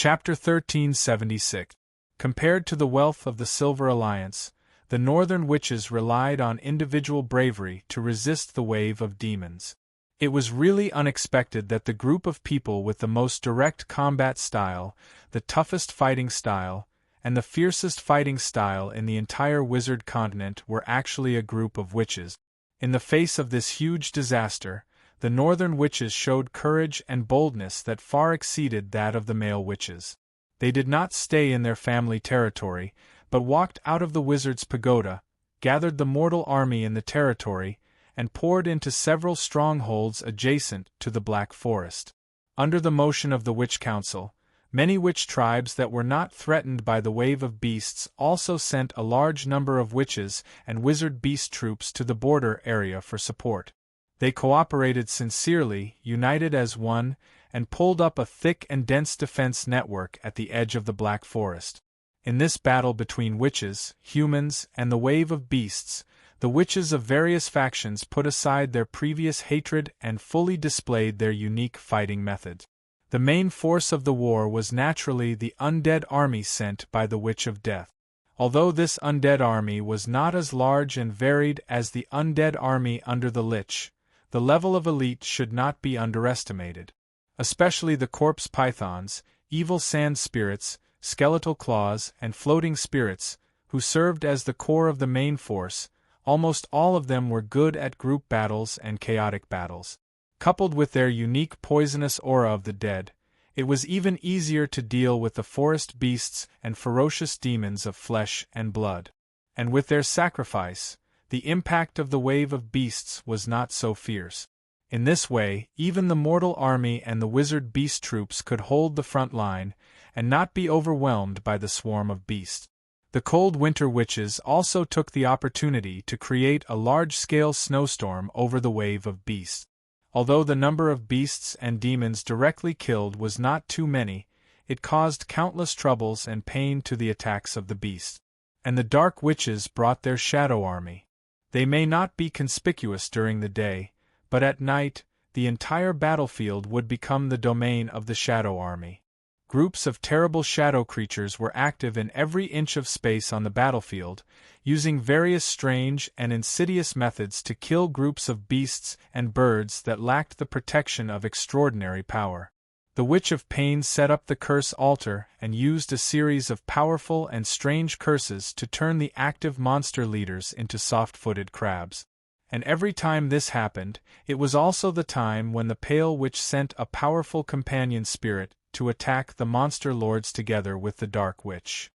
Chapter 1376. Compared to the wealth of the Silver Alliance, the Northern Witches relied on individual bravery to resist the wave of demons. It was really unexpected that the group of people with the most direct combat style, the toughest fighting style, and the fiercest fighting style in the entire wizard continent were actually a group of witches. In the face of this huge disaster, the Northern Witches showed courage and boldness that far exceeded that of the male witches. They did not stay in their family territory, but walked out of the wizard's pagoda, gathered the mortal army in the territory, and poured into several strongholds adjacent to the Black Forest. Under the motion of the Witch Council, many witch tribes that were not threatened by the wave of beasts also sent a large number of witches and wizard beast troops to the border area for support. They cooperated sincerely, united as one, and pulled up a thick and dense defense network at the edge of the Black Forest. In this battle between witches, humans, and the wave of beasts, the witches of various factions put aside their previous hatred and fully displayed their unique fighting methods. The main force of the war was naturally the undead army sent by the Witch of Death. Although this undead army was not as large and varied as the undead army under the Lich, the level of elite should not be underestimated. Especially the corpse pythons, evil sand spirits, skeletal claws, and floating spirits, who served as the core of the main force. Almost all of them were good at group battles and chaotic battles. Coupled with their unique poisonous aura of the dead, it was even easier to deal with the forest beasts and ferocious demons of flesh and blood. And with their sacrifice, the impact of the wave of beasts was not so fierce. In this way, even the mortal army and the wizard beast troops could hold the front line, and not be overwhelmed by the swarm of beasts. The cold winter witches also took the opportunity to create a large-scale snowstorm over the wave of beasts. Although the number of beasts and demons directly killed was not too many, it caused countless troubles and pain to the attacks of the beasts. And the dark witches brought their shadow army. They may not be conspicuous during the day, but at night, the entire battlefield would become the domain of the shadow army. Groups of terrible shadow creatures were active in every inch of space on the battlefield, using various strange and insidious methods to kill groups of beasts and birds that lacked the protection of extraordinary power. The Witch of Pain set up the curse altar and used a series of powerful and strange curses to turn the active monster leaders into soft-footed crabs. And every time this happened, it was also the time when the Pale Witch sent a powerful companion spirit to attack the monster lords together with the Dark Witch.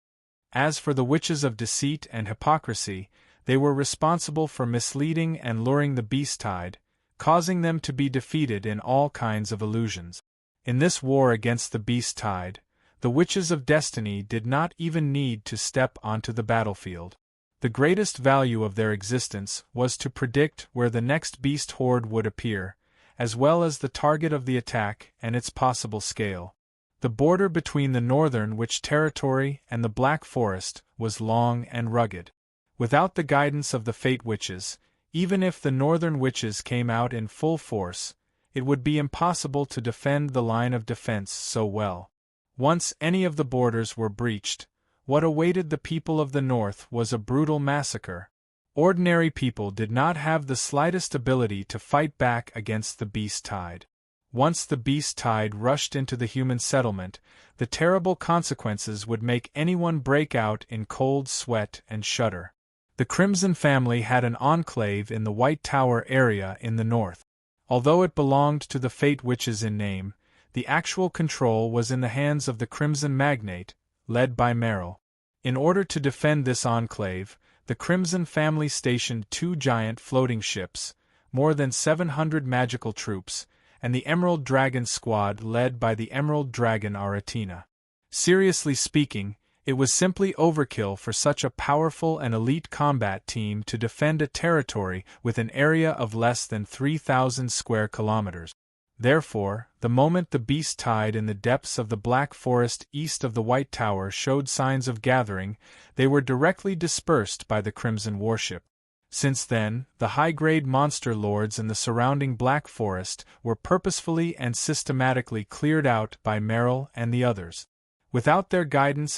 As for the witches of deceit and hypocrisy, they were responsible for misleading and luring the beast tide, causing them to be defeated in all kinds of illusions. In this war against the beast tide, the witches of destiny did not even need to step onto the battlefield. The greatest value of their existence was to predict where the next beast horde would appear, as well as the target of the attack and its possible scale. The border between the Northern Witch territory and the Black Forest was long and rugged. Without the guidance of the Fate Witches, even if the Northern Witches came out in full force, it would be impossible to defend the line of defense so well. Once any of the borders were breached, what awaited the people of the North was a brutal massacre. Ordinary people did not have the slightest ability to fight back against the beast tide. Once the beast tide rushed into the human settlement, the terrible consequences would make anyone break out in cold sweat and shudder. The Crimson family had an enclave in the White Tower area in the north. Although it belonged to the Fate Witches in name, the actual control was in the hands of the Crimson Magnate, led by Merrill. In order to defend this enclave, the Crimson family stationed 2 giant floating ships, more than 700 magical troops, and the Emerald Dragon squad led by the Emerald Dragon Aratina. Seriously speaking, it was simply overkill for such a powerful and elite combat team to defend a territory with an area of less than 3,000 square kilometers. Therefore, the moment the beast tide in the depths of the Black Forest east of the White Tower showed signs of gathering, they were directly dispersed by the Crimson warship. Since then, the high-grade monster lords in the surrounding Black Forest were purposefully and systematically cleared out by Merrill and the others. Without their guidance,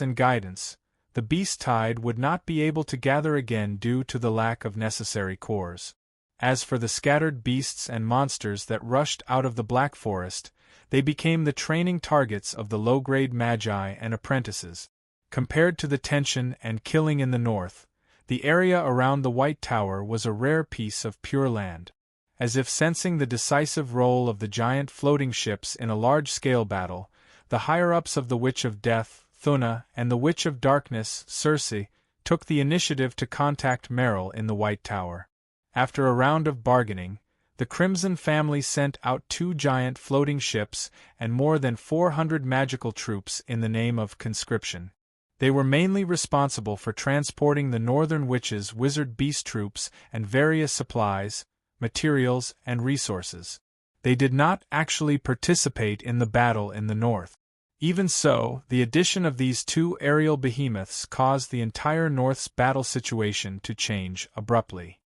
the beast tide would not be able to gather again due to the lack of necessary cores. As for the scattered beasts and monsters that rushed out of the Black Forest, they became the training targets of the low-grade magi and apprentices. Compared to the tension and killing in the north, the area around the White Tower was a rare piece of pure land. As if sensing the decisive role of the giant floating ships in a large-scale battle, the higher-ups of the Witch of Death, Thuna, and the Witch of Darkness, Circe, took the initiative to contact Meryl in the White Tower. After a round of bargaining, the Crimson family sent out 2 giant floating ships and more than 400 magical troops in the name of conscription. They were mainly responsible for transporting the Northern Witches' wizard beast troops and various supplies, materials, and resources. They did not actually participate in the battle in the north. Even so, the addition of these 2 aerial behemoths caused the entire North's battle situation to change abruptly.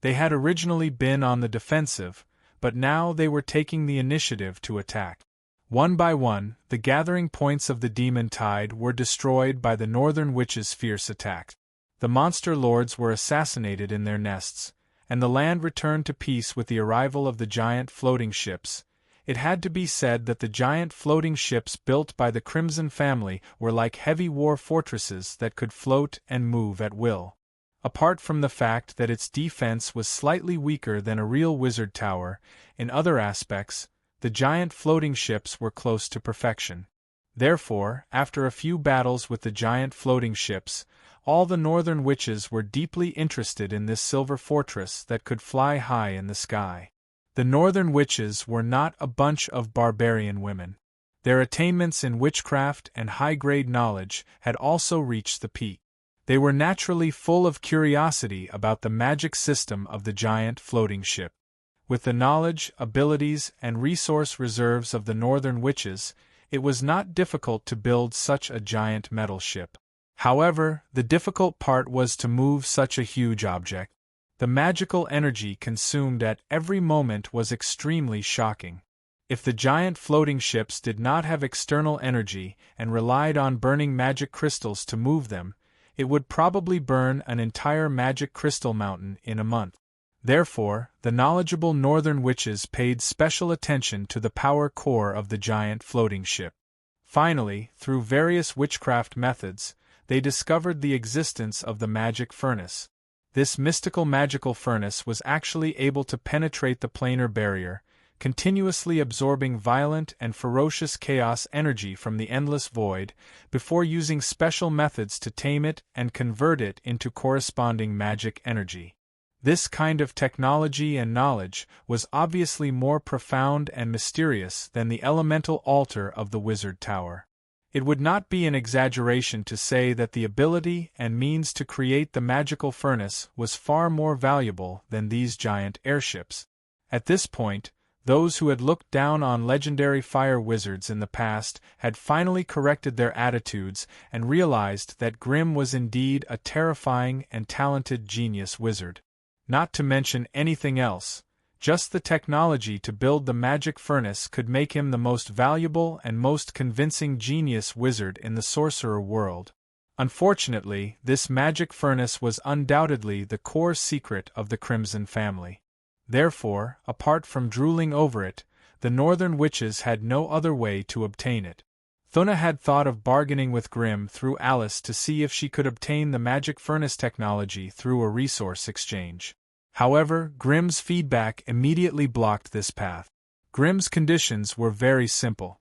They had originally been on the defensive, but now they were taking the initiative to attack. One by one, the gathering points of the demon tide were destroyed by the Northern Witches' fierce attack. The monster lords were assassinated in their nests, and the land returned to peace with the arrival of the giant floating ships. It had to be said that the giant floating ships built by the Crimson family were like heavy war fortresses that could float and move at will. Apart from the fact that its defense was slightly weaker than a real wizard tower, in other aspects, the giant floating ships were close to perfection. Therefore, after a few battles with the giant floating ships, all the Northern Witches were deeply interested in this silver fortress that could fly high in the sky. The Northern Witches were not a bunch of barbarian women. Their attainments in witchcraft and high-grade knowledge had also reached the peak. They were naturally full of curiosity about the magic system of the giant floating ship. With the knowledge, abilities, and resource reserves of the Northern Witches, it was not difficult to build such a giant metal ship. However, the difficult part was to move such a huge object. The magical energy consumed at every moment was extremely shocking. If the giant floating ships did not have external energy and relied on burning magic crystals to move them, it would probably burn an entire magic crystal mountain in a month. Therefore, the knowledgeable Northern Witches paid special attention to the power core of the giant floating ship. Finally, through various witchcraft methods, they discovered the existence of the magic furnace. This mystical magical furnace was actually able to penetrate the planar barrier, continuously absorbing violent and ferocious chaos energy from the endless void, before using special methods to tame it and convert it into corresponding magic energy. This kind of technology and knowledge was obviously more profound and mysterious than the elemental altar of the Wizard Tower. It would not be an exaggeration to say that the ability and means to create the magical furnace was far more valuable than these giant airships. At this point, those who had looked down on legendary fire wizards in the past had finally corrected their attitudes and realized that Grimm was indeed a terrifying and talented genius wizard. Not to mention anything else, just the technology to build the magic furnace could make him the most valuable and most convincing genius wizard in the sorcerer world. Unfortunately, this magic furnace was undoubtedly the core secret of the Crimson family. Therefore, apart from drooling over it, the Northern Witches had no other way to obtain it. Thuna had thought of bargaining with Grimm through Alice to see if she could obtain the magic furnace technology through a resource exchange. However, Grimm's feedback immediately blocked this path. Grimm's conditions were very simple.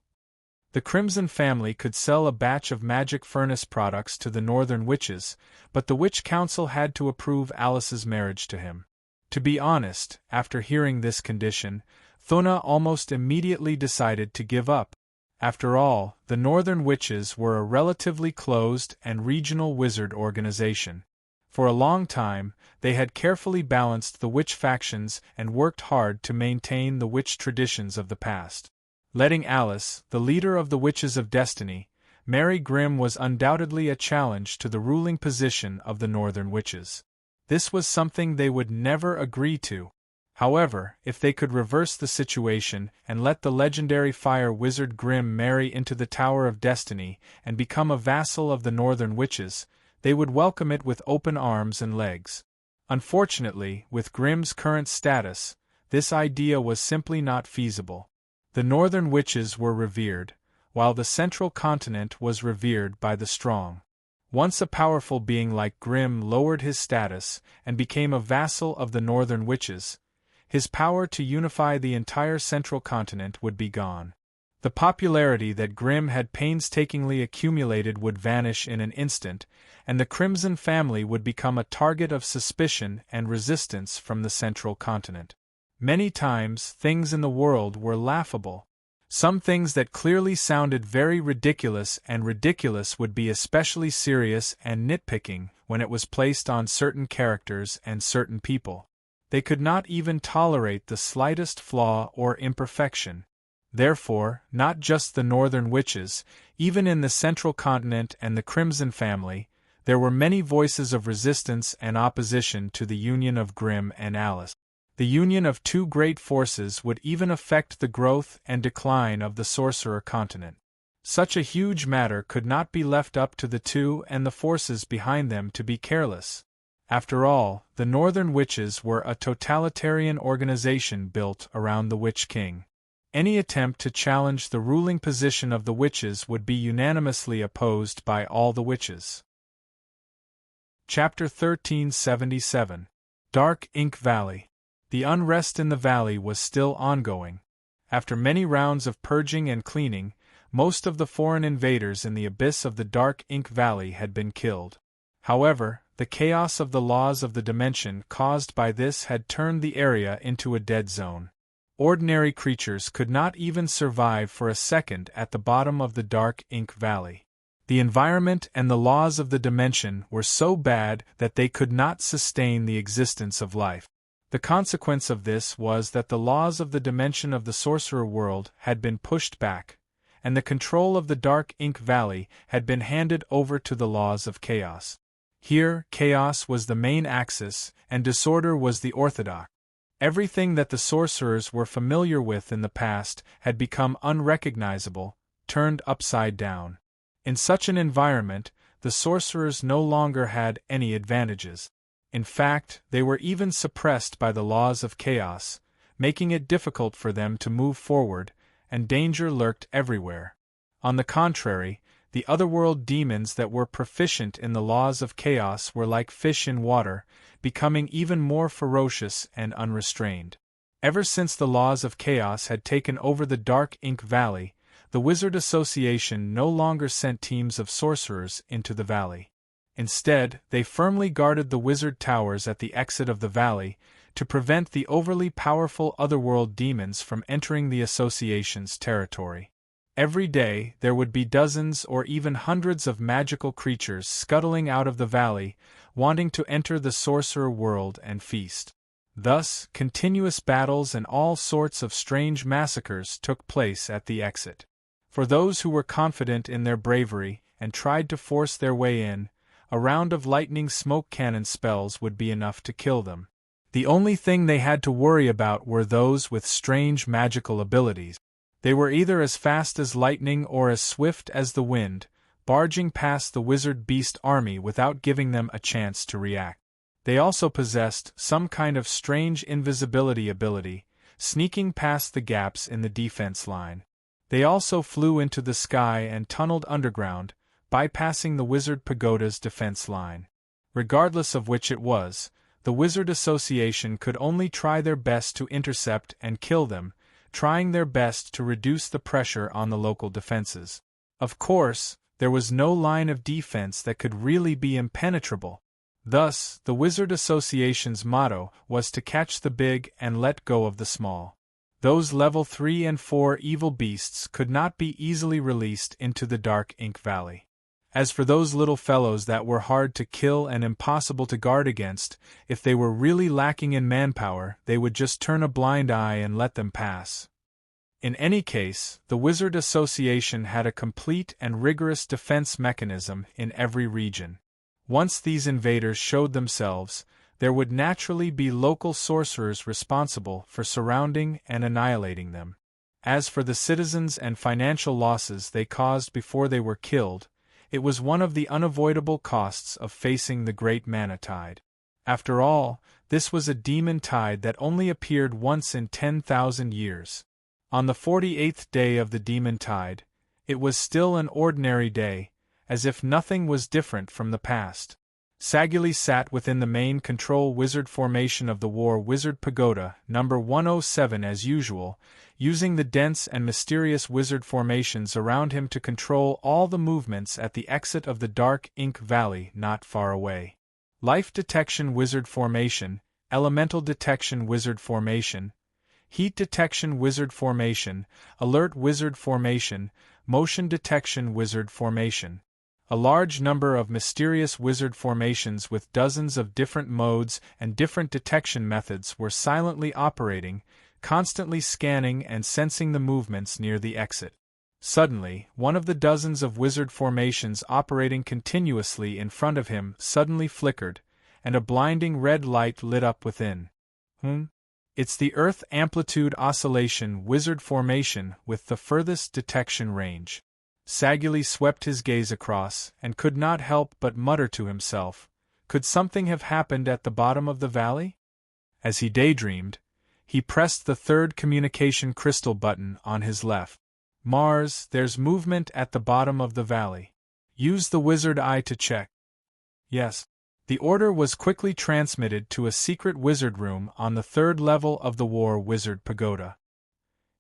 The Crimson family could sell a batch of magic furnace products to the Northern Witches, but the Witch Council had to approve Alice's marriage to him. To be honest, after hearing this condition, Thuna almost immediately decided to give up. After all, the Northern Witches were a relatively closed and regional wizard organization. For a long time, they had carefully balanced the witch factions and worked hard to maintain the witch traditions of the past. Letting Alice, the leader of the Witches of Destiny, marry Grimm was undoubtedly a challenge to the ruling position of the Northern Witches. This was something they would never agree to. However, if they could reverse the situation and let the legendary fire wizard Grimm marry into the Tower of Destiny and become a vassal of the Northern Witches, they would welcome it with open arms and legs. Unfortunately, with Grimm's current status, this idea was simply not feasible. The Northern Witches were revered, while the Central Continent was revered by the strong. Once a powerful being like Grimm lowered his status and became a vassal of the Northern Witches, his power to unify the entire Central Continent would be gone. The popularity that Grimm had painstakingly accumulated would vanish in an instant, and the Crimson family would become a target of suspicion and resistance from the Central Continent. Many times, things in the world were laughable. Some things that clearly sounded very ridiculous, and ridiculous would be especially serious and nitpicking when it was placed on certain characters and certain people. They could not even tolerate the slightest flaw or imperfection. Therefore, not just the Northern Witches, even in the Central Continent and the Crimson family, there were many voices of resistance and opposition to the union of Grimm and Alice. The union of two great forces would even affect the growth and decline of the Sorcerer Continent. Such a huge matter could not be left up to the two and the forces behind them to be careless. After all, the Northern Witches were a totalitarian organization built around the Witch King. Any attempt to challenge the ruling position of the witches would be unanimously opposed by all the witches. Chapter 1377. Dark Ink Valley. The unrest in the valley was still ongoing. After many rounds of purging and cleaning, most of the foreign invaders in the abyss of the Dark Ink Valley had been killed. However, the chaos of the laws of the dimension caused by this had turned the area into a dead zone. Ordinary creatures could not even survive for a second at the bottom of the Dark Ink Valley. The environment and the laws of the dimension were so bad that they could not sustain the existence of life. The consequence of this was that the laws of the dimension of the sorcerer world had been pushed back, and the control of the Dark Ink Valley had been handed over to the laws of chaos. Here, chaos was the main axis, and disorder was the orthodox. Everything that the sorcerers were familiar with in the past had become unrecognizable, turned upside down. In such an environment, the sorcerers no longer had any advantages. In fact, they were even suppressed by the laws of chaos, making it difficult for them to move forward, and danger lurked everywhere. On the contrary, the otherworld demons that were proficient in the laws of chaos were like fish in water, becoming even more ferocious and unrestrained. Ever since the laws of chaos had taken over the Dark Ink Valley, the Wizard Association no longer sent teams of sorcerers into the valley. Instead, they firmly guarded the wizard towers at the exit of the valley, to prevent the overly powerful otherworld demons from entering the association's territory. Every day, there would be dozens or even hundreds of magical creatures scuttling out of the valley, wanting to enter the sorcerer world and feast. Thus, continuous battles and all sorts of strange massacres took place at the exit. For those who were confident in their bravery and tried to force their way in, a round of lightning smoke cannon spells would be enough to kill them. The only thing they had to worry about were those with strange magical abilities. They were either as fast as lightning or as swift as the wind, barging past the wizard beast army without giving them a chance to react. They also possessed some kind of strange invisibility ability, sneaking past the gaps in the defense line. They also flew into the sky and tunneled underground, bypassing the Wizard Pagoda's defense line. Regardless of which it was, the Wizard Association could only try their best to intercept and kill them, trying their best to reduce the pressure on the local defenses. Of course, there was no line of defense that could really be impenetrable. Thus, the Wizard Association's motto was to catch the big and let go of the small. Those level 3 and 4 evil beasts could not be easily released into the Dark Ink Valley. As for those little fellows that were hard to kill and impossible to guard against, if they were really lacking in manpower, they would just turn a blind eye and let them pass. In any case, the Wizard Association had a complete and rigorous defense mechanism in every region. Once these invaders showed themselves, there would naturally be local sorcerers responsible for surrounding and annihilating them. As for the citizens and financial losses they caused before they were killed, it was one of the unavoidable costs of facing the great mana tide. After all, this was a demon tide that only appeared once in 10,000 years. On the 48th day of the demon tide, it was still an ordinary day, as if nothing was different from the past. Sagili sat within the main control wizard formation of the War Wizard Pagoda, number 107 as usual, using the dense and mysterious wizard formations around him to control all the movements at the exit of the dark ink valley not far away. Life Detection Wizard Formation, Elemental Detection Wizard Formation, Heat Detection Wizard Formation, Alert Wizard Formation, Motion Detection Wizard Formation. A large number of mysterious wizard formations with dozens of different modes and different detection methods were silently operating, constantly scanning and sensing the movements near the exit. Suddenly, one of the dozens of wizard formations operating continuously in front of him suddenly flickered, and a blinding red light lit up within. It's the Earth Amplitude Oscillation Wizard Formation with the furthest detection range. Sagili swept his gaze across, and could not help but mutter to himself, could something have happened at the bottom of the valley? As he daydreamed, he pressed the third communication crystal button on his left. Mars, there's movement at the bottom of the valley. Use the wizard eye to check. Yes. The order was quickly transmitted to a secret wizard room on the third level of the War Wizard Pagoda.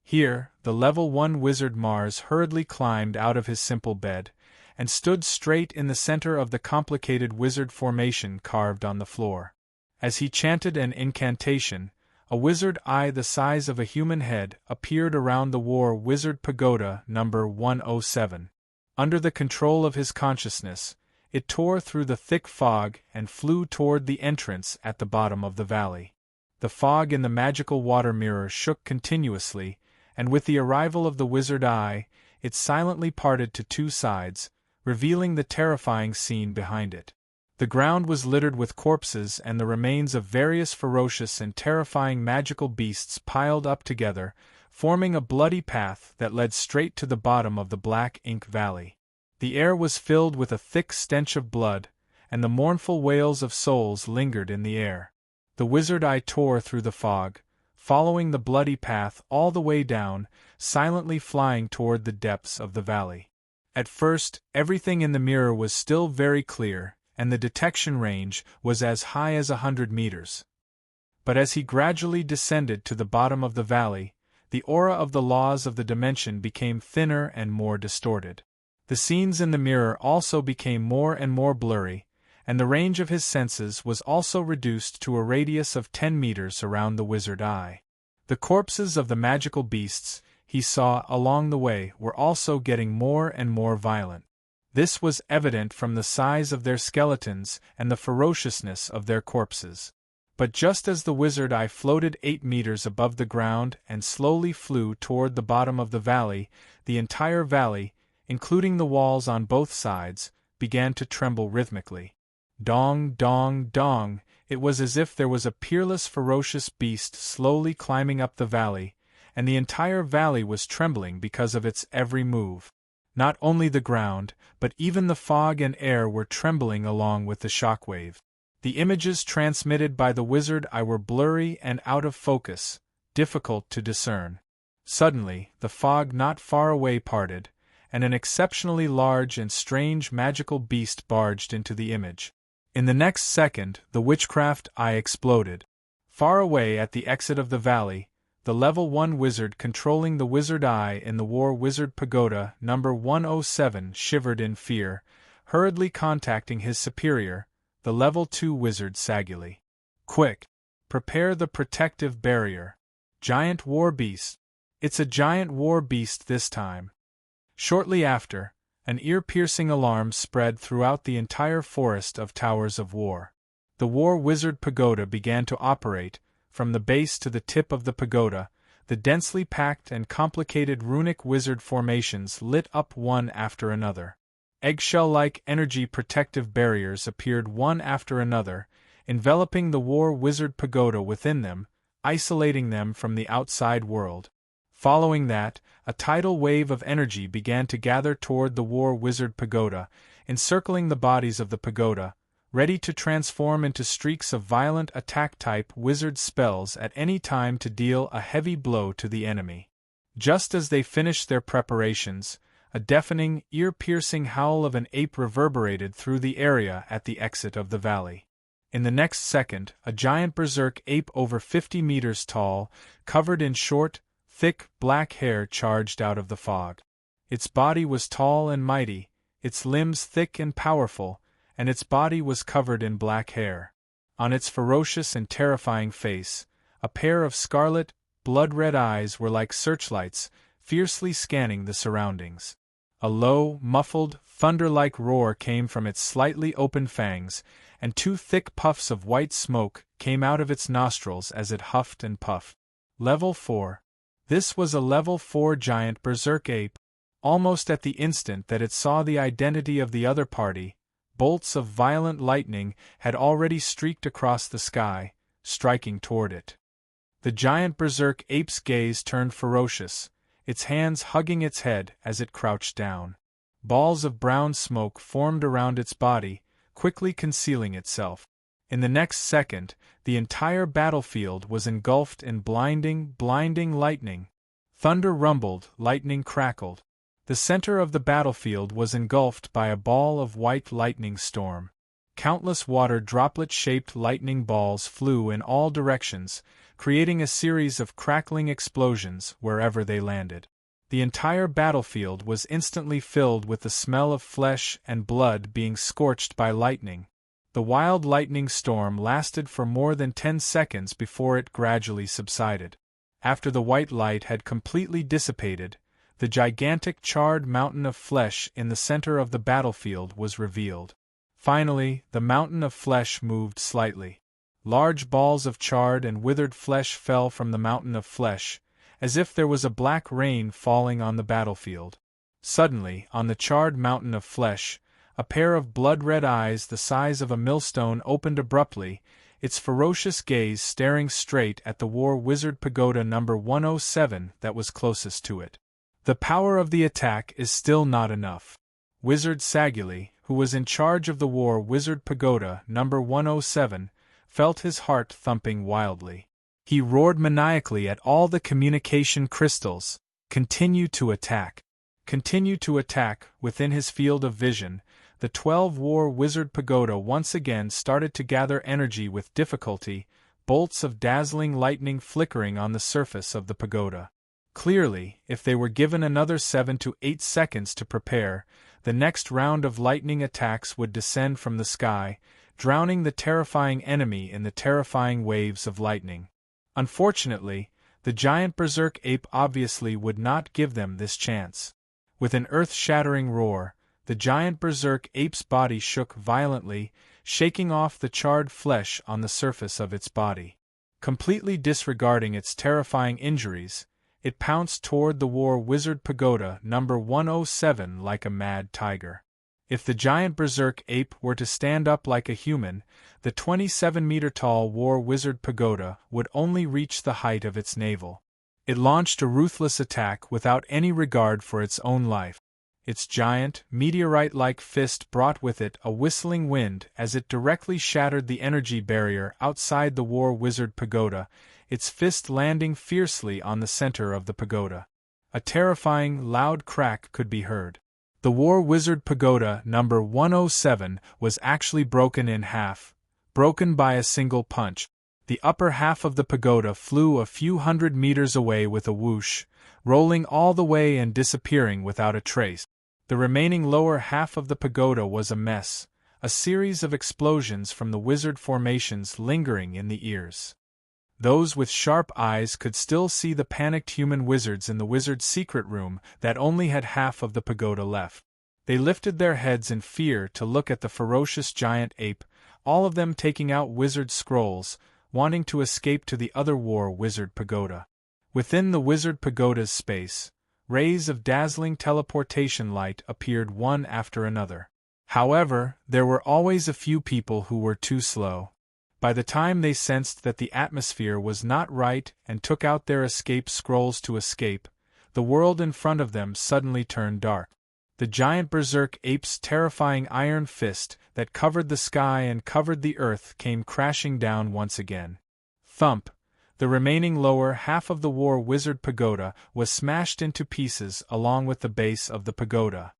Here, the level 1 wizard Mars hurriedly climbed out of his simple bed, and stood straight in the center of the complicated wizard formation carved on the floor. As he chanted an incantation, a wizard eye the size of a human head appeared around the War Wizard Pagoda number 107. Under the control of his consciousness, it tore through the thick fog and flew toward the entrance at the bottom of the valley. The fog in the magical water mirror shook continuously, and with the arrival of the wizard eye, it silently parted to two sides, revealing the terrifying scene behind it. The ground was littered with corpses and the remains of various ferocious and terrifying magical beasts piled up together, forming a bloody path that led straight to the bottom of the black ink valley. The air was filled with a thick stench of blood, and the mournful wails of souls lingered in the air. The wizard eye tore through the fog, following the bloody path all the way down, silently flying toward the depths of the valley. At first, everything in the mirror was still very clear, and the detection range was as high as 100 meters. But as he gradually descended to the bottom of the valley, the aura of the laws of the dimension became thinner and more distorted. The scenes in the mirror also became more and more blurry, and the range of his senses was also reduced to a radius of 10 meters around the wizard eye. The corpses of the magical beasts he saw along the way were also getting more and more violent. This was evident from the size of their skeletons and the ferociousness of their corpses. But just as the wizard eye floated 8 meters above the ground and slowly flew toward the bottom of the valley, the entire valley, including the walls on both sides, began to tremble rhythmically. Dong, dong, dong, it was as if there was a peerless ferocious beast slowly climbing up the valley, and the entire valley was trembling because of its every move. Not only the ground, but even the fog and air were trembling along with the shockwave. The images transmitted by the wizard eye were blurry and out of focus, difficult to discern. Suddenly, the fog not far away parted, and an exceptionally large and strange magical beast barged into the image. In the next second, the witchcraft eye exploded. Far away at the exit of the valley, the level 1 wizard controlling the wizard eye in the War Wizard Pagoda number 107 shivered in fear, hurriedly contacting his superior, the level 2 wizard Sagili. Quick! Prepare the protective barrier. Giant war beast. It's a giant war beast this time. Shortly after, an ear-piercing alarm spread throughout the entire forest of Towers of War. The War Wizard Pagoda began to operate. From the base to the tip of the pagoda, the densely packed and complicated runic wizard formations lit up one after another. Eggshell-like energy protective barriers appeared one after another, enveloping the war wizard pagoda within them, isolating them from the outside world. Following that, a tidal wave of energy began to gather toward the war wizard pagoda, encircling the bodies of the pagoda, ready to transform into streaks of violent attack-type wizard spells at any time to deal a heavy blow to the enemy. Just as they finished their preparations, a deafening, ear-piercing howl of an ape reverberated through the area at the exit of the valley. In the next second, a giant berserk ape over 50 meters tall, covered in short, thick, black hair charged out of the fog. Its body was tall and mighty, its limbs thick and powerful, and its body was covered in black hair. On its ferocious and terrifying face, a pair of scarlet, blood-red eyes were like searchlights, fiercely scanning the surroundings. A low, muffled, thunder-like roar came from its slightly open fangs, and 2 thick puffs of white smoke came out of its nostrils as it huffed and puffed. Level 4. This was a level 4 giant berserk ape. Almost at the instant that it saw the identity of the other party, bolts of violent lightning had already streaked across the sky, striking toward it. The giant berserk ape's gaze turned ferocious, its hands hugging its head as it crouched down. Balls of brown smoke formed around its body, quickly concealing itself. In the next second, the entire battlefield was engulfed in blinding lightning. Thunder rumbled, lightning crackled. The center of the battlefield was engulfed by a ball of white lightning storm. Countless water droplet-shaped lightning balls flew in all directions, creating a series of crackling explosions wherever they landed. The entire battlefield was instantly filled with the smell of flesh and blood being scorched by lightning. The wild lightning storm lasted for more than 10 seconds before it gradually subsided. After the white light had completely dissipated, the gigantic charred mountain of flesh in the center of the battlefield was revealed. Finally, the mountain of flesh moved slightly. Large balls of charred and withered flesh fell from the mountain of flesh, as if there was a black rain falling on the battlefield. Suddenly, on the charred mountain of flesh, a pair of blood-red eyes the size of a millstone opened abruptly, its ferocious gaze staring straight at the war wizard pagoda number 107 that was closest to it. The power of the attack is still not enough. Wizard Saguli, who was in charge of the war wizard pagoda number 107, felt his heart thumping wildly. He roared maniacally at all the communication crystals. Continue to attack. Continue to attack. Within his field of vision, the 12 war wizard pagoda once again started to gather energy with difficulty, bolts of dazzling lightning flickering on the surface of the pagoda. Clearly, if they were given another 7 to 8 seconds to prepare, the next round of lightning attacks would descend from the sky, drowning the terrifying enemy in the terrifying waves of lightning. Unfortunately, the giant berserk ape obviously would not give them this chance. With an earth-shattering roar, the giant berserk ape's body shook violently, shaking off the charred flesh on the surface of its body. Completely disregarding its terrifying injuries, it pounced toward the war wizard pagoda number 107 like a mad tiger. If the giant berserk ape were to stand up like a human, the 27-meter-tall war wizard pagoda would only reach the height of its navel. It launched a ruthless attack without any regard for its own life. Its giant, meteorite-like fist brought with it a whistling wind as it directly shattered the energy barrier outside the war wizard pagoda, its fist landing fiercely on the center of the pagoda. A terrifying, loud crack could be heard. The war wizard pagoda number 107 was actually broken in half, broken by a single punch. The upper half of the pagoda flew a few hundred meters away with a whoosh, rolling all the way and disappearing without a trace. The remaining lower half of the pagoda was a mess, a series of explosions from the wizard formations lingering in the ears. Those with sharp eyes could still see the panicked human wizards in the wizard's secret room that only had half of the pagoda left. They lifted their heads in fear to look at the ferocious giant ape, all of them taking out wizard scrolls, wanting to escape to the other war wizard pagoda. Within the wizard pagoda's space, rays of dazzling teleportation light appeared one after another. However, there were always a few people who were too slow. By the time they sensed that the atmosphere was not right and took out their escape scrolls to escape, the world in front of them suddenly turned dark. The giant berserk ape's terrifying iron fist that covered the sky and covered the earth came crashing down once again. Thump! The remaining lower half of the war wizard pagoda was smashed into pieces along with the base of the pagoda.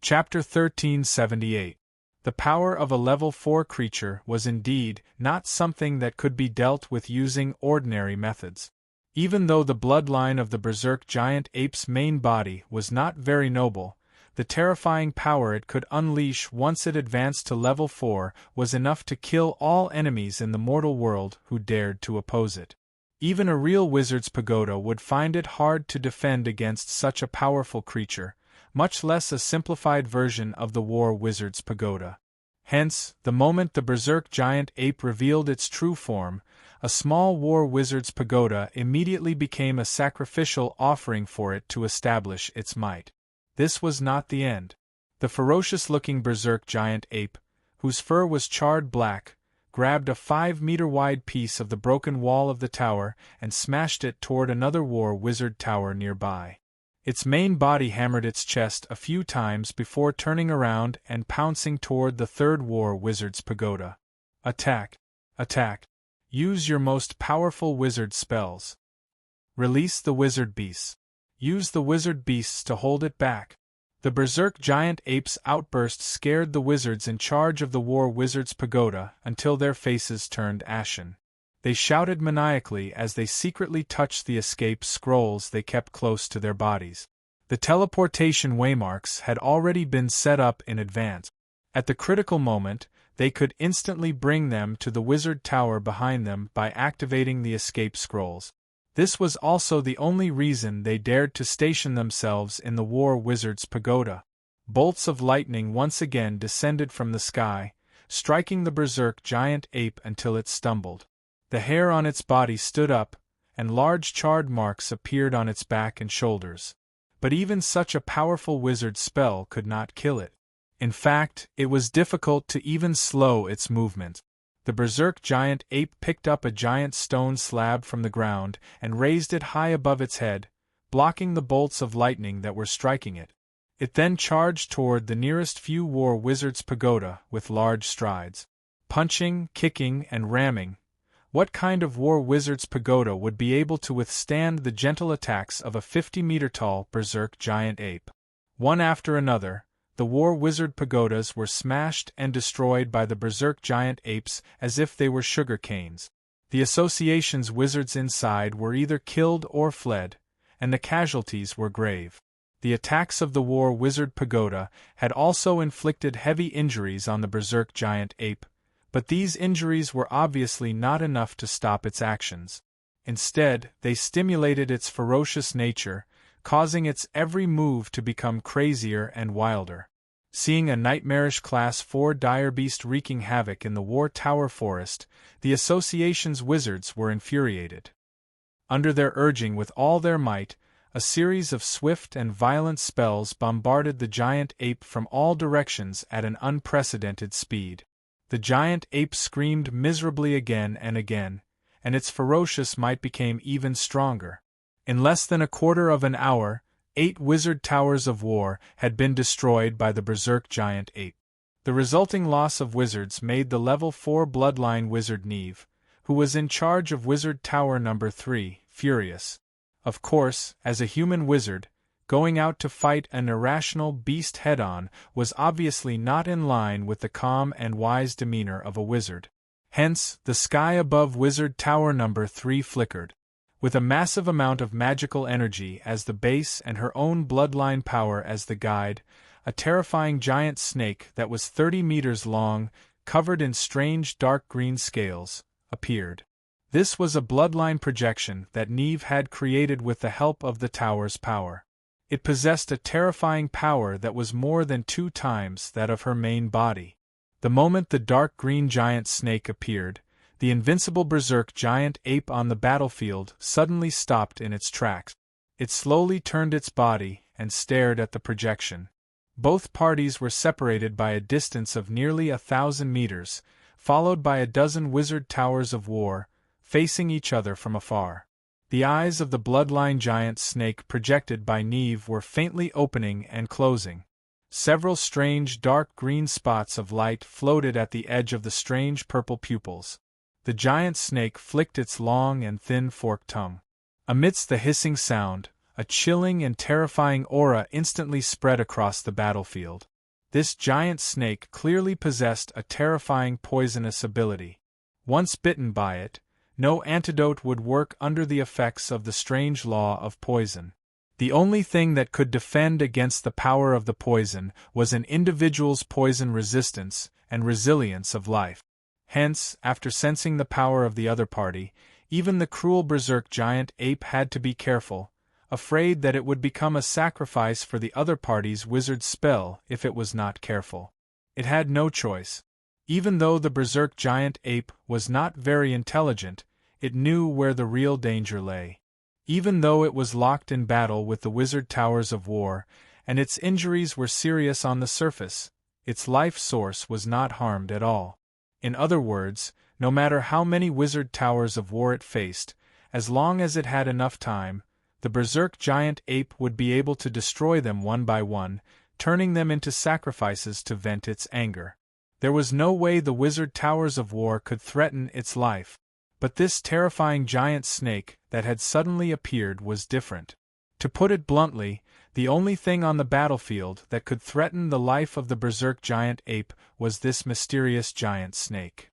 Chapter 1378. The power of a level 4 creature was indeed not something that could be dealt with using ordinary methods. Even though the bloodline of the berserk giant ape's main body was not very noble, the terrifying power it could unleash once it advanced to level 4 was enough to kill all enemies in the mortal world who dared to oppose it. Even a real wizard's pagoda would find it hard to defend against such a powerful creature, much less a simplified version of the war wizard's pagoda. Hence, the moment the berserk giant ape revealed its true form, a small war wizard's pagoda immediately became a sacrificial offering for it to establish its might. This was not the end. The ferocious-looking berserk giant ape, whose fur was charred black, grabbed a 5-meter-wide piece of the broken wall of the tower and smashed it toward another war wizard tower nearby. Its main body hammered its chest a few times before turning around and pouncing toward the third war wizard's pagoda. Attack! Attack! Use your most powerful wizard spells. Release the wizard beasts. Use the wizard beasts to hold it back. The berserk giant ape's outburst scared the wizards in charge of the war wizard's pagoda until their faces turned ashen. They shouted maniacally as they secretly touched the escape scrolls they kept close to their bodies. The teleportation waymarks had already been set up in advance. At the critical moment, they could instantly bring them to the wizard tower behind them by activating the escape scrolls. This was also the only reason they dared to station themselves in the war wizard's pagoda. Bolts of lightning once again descended from the sky, striking the berserk giant ape until it stumbled. The hair on its body stood up, and large charred marks appeared on its back and shoulders. But even such a powerful wizard spell could not kill it. In fact, it was difficult to even slow its movement. The berserk giant ape picked up a giant stone slab from the ground and raised it high above its head, blocking the bolts of lightning that were striking it. It then charged toward the nearest few war wizards' pagoda with large strides. Punching, kicking, and ramming. What kind of war wizard's pagoda would be able to withstand the gentle attacks of a 50-meter-tall berserk giant ape? One after another, the war wizard pagodas were smashed and destroyed by the berserk giant apes as if they were sugar canes. The association's wizards inside were either killed or fled, and the casualties were grave. The attacks of the war wizard pagoda had also inflicted heavy injuries on the berserk giant ape, but these injuries were obviously not enough to stop its actions. Instead, they stimulated its ferocious nature, causing its every move to become crazier and wilder. Seeing a nightmarish Class 4 dire beast wreaking havoc in the War Tower forest, the Association's wizards were infuriated. Under their urging with all their might, a series of swift and violent spells bombarded the giant ape from all directions at an unprecedented speed. The giant ape screamed miserably again and again, and its ferocious might became even stronger. In less than a quarter of an hour, 8 wizard towers of war had been destroyed by the berserk giant ape. The resulting loss of wizards made the level 4 bloodline wizard Neve, who was in charge of wizard tower number 3, furious. Of course, as a human wizard, going out to fight an irrational beast head-on was obviously not in line with the calm and wise demeanor of a wizard. Hence, the sky above wizard tower number 3 flickered. With a massive amount of magical energy as the base and her own bloodline power as the guide, a terrifying giant snake that was 30 meters long, covered in strange dark green scales, appeared. This was a bloodline projection that Neve had created with the help of the tower's power. It possessed a terrifying power that was more than 2 times that of her main body. The moment the dark green giant snake appeared, the invincible berserk giant ape on the battlefield suddenly stopped in its tracks. It slowly turned its body and stared at the projection. Both parties were separated by a distance of nearly 1,000 meters, followed by a dozen wizard towers of war, facing each other from afar. The eyes of the bloodline giant snake projected by Neve were faintly opening and closing. Several strange dark green spots of light floated at the edge of the strange purple pupils. The giant snake flicked its long and thin forked tongue. Amidst the hissing sound, a chilling and terrifying aura instantly spread across the battlefield. This giant snake clearly possessed a terrifying poisonous ability. Once bitten by it, no antidote would work under the effects of the strange law of poison. The only thing that could defend against the power of the poison was an individual's poison resistance and resilience of life. Hence, after sensing the power of the other party, even the cruel berserk giant ape had to be careful, afraid that it would become a sacrifice for the other party's wizard spell if it was not careful. It had no choice. Even though the berserk giant ape was not very intelligent, it knew where the real danger lay. Even though it was locked in battle with the wizard towers of war, and its injuries were serious on the surface, its life source was not harmed at all. In other words, no matter how many wizard towers of war it faced, as long as it had enough time, the berserk giant ape would be able to destroy them one by one, turning them into sacrifices to vent its anger. There was no way the wizard towers of war could threaten its life. But this terrifying giant snake that had suddenly appeared was different. To put it bluntly, the only thing on the battlefield that could threaten the life of the berserk giant ape was this mysterious giant snake.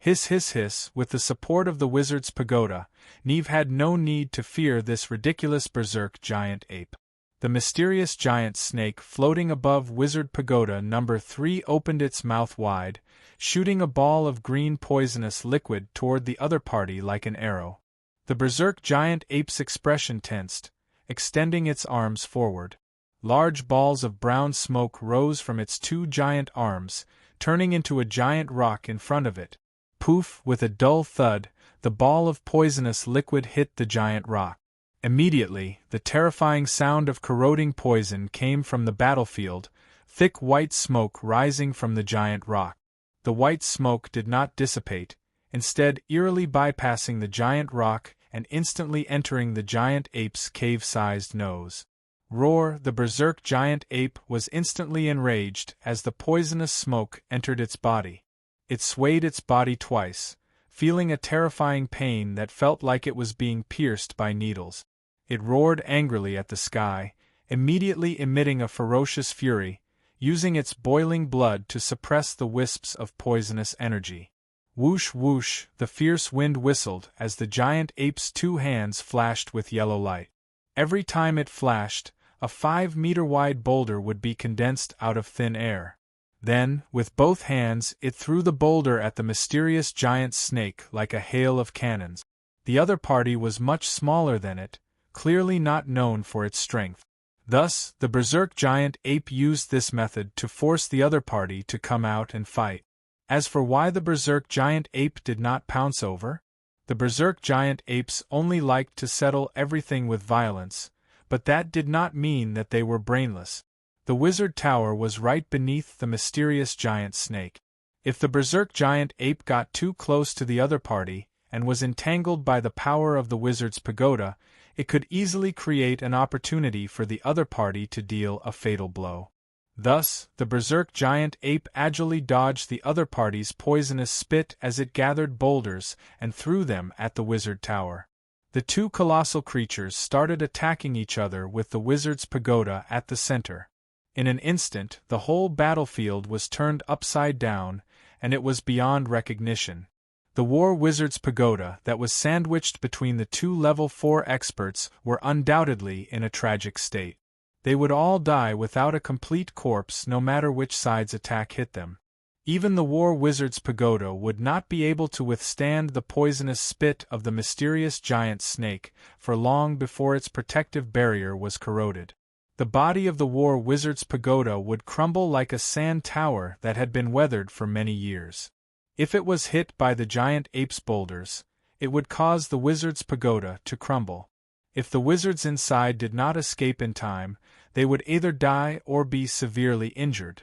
Hiss hiss hiss, with the support of the wizard's pagoda, Neve had no need to fear this ridiculous berserk giant ape. The mysterious giant snake floating above Wizard Pagoda number 3 opened its mouth wide, shooting a ball of green poisonous liquid toward the other party like an arrow. The berserk giant ape's expression tensed, extending its arms forward. Large balls of brown smoke rose from its 2 giant arms, turning into a giant rock in front of it. Poof! With a dull thud, the ball of poisonous liquid hit the giant rock. Immediately, the terrifying sound of corroding poison came from the battlefield, thick white smoke rising from the giant rock. The white smoke did not dissipate, instead eerily bypassing the giant rock and instantly entering the giant ape's cave-sized nose. Roar! The berserk giant ape was instantly enraged as the poisonous smoke entered its body. It swayed its body twice, feeling a terrifying pain that felt like it was being pierced by needles. It roared angrily at the sky, immediately emitting a ferocious fury, using its boiling blood to suppress the wisps of poisonous energy. Whoosh whoosh, the fierce wind whistled as the giant ape's 2 hands flashed with yellow light. Every time it flashed, a 5-meter-wide boulder would be condensed out of thin air. Then, with both hands, it threw the boulder at the mysterious giant snake like a hail of cannons. The other party was much smaller than it, clearly not known for its strength. Thus, the berserk giant ape used this method to force the other party to come out and fight. As for why the berserk giant ape did not pounce over, the berserk giant apes only liked to settle everything with violence, but that did not mean that they were brainless. The wizard tower was right beneath the mysterious giant snake. If the berserk giant ape got too close to the other party and was entangled by the power of the wizard's pagoda, it could easily create an opportunity for the other party to deal a fatal blow. Thus, the berserk giant ape agilely dodged the other party's poisonous spit as it gathered boulders and threw them at the wizard tower. The 2 colossal creatures started attacking each other with the wizard's pagoda at the center. In an instant, the whole battlefield was turned upside down, and it was beyond recognition. The war wizard's pagoda that was sandwiched between the 2 level 4 experts were undoubtedly in a tragic state. They would all die without a complete corpse no matter which side's attack hit them. Even the war wizard's pagoda would not be able to withstand the poisonous spit of the mysterious giant snake for long before its protective barrier was corroded. The body of the war wizard's pagoda would crumble like a sand tower that had been weathered for many years. If it was hit by the giant ape's boulders, it would cause the wizard's pagoda to crumble. If the wizards inside did not escape in time, they would either die or be severely injured.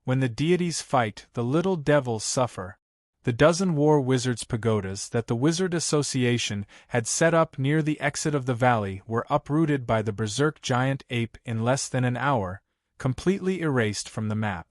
When the deities fight, the little devils suffer. The dozen war wizards' pagodas that the Wizard Association had set up near the exit of the valley were uprooted by the berserk giant ape in less than an hour, completely erased from the map.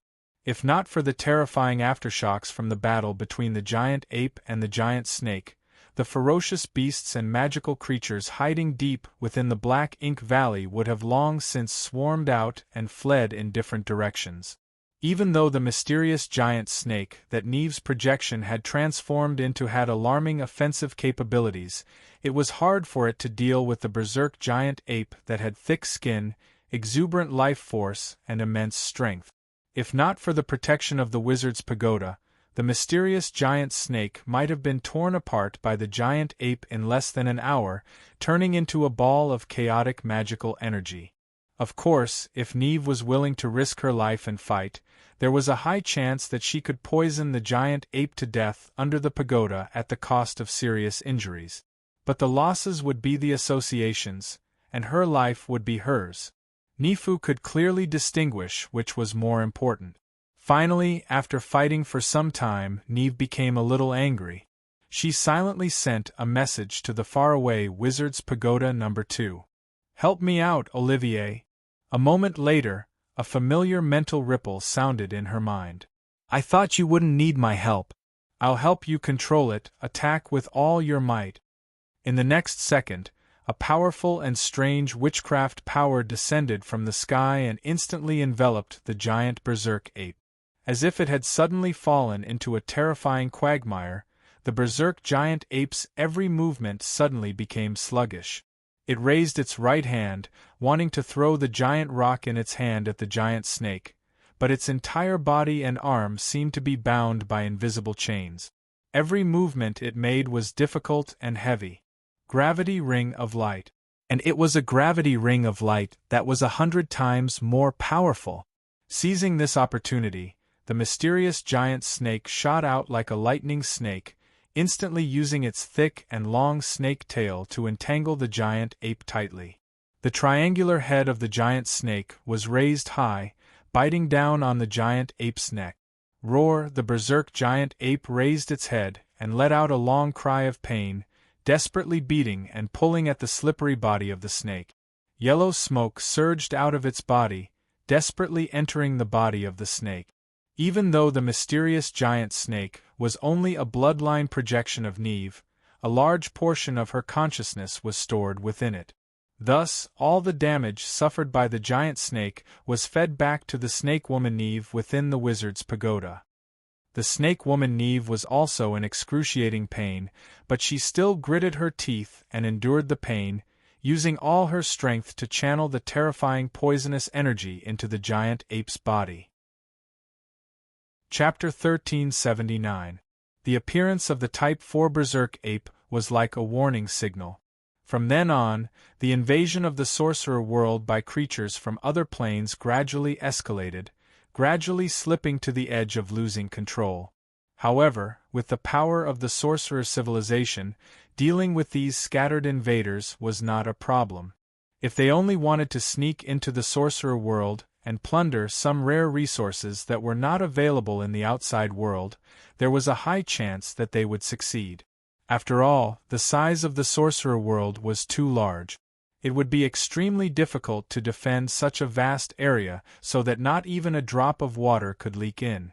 If not for the terrifying aftershocks from the battle between the giant ape and the giant snake, the ferocious beasts and magical creatures hiding deep within the Black Ink Valley would have long since swarmed out and fled in different directions. Even though the mysterious giant snake that Neve's projection had transformed into had alarming offensive capabilities, it was hard for it to deal with the berserk giant ape that had thick skin, exuberant life force, and immense strength. If not for the protection of the wizard's pagoda, the mysterious giant snake might have been torn apart by the giant ape in less than an hour, turning into a ball of chaotic magical energy. Of course, if Neve was willing to risk her life and fight, there was a high chance that she could poison the giant ape to death under the pagoda at the cost of serious injuries. But the losses would be the association's, and her life would be hers. Nifu could clearly distinguish which was more important. Finally, after fighting for some time, Neve became a little angry. She silently sent a message to the faraway Wizard's Pagoda No. 2. "Help me out, Olivier." A moment later, a familiar mental ripple sounded in her mind. "I thought you wouldn't need my help. I'll help you control it, attack with all your might." In the next second, a powerful and strange witchcraft power descended from the sky and instantly enveloped the giant berserk ape. As if it had suddenly fallen into a terrifying quagmire, the berserk giant ape's every movement suddenly became sluggish. It raised its right hand, wanting to throw the giant rock in its hand at the giant snake, but its entire body and arms seemed to be bound by invisible chains. Every movement it made was difficult and heavy. Gravity ring of light. And it was a gravity ring of light that was 100 times more powerful. Seizing this opportunity, the mysterious giant snake shot out like a lightning snake, instantly using its thick and long snake tail to entangle the giant ape tightly. The triangular head of the giant snake was raised high, biting down on the giant ape's neck. Roar! The berserk giant ape raised its head and let out a long cry of pain, desperately beating and pulling at the slippery body of the snake. Yellow smoke surged out of its body, desperately entering the body of the snake. Even though the mysterious giant snake was only a bloodline projection of Neve, a large portion of her consciousness was stored within it. Thus, all the damage suffered by the giant snake was fed back to the snake woman Neve within the wizard's pagoda. The snake woman Neve was also in excruciating pain, but she still gritted her teeth and endured the pain, using all her strength to channel the terrifying poisonous energy into the giant ape's body. Chapter 1379. The appearance of the Type 4 Berserk Ape was like a warning signal. From then on, the invasion of the sorcerer world by creatures from other planes gradually escalated, gradually slipping to the edge of losing control. However, with the power of the sorcerer civilization, dealing with these scattered invaders was not a problem. If they only wanted to sneak into the sorcerer world and plunder some rare resources that were not available in the outside world, there was a high chance that they would succeed. After all, the size of the sorcerer world was too large. It would be extremely difficult to defend such a vast area so that not even a drop of water could leak in.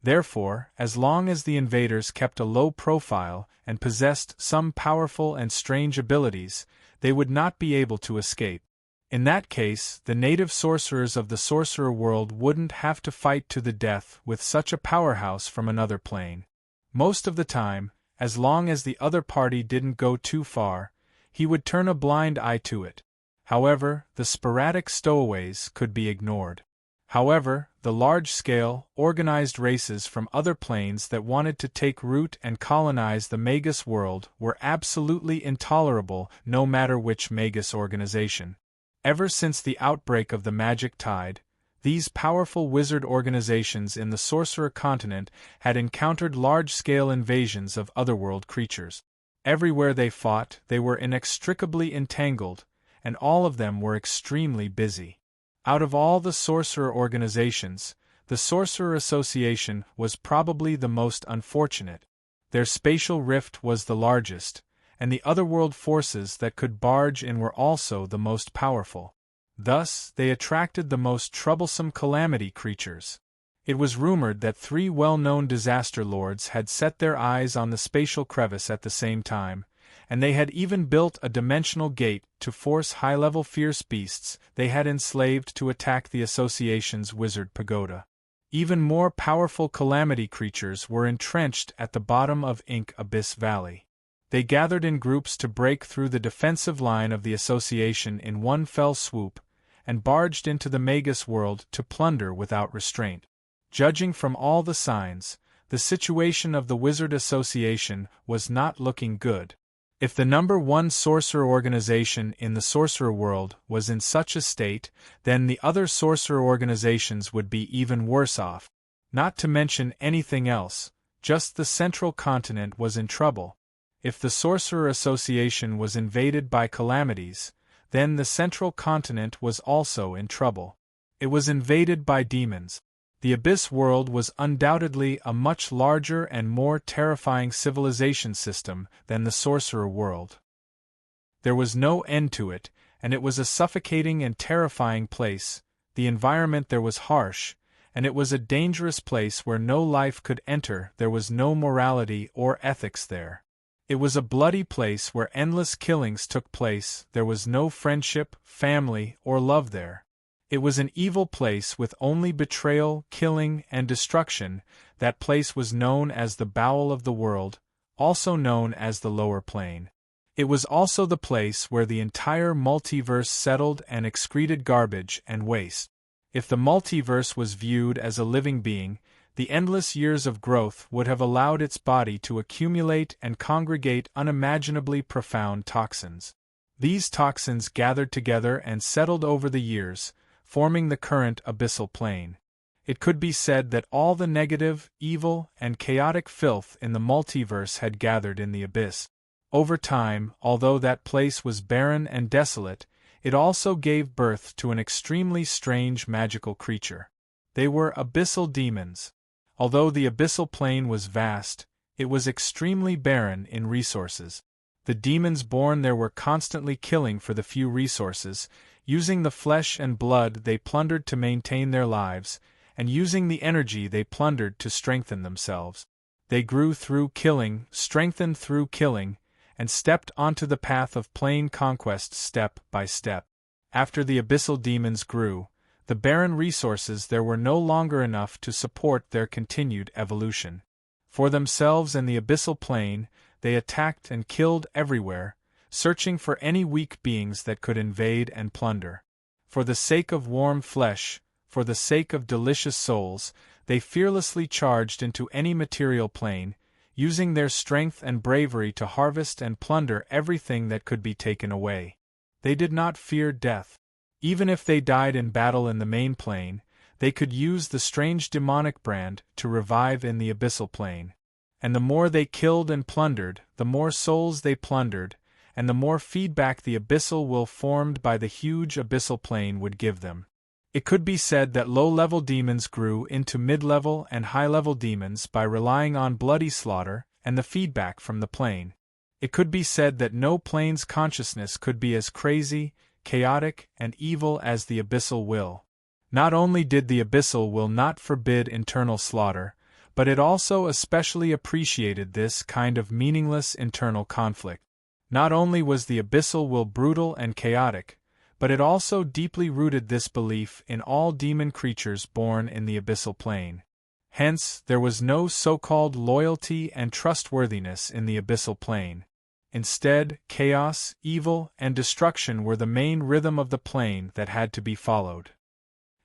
Therefore, as long as the invaders kept a low profile and possessed some powerful and strange abilities, they would not be able to escape. In that case, the native sorcerers of the sorcerer world wouldn't have to fight to the death with such a powerhouse from another plane. Most of the time, as long as the other party didn't go too far, he would turn a blind eye to it. However, the sporadic stowaways could be ignored. However, the large-scale, organized races from other planes that wanted to take root and colonize the Magus world were absolutely intolerable no matter which Magus organization. Ever since the outbreak of the Magic Tide, these powerful wizard organizations in the Sorcerer continent had encountered large-scale invasions of otherworld creatures. Everywhere they fought, they were inextricably entangled, and all of them were extremely busy. Out of all the sorcerer organizations, The Sorcerer Association was probably the most unfortunate. Their spatial rift was the largest, and the otherworld forces that could barge in were also the most powerful. Thus, they attracted the most troublesome calamity creatures. It was rumored that 3 well-known disaster lords had set their eyes on the spatial crevice at the same time, and they had even built a dimensional gate to force high-level fierce beasts they had enslaved to attack the Association's wizard pagoda. Even more powerful calamity creatures were entrenched at the bottom of Ink Abyss Valley. They gathered in groups to break through the defensive line of the Association in one fell swoop, and barged into the Magus world to plunder without restraint. Judging from all the signs, the situation of the Wizard Association was not looking good. If the number 1 sorcerer organization in the sorcerer world was in such a state, then the other sorcerer organizations would be even worse off. Not to mention anything else, just the central continent was in trouble. If the Sorcerer Association was invaded by calamities, then the central continent was also in trouble. It was invaded by demons. The Abyss world was undoubtedly a much larger and more terrifying civilization system than the Sorcerer world. There was no end to it, and it was a suffocating and terrifying place. The environment there was harsh, and it was a dangerous place where no life could enter. There was no morality or ethics there. It was a bloody place where endless killings took place. There was no friendship, family, or love there. It was an evil place with only betrayal, killing, and destruction. That place was known as the bowel of the world, also known as the lower plane. It was also the place where the entire multiverse settled and excreted garbage and waste. If the multiverse was viewed as a living being, the endless years of growth would have allowed its body to accumulate and congregate unimaginably profound toxins. These toxins gathered together and settled over the years, forming the current abyssal plane. It could be said that all the negative, evil, and chaotic filth in the multiverse had gathered in the abyss. Over time, although that place was barren and desolate, it also gave birth to an extremely strange magical creature. They were abyssal demons. Although the abyssal plane was vast, it was extremely barren in resources. The demons born there were constantly killing for the few resources, using the flesh and blood they plundered to maintain their lives, and using the energy they plundered to strengthen themselves. They grew through killing, strengthened through killing, and stepped onto the path of plane conquest step by step. After the abyssal demons grew, the barren resources there were no longer enough to support their continued evolution. For themselves and the abyssal plane, they attacked and killed everywhere, searching for any weak beings that could invade and plunder. For the sake of warm flesh, for the sake of delicious souls, they fearlessly charged into any material plane, using their strength and bravery to harvest and plunder everything that could be taken away. They did not fear death. Even if they died in battle in the main plane, they could use the strange demonic brand to revive in the abyssal plane. And the more they killed and plundered, the more souls they plundered, and the more feedback the abyssal will formed by the huge abyssal plane would give them. It could be said that low-level demons grew into mid-level and high-level demons by relying on bloody slaughter and the feedback from the plane. It could be said that no plane's consciousness could be as crazy, chaotic, and evil as the abyssal will. Not only did the abyssal will not forbid internal slaughter, but it also especially appreciated this kind of meaningless internal conflict. Not only was the abyssal will brutal and chaotic, but it also deeply rooted this belief in all demon creatures born in the abyssal plane. Hence, there was no so-called loyalty and trustworthiness in the abyssal plane. Instead, chaos, evil, and destruction were the main rhythm of the plane that had to be followed.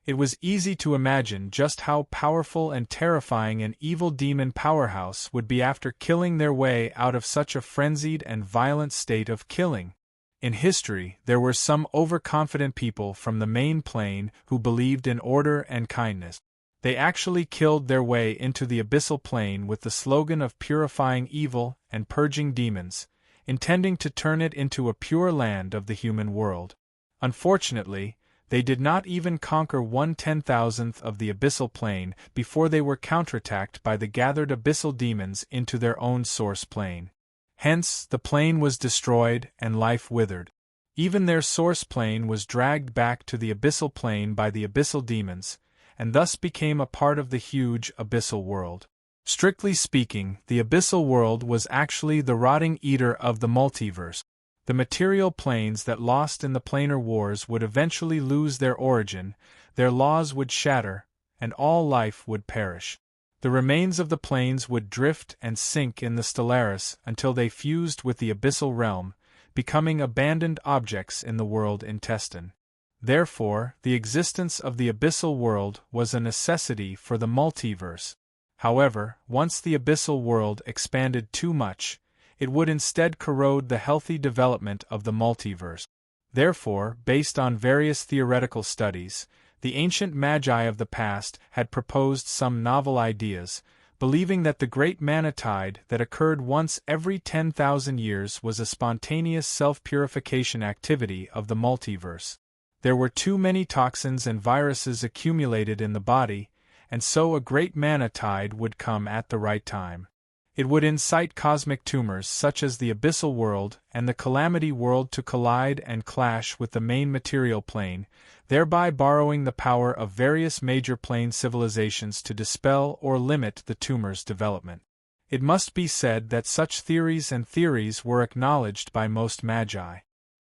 It was easy to imagine just how powerful and terrifying an evil demon powerhouse would be after killing their way out of such a frenzied and violent state of killing. In history, there were some overconfident people from the main plane who believed in order and kindness. They actually killed their way into the abyssal plane with the slogan of purifying evil and purging demons, intending to turn it into a pure land of the human world. Unfortunately, They did not even conquer 1/10,000th of the abyssal plane before they were counterattacked by the gathered abyssal demons into their own source plane. Hence, the plane was destroyed and life withered. Even their source plane was dragged back to the abyssal plane by the abyssal demons, and thus became a part of the huge abyssal world. Strictly speaking, the abyssal world was actually the rotting eater of the multiverse. The material planes that lost in the planar wars would eventually lose their origin, their laws would shatter, and all life would perish. The remains of the planes would drift and sink in the Stellaris until they fused with the abyssal realm, becoming abandoned objects in the world intestine. Therefore, the existence of the abyssal world was a necessity for the multiverse. However, once the abyssal world expanded too much, it would instead corrode the healthy development of the multiverse. Therefore, based on various theoretical studies, the ancient magi of the past had proposed some novel ideas, believing that the great mana tide that occurred once every 10,000 years was a spontaneous self-purification activity of the multiverse. There were too many toxins and viruses accumulated in the body, and so a great mana tide would come at the right time. It would incite cosmic tumors such as the abyssal world and the calamity world to collide and clash with the main material plane, thereby borrowing the power of various major plane civilizations to dispel or limit the tumor's development. It must be said that such theories were acknowledged by most magi.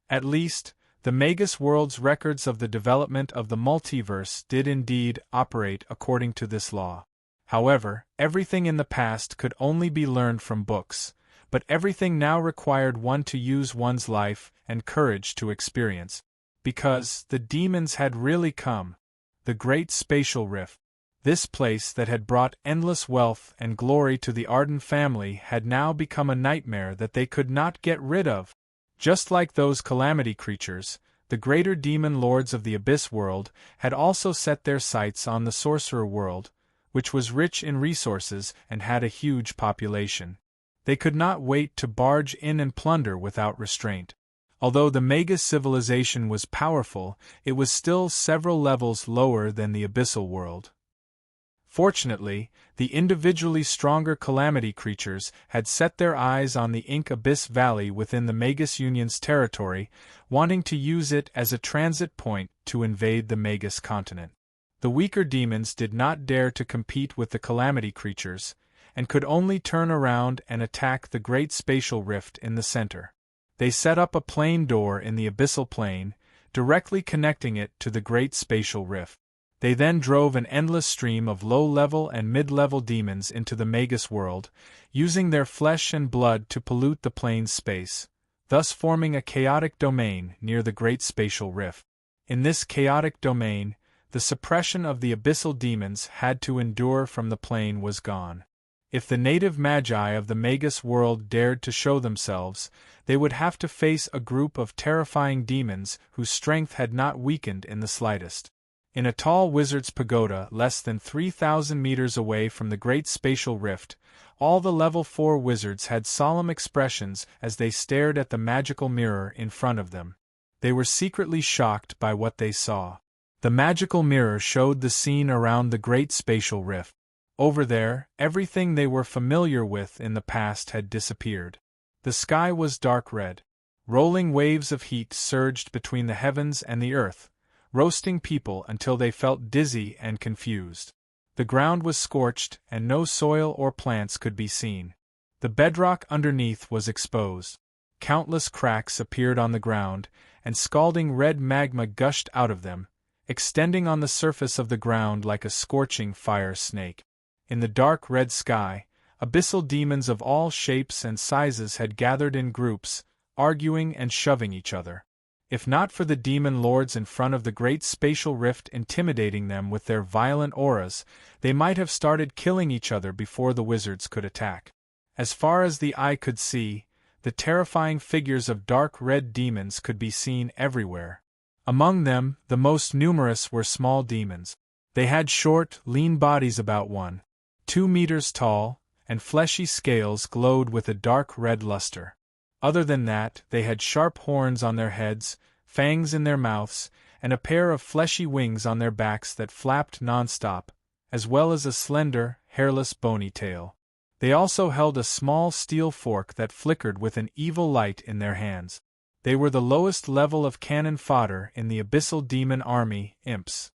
At least, the Magus world's records of the development of the multiverse did indeed operate according to this law. However, everything in the past could only be learned from books, but everything now required one to use one's life and courage to experience. Because the demons had really come. The great spatial rift. This place that had brought endless wealth and glory to the Arden family had now become a nightmare that they could not get rid of. Just like those calamity creatures, the greater demon lords of the abyss world had also set their sights on the sorcerer world, which was rich in resources and had a huge population. They could not wait to barge in and plunder without restraint. Although the Magus civilization was powerful, it was still several levels lower than the abyssal world. Fortunately, the individually stronger calamity creatures had set their eyes on the Ink Abyss Valley within the Magus Union's territory, wanting to use it as a transit point to invade the Magus continent. The weaker demons did not dare to compete with the calamity creatures, and could only turn around and attack the great spatial rift in the center. They set up a plane door in the abyssal plane, directly connecting it to the great spatial rift. They then drove an endless stream of low-level and mid-level demons into the Magus world, using their flesh and blood to pollute the plane's space, thus forming a chaotic domain near the great spatial rift. In this chaotic domain, the suppression of the abyssal demons had to endure from the plane was gone. If the native magi of the Magus world dared to show themselves, they would have to face a group of terrifying demons whose strength had not weakened in the slightest. In a tall wizard's pagoda less than 3,000 meters away from the great spatial rift, all the level 4 wizards had solemn expressions as they stared at the magical mirror in front of them. They were secretly shocked by what they saw. The magical mirror showed the scene around the great spatial rift. Over there, everything they were familiar with in the past had disappeared. The sky was dark red. Rolling waves of heat surged between the heavens and the earth, roasting people until they felt dizzy and confused. The ground was scorched and no soil or plants could be seen. The bedrock underneath was exposed. Countless cracks appeared on the ground, and scalding red magma gushed out of them, extending on the surface of the ground like a scorching fire snake. In the dark red sky, abyssal demons of all shapes and sizes had gathered in groups, arguing and shoving each other. If not for the demon lords in front of the great spatial rift intimidating them with their violent auras, they might have started killing each other before the wizards could attack. As far as the eye could see, the terrifying figures of dark red demons could be seen everywhere. Among them, the most numerous were small demons. They had short, lean bodies about 1.2 meters tall, and fleshy scales glowed with a dark red luster. Other than that, they had sharp horns on their heads, fangs in their mouths, and a pair of fleshy wings on their backs that flapped non-stop, as well as a slender, hairless bony tail. They also held a small steel fork that flickered with an evil light in their hands. They were the lowest level of cannon fodder in the abyssal demon army, imps.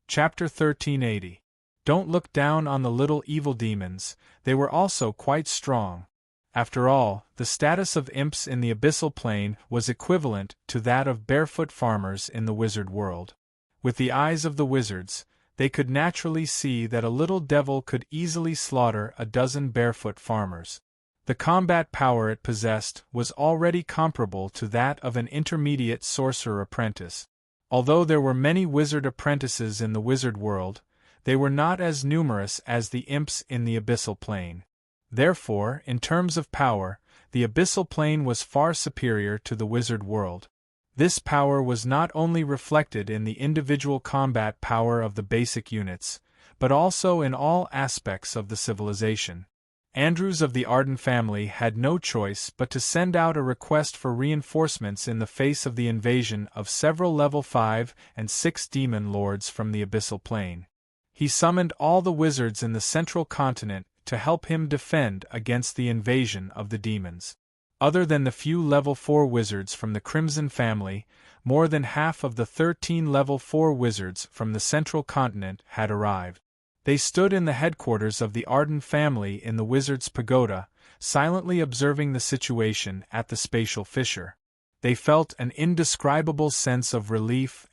Chapter 1380. Don't look down on the little evil demons, they were also quite strong. After all, the status of imps in the abyssal plane was equivalent to that of barefoot farmers in the wizard world. With the eyes of the wizards, they could naturally see that a little devil could easily slaughter a dozen barefoot farmers. The combat power it possessed was already comparable to that of an intermediate sorcerer apprentice. Although there were many wizard apprentices in the wizard world, they were not as numerous as the imps in the abyssal plane. Therefore, in terms of power, the abyssal plane was far superior to the wizard world. This power was not only reflected in the individual combat power of the basic units, but also in all aspects of the civilization. Andrews of the Arden family had no choice but to send out a request for reinforcements in the face of the invasion of several level 5 and 6 demon lords from the abyssal plane. He summoned all the wizards in the central continent to help him defend against the invasion of the demons. Other than the few level 4 wizards from the Crimson family, more than half of the 13 level 4 wizards from the central continent had arrived. They stood in the headquarters of the Arden family in the Wizard's Pagoda, silently observing the situation at the spatial fissure. They felt an indescribable sense of relief.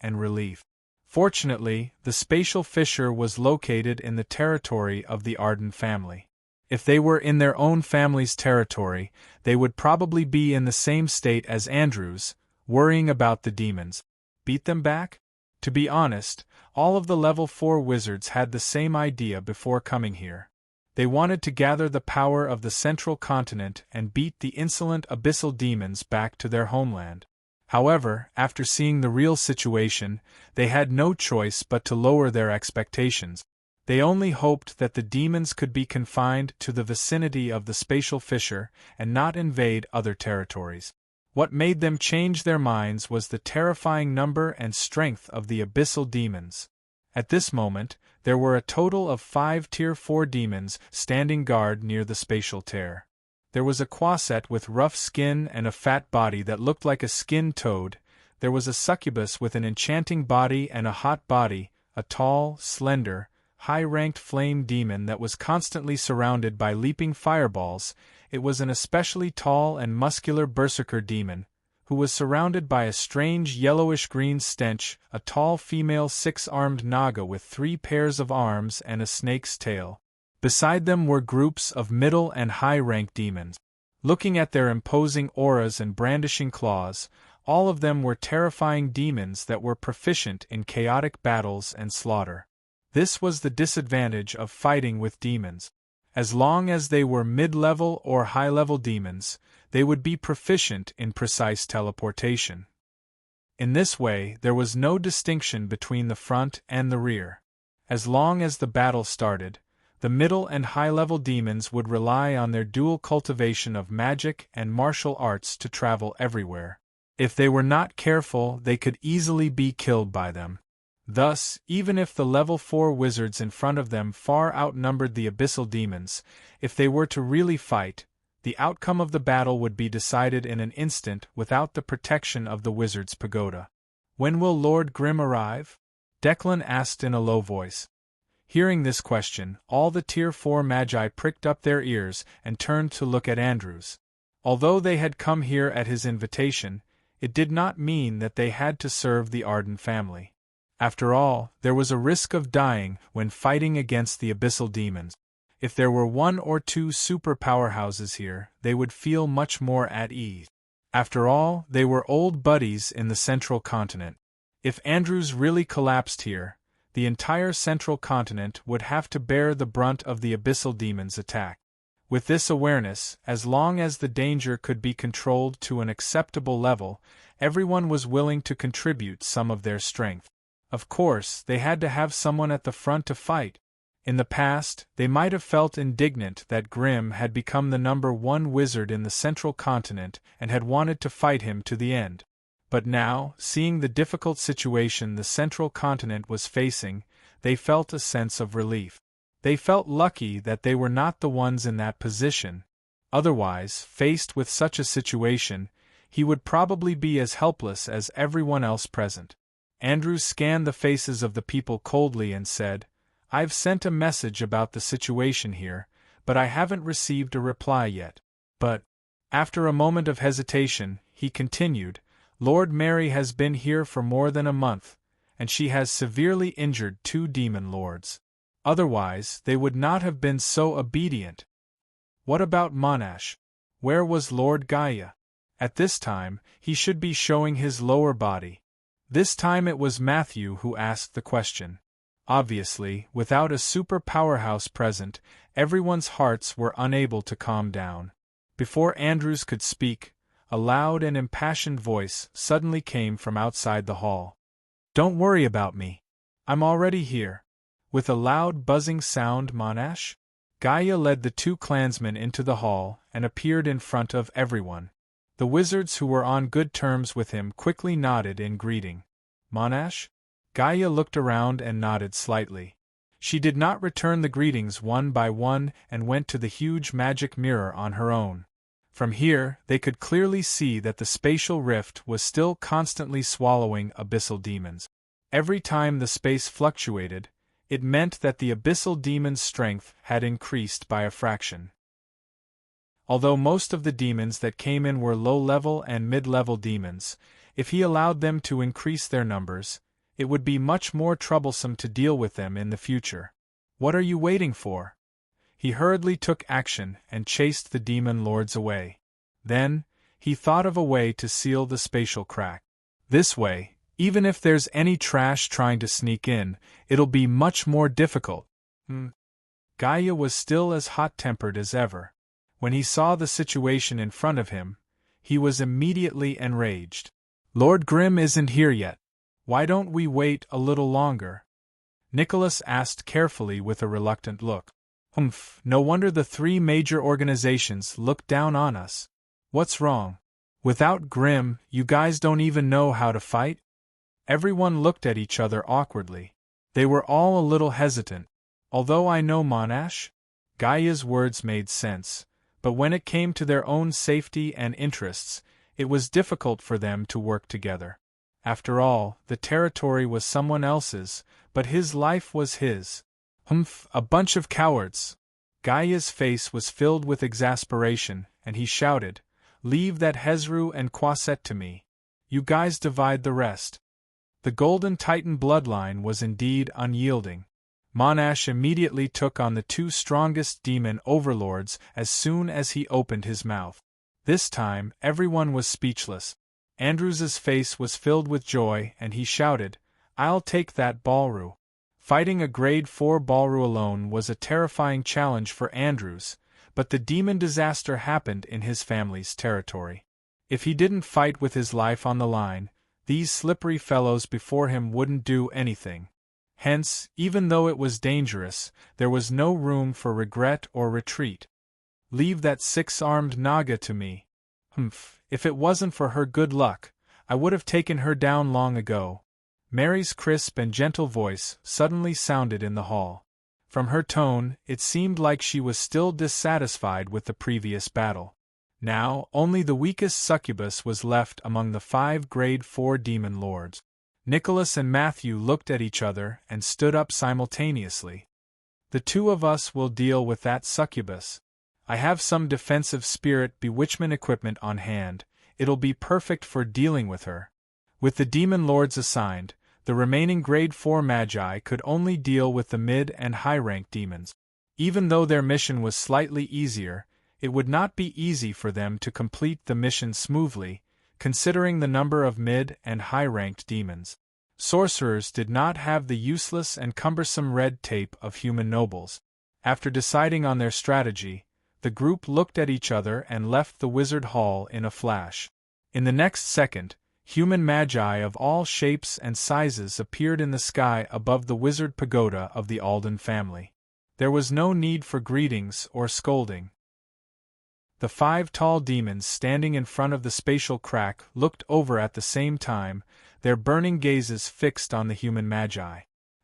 Fortunately, the spatial fissure was located in the territory of the Arden family. If they were in their own family's territory, they would probably be in the same state as Andrews, worrying about the demons. Beat them back? To be honest, all of the level 4 wizards had the same idea before coming here. They wanted to gather the power of the central continent and beat the insolent abyssal demons back to their homeland. However, after seeing the real situation, they had no choice but to lower their expectations. They only hoped that the demons could be confined to the vicinity of the spatial fissure and not invade other territories. What made them change their minds was the terrifying number and strength of the abyssal demons. At this moment, there were a total of 5 Tier 4 demons standing guard near the spatial tear. There was a quaset with rough skin and a fat body that looked like a skinned toad. There was a succubus with an enchanting body and a hot body, a tall, slender, high-ranked flame demon that was constantly surrounded by leaping fireballs. It was an especially tall and muscular berserker demon, who was surrounded by a strange yellowish-green stench, a tall female 6-armed naga with 3 pairs of arms and a snake's tail. Beside them were groups of middle and high-rank demons. Looking at their imposing auras and brandishing claws, all of them were terrifying demons that were proficient in chaotic battles and slaughter. This was the disadvantage of fighting with demons. As long as they were mid-level or high-level demons, they would be proficient in precise teleportation. In this way, there was no distinction between the front and the rear. As long as the battle started, the middle and high-level demons would rely on their dual cultivation of magic and martial arts to travel everywhere. If they were not careful, they could easily be killed by them. Thus, even if the level 4 wizards in front of them far outnumbered the abyssal demons, if they were to really fight, the outcome of the battle would be decided in an instant without the protection of the wizard's pagoda. "When will Lord Grimm arrive?" Declan asked in a low voice. Hearing this question, all the Tier 4 magi pricked up their ears and turned to look at Andrews. Although they had come here at his invitation, it did not mean that they had to serve the Arden family. After all, there was a risk of dying when fighting against the abyssal demons. If there were 1 or 2 super powerhouses here, they would feel much more at ease. After all, they were old buddies in the central continent. If Andrews really collapsed here, the entire central continent would have to bear the brunt of the abyssal demons' attack. With this awareness, as long as the danger could be controlled to an acceptable level, everyone was willing to contribute some of their strength. Of course, they had to have someone at the front to fight. In the past, they might have felt indignant that Grimm had become the #1 wizard in the central continent and had wanted to fight him to the end. But now, seeing the difficult situation the central continent was facing, they felt a sense of relief. They felt lucky that they were not the ones in that position. Otherwise, faced with such a situation, he would probably be as helpless as everyone else present. Andrews scanned the faces of the people coldly and said, "I've sent a message about the situation here, but I haven't received a reply yet." But, after a moment of hesitation, he continued, "Lord Mary has been here for more than a month, and she has severely injured 2 demon lords. Otherwise, they would not have been so obedient." What about Monash? Where was Lord Gaia? At this time, he should be showing his lower body. This time it was Matthew who asked the question. Obviously, without a super powerhouse present, everyone's hearts were unable to calm down. Before Andrews could speak, a loud and impassioned voice suddenly came from outside the hall. "Don't worry about me. I'm already here." With a loud buzzing sound, Monash? Gaia led the 2 clansmen into the hall and appeared in front of everyone. The wizards who were on good terms with him quickly nodded in greeting. "Monash?" Gaia looked around and nodded slightly. She did not return the greetings one by one and went to the huge magic mirror on her own. From here, they could clearly see that the spatial rift was still constantly swallowing abyssal demons. Every time the space fluctuated, it meant that the abyssal demon's strength had increased by a fraction. Although most of the demons that came in were low-level and mid-level demons, if he allowed them to increase their numbers, it would be much more troublesome to deal with them in the future. "What are you waiting for?" He hurriedly took action and chased the demon lords away. Then, he thought of a way to seal the spatial crack. This way, even if there's any trash trying to sneak in, it'll be much more difficult. Gaia was still as hot-tempered as ever. When he saw the situation in front of him, he was immediately enraged. "Lord Grimm isn't here yet. Why don't we wait a little longer?" Nicholas asked carefully with a reluctant look. No wonder the 3 major organizations look down on us. What's wrong? Without Grimm, you guys don't even know how to fight?" Everyone looked at each other awkwardly. They were all a little hesitant. Although I know Monash? Gaia's words made sense, but when it came to their own safety and interests, it was difficult for them to work together. After all, the territory was someone else's, but his life was his. A bunch of cowards! Gaia's face was filled with exasperation, and he shouted, "Leave that Hezru and Quaset to me. You guys divide the rest." The Golden Titan bloodline was indeed unyielding. Monash immediately took on the 2 strongest demon overlords as soon as he opened his mouth. This time, everyone was speechless. Andrews's face was filled with joy, and he shouted, "I'll take that Balru." Fighting a grade 4 Balru alone was a terrifying challenge for Andrews, but the demon disaster happened in his family's territory. If he didn't fight with his life on the line, these slippery fellows before him wouldn't do anything. Hence, even though it was dangerous, there was no room for regret or retreat. "Leave that 6-armed Naga to me." If it wasn't for her good luck, I would have taken her down long ago. Mary's crisp and gentle voice suddenly sounded in the hall. From her tone, it seemed like she was still dissatisfied with the previous battle. Now, only the weakest succubus was left among the 5 grade 4 demon lords. Nicholas and Matthew looked at each other and stood up simultaneously. "The 2 of us will deal with that succubus. I have some defensive spirit bewitchment equipment on hand. It'll be perfect for dealing with her." With the demon lords assigned, the remaining grade 4 magi could only deal with the mid and high-ranked demons. Even though their mission was slightly easier, it would not be easy for them to complete the mission smoothly, considering the number of mid and high-ranked demons. Sorcerers did not have the useless and cumbersome red tape of human nobles. After deciding on their strategy, the group looked at each other and left the wizard hall in a flash. In the next second, human magi of all shapes and sizes appeared in the sky above the wizard pagoda of the Alden family. There was no need for greetings or scolding. The 5 tall demons standing in front of the spatial crack looked over at the same time, their burning gazes fixed on the human magi.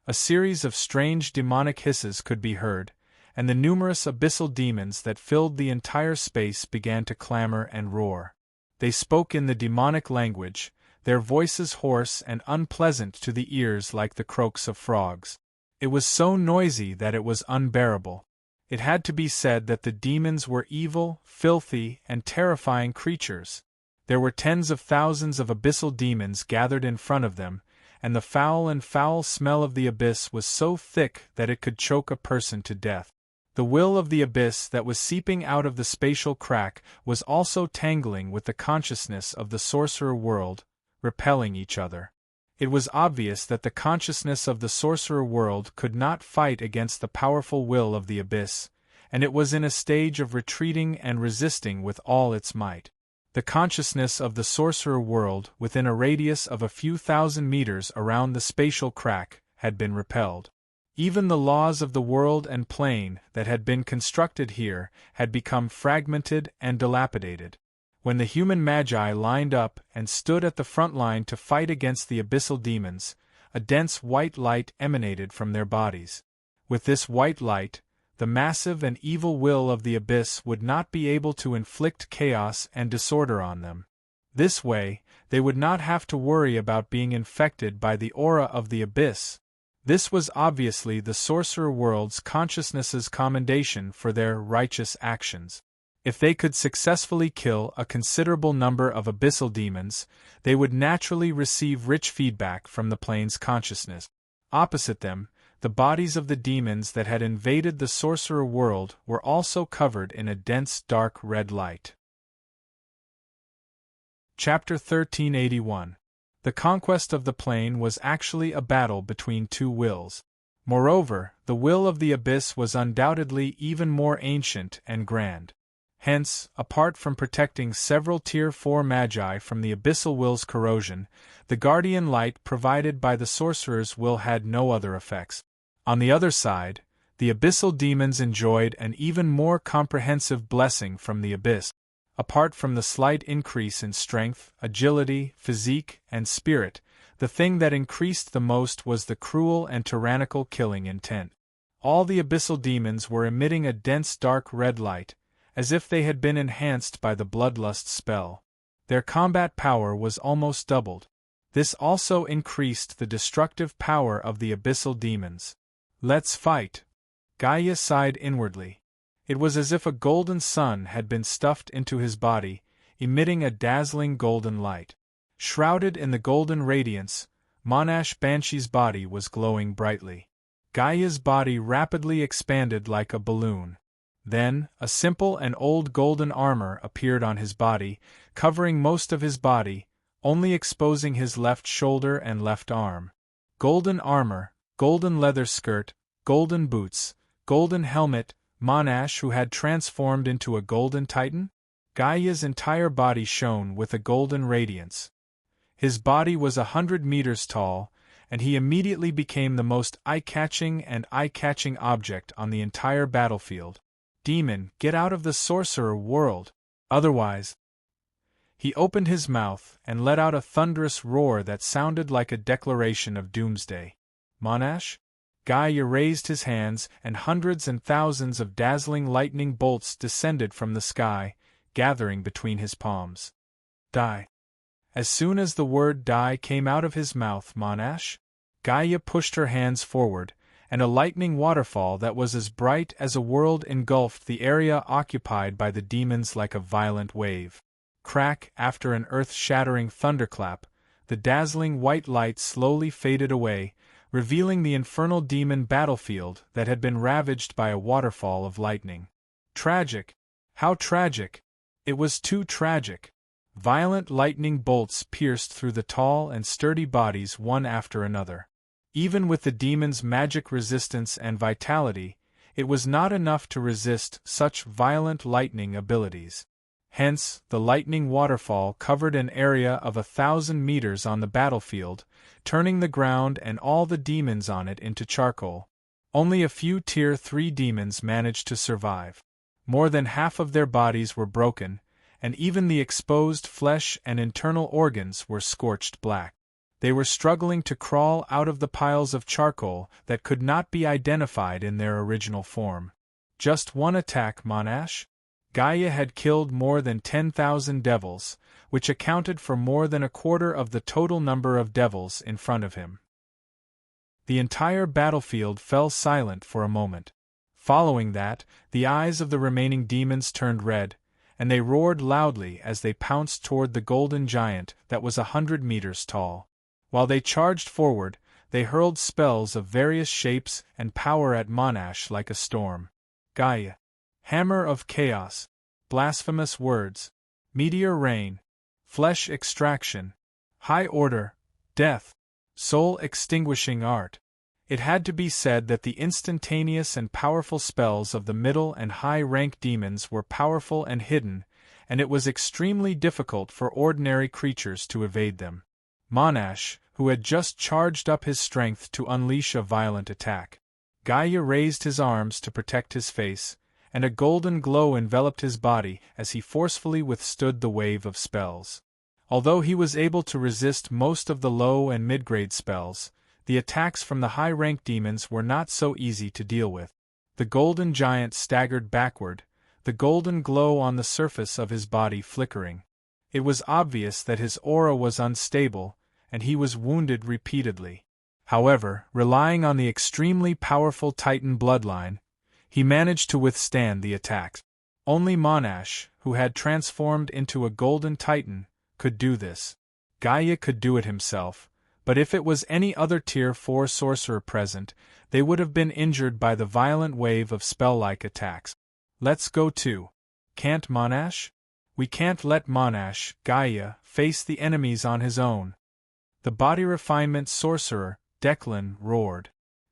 A series of strange demonic hisses could be heard, and the numerous abyssal demons that filled the entire space began to clamor and roar. They spoke in the demonic language, their voices hoarse and unpleasant to the ears like the croaks of frogs. It was so noisy that it was unbearable. It had to be said that the demons were evil, filthy, and terrifying creatures. There were tens of thousands of abyssal demons gathered in front of them, and the foul smell of the abyss was so thick that it could choke a person to death. The will of the abyss that was seeping out of the spatial crack was also tangling with the consciousness of the sorcerer world, repelling each other. It was obvious that the consciousness of the sorcerer world could not fight against the powerful will of the abyss, and it was in a stage of retreating and resisting with all its might. The consciousness of the sorcerer world, within a radius of a few thousand meters around the spatial crack, had been repelled. Even the laws of the world and plane that had been constructed here had become fragmented and dilapidated. When the human magi lined up and stood at the front line to fight against the abyssal demons, a dense white light emanated from their bodies. With this white light, the massive and evil will of the abyss would not be able to inflict chaos and disorder on them. This way, they would not have to worry about being infected by the aura of the abyss. This was obviously the sorcerer world's consciousness's commendation for their righteous actions. If they could successfully kill a considerable number of abyssal demons, they would naturally receive rich feedback from the plane's consciousness. Opposite them, the bodies of the demons that had invaded the sorcerer world were also covered in a dense dark red light. Chapter 1381. The conquest of the plane was actually a battle between two wills. Moreover, the will of the abyss was undoubtedly even more ancient and grand. Hence, apart from protecting several Tier 4 magi from the abyssal will's corrosion, the guardian light provided by the sorcerer's will had no other effects. On the other side, the abyssal demons enjoyed an even more comprehensive blessing from the abyss. Apart from the slight increase in strength, agility, physique, and spirit, the thing that increased the most was the cruel and tyrannical killing intent. All the abyssal demons were emitting a dense dark red light, as if they had been enhanced by the bloodlust spell. Their combat power was almost doubled. This also increased the destructive power of the abyssal demons. "Let's fight." Gaia sighed inwardly. It was as if a golden sun had been stuffed into his body, emitting a dazzling golden light. Shrouded in the golden radiance, Monash Banshee's body was glowing brightly. Gaia's body rapidly expanded like a balloon. Then, a simple and old golden armor appeared on his body, covering most of his body, only exposing his left shoulder and left arm. Golden armor, golden leather skirt, golden boots, golden helmet. Monash, who had transformed into a golden titan? Gaia's entire body shone with a golden radiance. His body was 100 meters tall, and he immediately became the most eye-catching object on the entire battlefield. "Demon, get out of the sorcerer world! Otherwise—" He opened his mouth and let out a thunderous roar that sounded like a declaration of doomsday. "Monash?" Gaia raised his hands, and hundreds and thousands of dazzling lightning bolts descended from the sky, gathering between his palms. "Die." As soon as the word "die" came out of his mouth, Monash, Gaia pushed her hands forward, and a lightning waterfall that was as bright as a world engulfed the area occupied by the demons like a violent wave. Crack, after an earth-shattering thunderclap, the dazzling white light slowly faded away, revealing the infernal demon battlefield that had been ravaged by a waterfall of lightning. Tragic! How tragic! It was too tragic! Violent lightning bolts pierced through the tall and sturdy bodies one after another. Even with the demon's magic resistance and vitality, it was not enough to resist such violent lightning abilities. Hence, the lightning waterfall covered an area of 1,000 meters on the battlefield, turning the ground and all the demons on it into charcoal. Only a few Tier 3 demons managed to survive. More than half of their bodies were broken, and even the exposed flesh and internal organs were scorched black. They were struggling to crawl out of the piles of charcoal that could not be identified in their original form. Just one attack, Monash? Gaia had killed more than 10,000 devils, which accounted for more than a quarter of the total number of devils in front of him. The entire battlefield fell silent for a moment. Following that, the eyes of the remaining demons turned red, and they roared loudly as they pounced toward the golden giant that was 100 meters tall. While they charged forward, they hurled spells of various shapes and power at Monash like a storm. Gaia. Hammer of chaos. Blasphemous words. Meteor rain. Flesh extraction. High order. Death. Soul extinguishing art. It had to be said that the instantaneous and powerful spells of the middle and high-rank demons were powerful and hidden, and it was extremely difficult for ordinary creatures to evade them. Monash, who had just charged up his strength to unleash a violent attack. Gaia raised his arms to protect his face, and a golden glow enveloped his body as he forcefully withstood the wave of spells. Although he was able to resist most of the low and mid-grade spells, the attacks from the high-rank demons were not so easy to deal with. The golden giant staggered backward, the golden glow on the surface of his body flickering. It was obvious that his aura was unstable, and he was wounded repeatedly. However, relying on the extremely powerful Titan bloodline, he managed to withstand the attacks. Only Monash, who had transformed into a golden Titan, could do this. Gaia could do it himself, but if it was any other Tier 4 sorcerer present, they would have been injured by the violent wave of spell-like attacks. Let's go too. Can't Monash? We can't let Monash, Gaia, face the enemies on his own. The body refinement sorcerer, Declan, roared.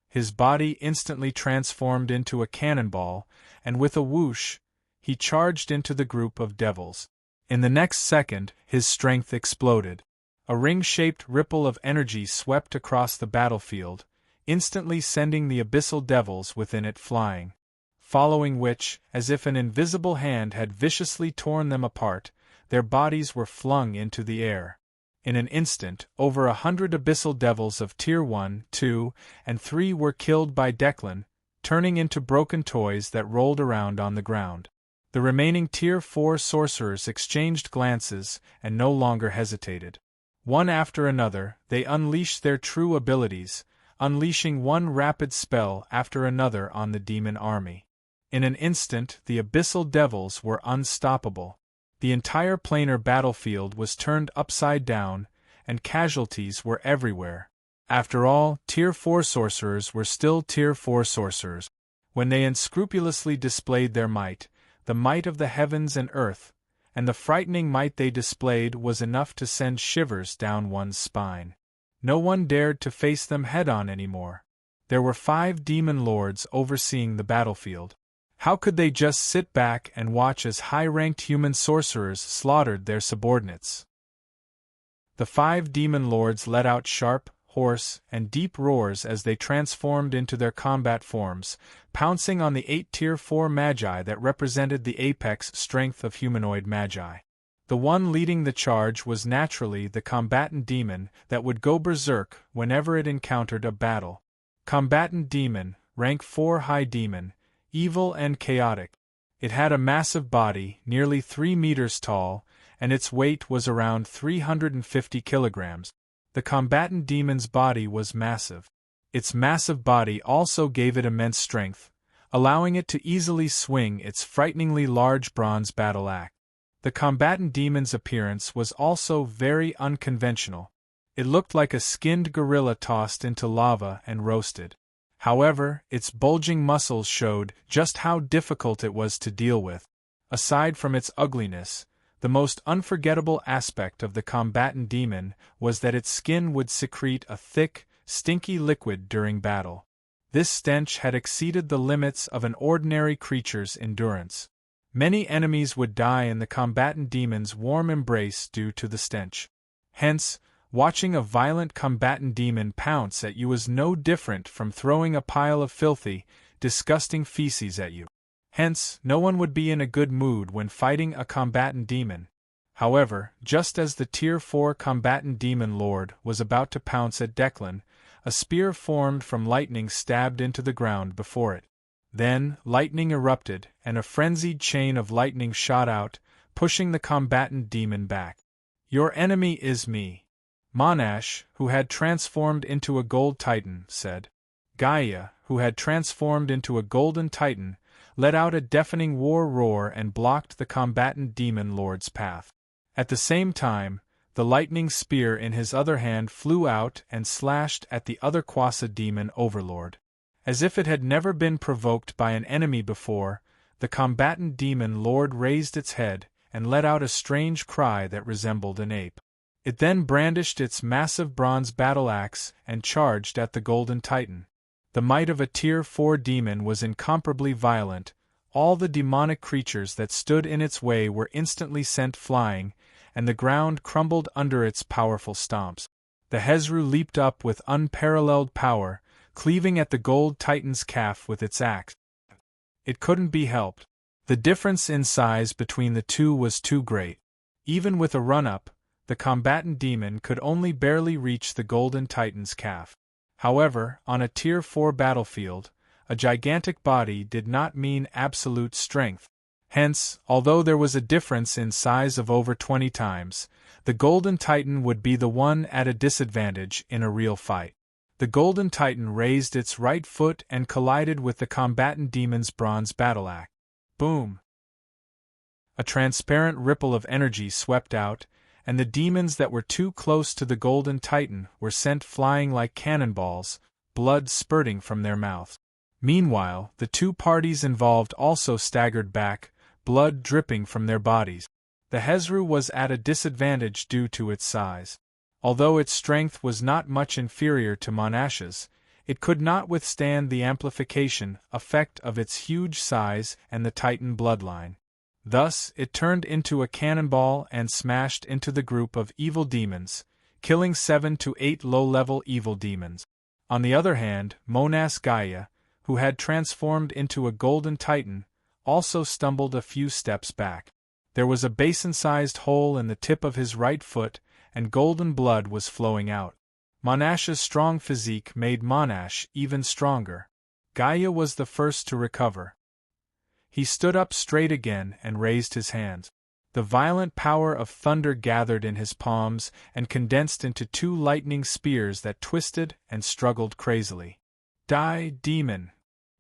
His body instantly transformed into a cannonball, and with a whoosh, he charged into the group of devils. In the next second, his strength exploded. A ring-shaped ripple of energy swept across the battlefield, instantly sending the abyssal devils within it flying. Following which, as if an invisible hand had viciously torn them apart, their bodies were flung into the air. In an instant, over 100 abyssal devils of Tier 1, 2, and 3 were killed by Declan, turning into broken toys that rolled around on the ground. The remaining Tier 4 sorcerers exchanged glances and no longer hesitated. One after another, they unleashed their true abilities, unleashing one rapid spell after another on the demon army. In an instant, the abyssal devils were unstoppable. The entire planar battlefield was turned upside down, and casualties were everywhere. After all, Tier 4 sorcerers were still Tier 4 sorcerers. When they unscrupulously displayed their might, the might of the heavens and earth, and the frightening might they displayed was enough to send shivers down one's spine. No one dared to face them head-on anymore. There were 5 demon lords overseeing the battlefield. How could they just sit back and watch as high-ranked human sorcerers slaughtered their subordinates? The 5 demon lords let out sharp, hoarse, and deep roars as they transformed into their combat forms, pouncing on the 8 Tier 4 magi that represented the apex strength of humanoid magi. The one leading the charge was naturally the combatant demon that would go berserk whenever it encountered a battle. Combatant demon, rank 4 high demon, evil and chaotic. It had a massive body, nearly 3 meters tall, and its weight was around 350 kilograms. The combatant demon's body was massive. Its massive body also gave it immense strength, allowing it to easily swing its frighteningly large bronze battle axe. The combatant demon's appearance was also very unconventional. It looked like a skinned gorilla tossed into lava and roasted. However, its bulging muscles showed just how difficult it was to deal with. Aside from its ugliness, the most unforgettable aspect of the combatant demon was that its skin would secrete a thick, stinky liquid during battle. This stench had exceeded the limits of an ordinary creature's endurance. Many enemies would die in the combatant demon's warm embrace due to the stench. Hence, watching a violent combatant demon pounce at you was no different from throwing a pile of filthy, disgusting feces at you. Hence, no one would be in a good mood when fighting a combatant demon. However, just as the Tier 4 combatant demon lord was about to pounce at Declan, a spear formed from lightning stabbed into the ground before it. Then, lightning erupted, and a frenzied chain of lightning shot out, pushing the combatant demon back. "Your enemy is me," Monash, who had transformed into a gold titan, said. Gaia, who had transformed into a golden titan, let out a deafening war roar and blocked the combatant demon lord's path. At the same time, the lightning spear in his other hand flew out and slashed at the other Quasa demon overlord. As if it had never been provoked by an enemy before, the combatant demon lord raised its head and let out a strange cry that resembled an ape. It then brandished its massive bronze battle axe and charged at the golden titan. The might of a Tier 4 demon was incomparably violent. All the demonic creatures that stood in its way were instantly sent flying, and the ground crumbled under its powerful stomps. The Hezru leaped up with unparalleled power, cleaving at the gold titan's calf with its axe. It couldn't be helped. The difference in size between the two was too great. Even with a run-up, the combatant demon could only barely reach the golden titan's calf. However, on a Tier 4 battlefield, a gigantic body did not mean absolute strength. Hence, although there was a difference in size of over 20 times, the golden titan would be the one at a disadvantage in a real fight. The golden titan raised its right foot and collided with the combatant demon's bronze battle axe. Boom! A transparent ripple of energy swept out, and the demons that were too close to the golden titan were sent flying like cannonballs, blood spurting from their mouths. Meanwhile, the two parties involved also staggered back, blood dripping from their bodies. The Hezru was at a disadvantage due to its size. Although its strength was not much inferior to Monash's, it could not withstand the amplification effect of its huge size and the Titan bloodline. Thus, it turned into a cannonball and smashed into the group of evil demons, killing 7 to 8 low-level evil demons. On the other hand, Monas Gaia, who had transformed into a golden titan, also stumbled a few steps back. There was a basin-sized hole in the tip of his right foot, and golden blood was flowing out. Monash's strong physique made Monash even stronger. Gaia was the first to recover. He stood up straight again and raised his hands. The violent power of thunder gathered in his palms and condensed into 2 lightning spears that twisted and struggled crazily. "Die, demon!"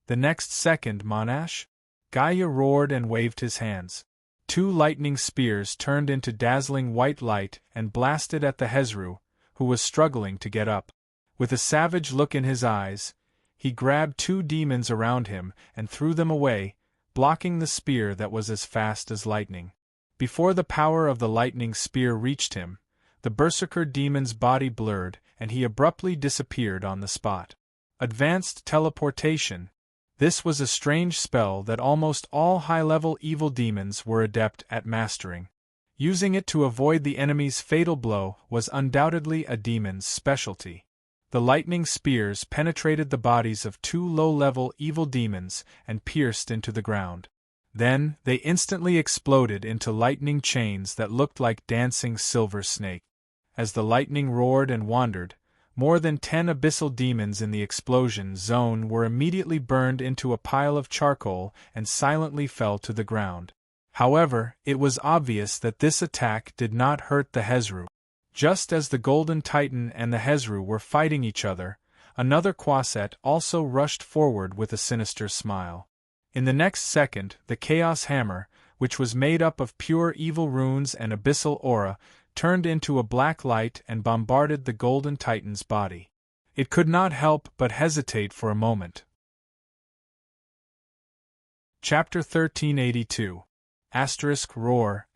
The next second, Monash! Gaia roared and waved his hands. 2 lightning spears turned into dazzling white light and blasted at the Hezru, who was struggling to get up. With a savage look in his eyes, he grabbed 2 demons around him and threw them away, blocking the spear that was as fast as lightning. Before the power of the lightning spear reached him, the berserker demon's body blurred and he abruptly disappeared on the spot. Advanced teleportation. This was a strange spell that almost all high-level evil demons were adept at mastering. Using it to avoid the enemy's fatal blow was undoubtedly a demon's specialty. The lightning spears penetrated the bodies of 2 low-level evil demons and pierced into the ground. Then, they instantly exploded into lightning chains that looked like dancing silver snakes. As the lightning roared and wandered, more than 10 abyssal demons in the explosion zone were immediately burned into a pile of charcoal and silently fell to the ground. However, it was obvious that this attack did not hurt the Hezru. Just as the Golden Titan and the Hezru were fighting each other, another Quaset also rushed forward with a sinister smile. In the next second, the Chaos Hammer, which was made up of pure evil runes and abyssal aura, turned into a black light and bombarded the Golden Titan's body. It could not help but hesitate for a moment. Chapter 1382. Roar,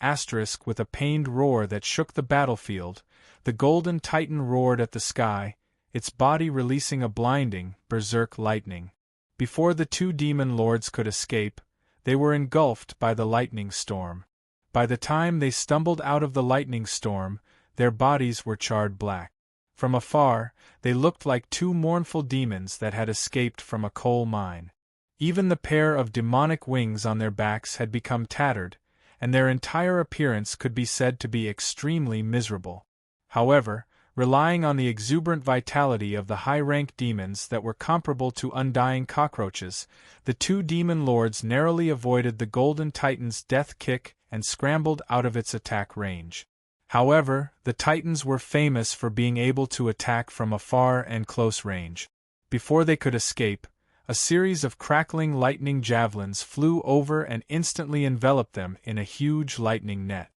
with a pained roar that shook the battlefield, the Golden Titan roared at the sky, its body releasing a blinding, berserk lightning. Before the 2 demon lords could escape, they were engulfed by the lightning storm. By the time they stumbled out of the lightning storm, their bodies were charred black. From afar, they looked like 2 mournful demons that had escaped from a coal mine. Even the pair of demonic wings on their backs had become tattered, and their entire appearance could be said to be extremely miserable. However, relying on the exuberant vitality of the high-ranked demons that were comparable to undying cockroaches, the two demon lords narrowly avoided the Golden Titan's death kick and scrambled out of its attack range. However, the Titans were famous for being able to attack from afar and close range. Before they could escape, a series of crackling lightning javelins flew over and instantly enveloped them in a huge lightning net.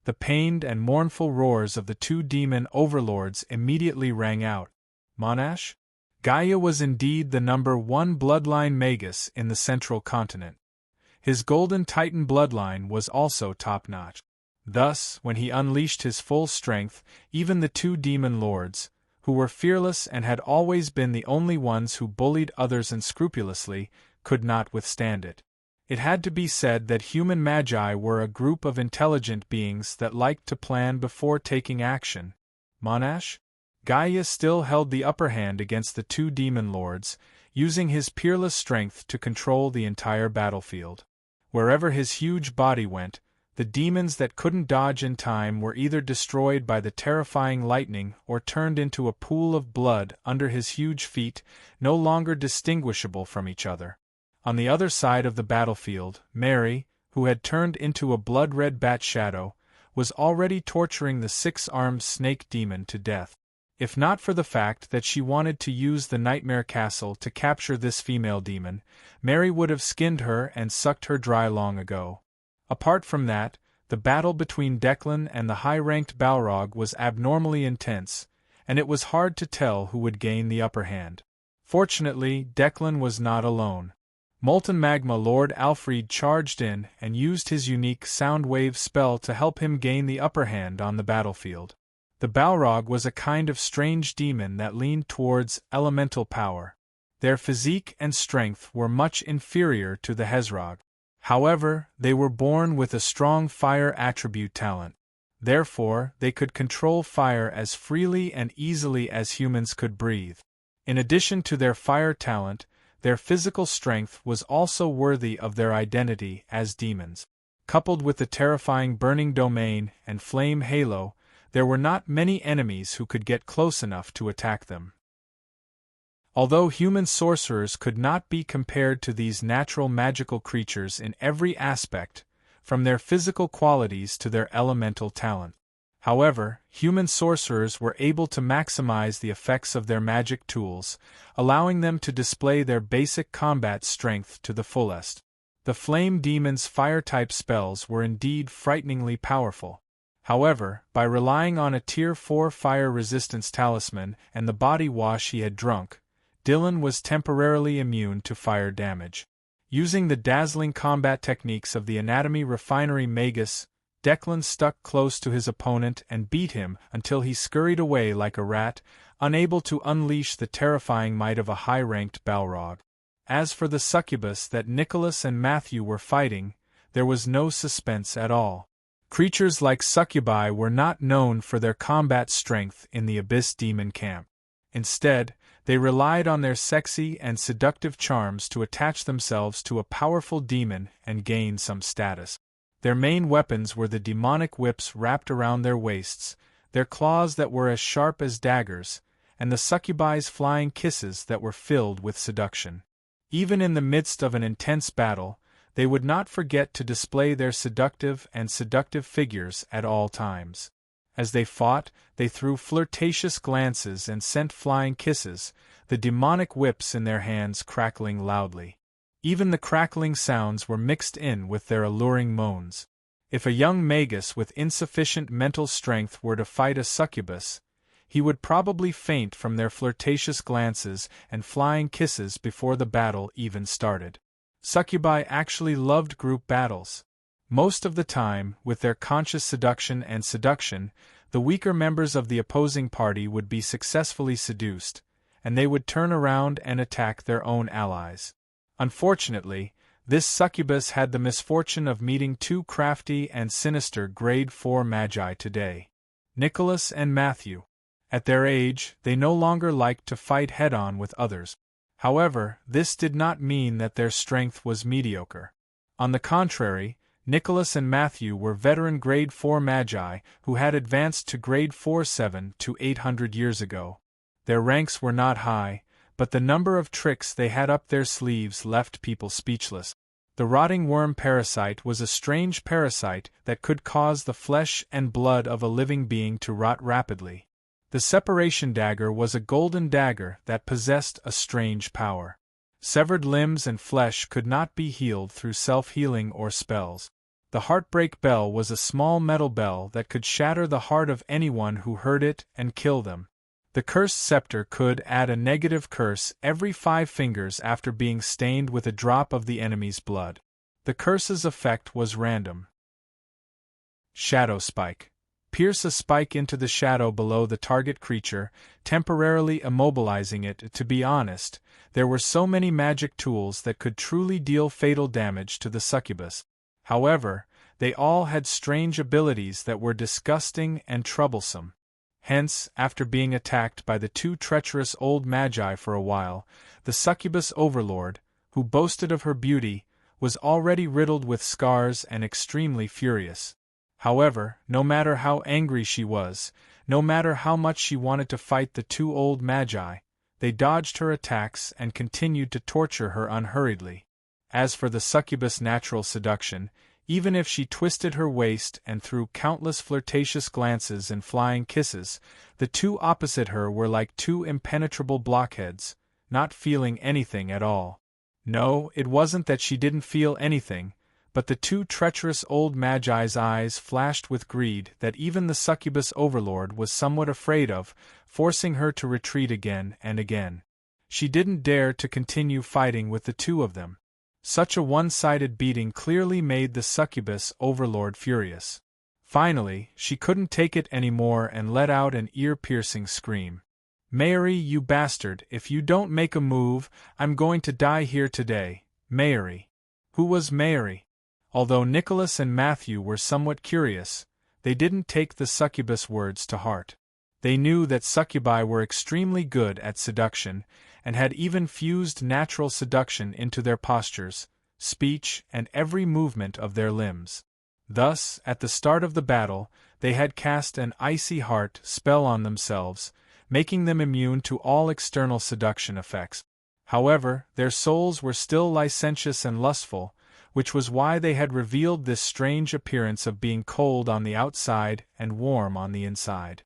The pained and mournful roars of the two demon overlords immediately rang out. Monash? Gaia was indeed the #1 bloodline magus in the central continent. His Golden Titan bloodline was also top-notch. Thus, when he unleashed his full strength, even the two demon lords, who were fearless and had always been the only ones who bullied others unscrupulously, could not withstand it. It had to be said that human magi were a group of intelligent beings that liked to plan before taking action. Monash? Gaia still held the upper hand against the two demon lords, using his peerless strength to control the entire battlefield. Wherever his huge body went, the demons that couldn't dodge in time were either destroyed by the terrifying lightning or turned into a pool of blood under his huge feet, no longer distinguishable from each other. On the other side of the battlefield, Mary, who had turned into a blood-red bat shadow, was already torturing the six-armed snake demon to death. If not for the fact that she wanted to use the Nightmare Castle to capture this female demon, Mary would have skinned her and sucked her dry long ago. Apart from that, the battle between Declan and the high-ranked Balrog was abnormally intense, and it was hard to tell who would gain the upper hand. Fortunately, Declan was not alone. Molten Magma Lord Alfred charged in and used his unique Soundwave spell to help him gain the upper hand on the battlefield. The Balrog was a kind of strange demon that leaned towards elemental power. Their physique and strength were much inferior to the Hezrog. However, they were born with a strong fire attribute talent. Therefore, they could control fire as freely and easily as humans could breathe. In addition to their fire talent, their physical strength was also worthy of their identity as demons. Coupled with the terrifying Burning Domain and Flame Halo, there were not many enemies who could get close enough to attack them. Although human sorcerers could not be compared to these natural magical creatures in every aspect, from their physical qualities to their elemental talent. However, human sorcerers were able to maximize the effects of their magic tools, allowing them to display their basic combat strength to the fullest. The Flame Demon's fire-type spells were indeed frighteningly powerful. However, by relying on a Tier 4 fire resistance talisman and the body wash he had drunk, Dylan was temporarily immune to fire damage. Using the dazzling combat techniques of the Anatomy Refinery Magus, Declan stuck close to his opponent and beat him until he scurried away like a rat, unable to unleash the terrifying might of a high-ranked Balrog. As for the succubus that Nicholas and Matthew were fighting, there was no suspense at all. Creatures like succubi were not known for their combat strength in the Abyss Demon camp. Instead, they relied on their sexy and seductive charms to attach themselves to a powerful demon and gain some status. Their main weapons were the demonic whips wrapped around their waists, their claws that were as sharp as daggers, and the succubi's flying kisses that were filled with seduction. Even in the midst of an intense battle, they would not forget to display their seductive figures at all times. As they fought, they threw flirtatious glances and sent flying kisses, the demonic whips in their hands crackling loudly. Even the crackling sounds were mixed in with their alluring moans. If a young magus with insufficient mental strength were to fight a succubus, he would probably faint from their flirtatious glances and flying kisses before the battle even started. Succubi actually loved group battles. Most of the time, with their conscious seduction, the weaker members of the opposing party would be successfully seduced, and they would turn around and attack their own allies. Unfortunately, this succubus had the misfortune of meeting two crafty and sinister Grade 4 magi today. Nicholas and Matthew. At their age, they no longer liked to fight head-on with others. However, this did not mean that their strength was mediocre. On the contrary, Nicholas and Matthew were veteran Grade 4 Magi who had advanced to Grade 4 7 to 800 years ago. Their ranks were not high, but the number of tricks they had up their sleeves left people speechless. The rotting worm parasite was a strange parasite that could cause the flesh and blood of a living being to rot rapidly. The separation dagger was a golden dagger that possessed a strange power. Severed limbs and flesh could not be healed through self-healing or spells. The heartbreak bell was a small metal bell that could shatter the heart of anyone who heard it and kill them. The cursed scepter could add a negative curse every 5 fingers after being stained with a drop of the enemy's blood. The curse's effect was random. Shadow Spike. Pierce a spike into the shadow below the target creature, temporarily immobilizing it. To be honest, there were so many magic tools that could truly deal fatal damage to the succubus. However, they all had strange abilities that were disgusting and troublesome. Hence, after being attacked by the 2 treacherous old magi for a while, the succubus overlord, who boasted of her beauty, was already riddled with scars and extremely furious. However, no matter how angry she was, no matter how much she wanted to fight the 2 old magi, they dodged her attacks and continued to torture her unhurriedly. As for the succubus' natural seduction, even if she twisted her waist and threw countless flirtatious glances and flying kisses, the 2 opposite her were like 2 impenetrable blockheads, not feeling anything at all. No, it wasn't that she didn't feel anything, but the 2 treacherous old magi's eyes flashed with greed that even the succubus overlord was somewhat afraid of, forcing her to retreat again and again. She didn't dare to continue fighting with the 2 of them. Such a one-sided beating clearly made the succubus overlord furious. Finally, she couldn't take it anymore and let out an ear-piercing scream. "Mary, you bastard, if you don't make a move, I'm going to die here today, Mary." Who was Mary? Although Nicholas and Matthew were somewhat curious, they didn't take the succubus words to heart. They knew that succubi were extremely good at seduction, and had even fused natural seduction into their postures, speech, and every movement of their limbs. Thus, at the start of the battle, they had cast an icy heart spell on themselves, making them immune to all external seduction effects. However, their souls were still licentious and lustful, which was why they had revealed this strange appearance of being cold on the outside and warm on the inside.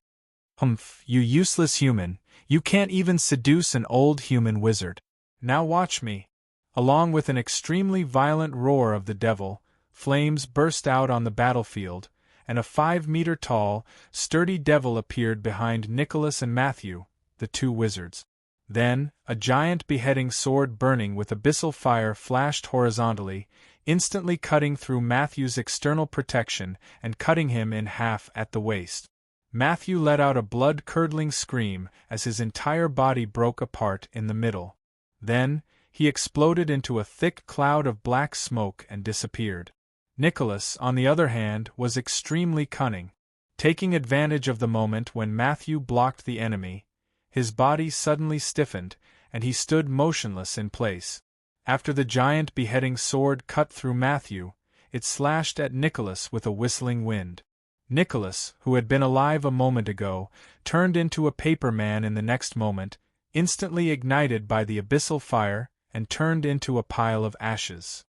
"Humph, you useless human, you can't even seduce an old human wizard. Now watch me." Along with an extremely violent roar of the devil, flames burst out on the battlefield, and a 5-meter-tall, sturdy devil appeared behind Nicholas and Matthew, the 2 wizards. Then, a giant beheading sword burning with abyssal fire flashed horizontally, instantly cutting through Matthew's external protection and cutting him in half at the waist. Matthew let out a blood-curdling scream as his entire body broke apart in the middle. Then, he exploded into a thick cloud of black smoke and disappeared. Nicholas, on the other hand, was extremely cunning. Taking advantage of the moment when Matthew blocked the enemy, his body suddenly stiffened, and he stood motionless in place. After the giant beheading sword cut through Matthew, it slashed at Nicholas with a whistling wind. Nicholas, who had been alive a moment ago, turned into a paper man in the next moment, instantly ignited by the abyssal fire, and turned into a pile of ashes.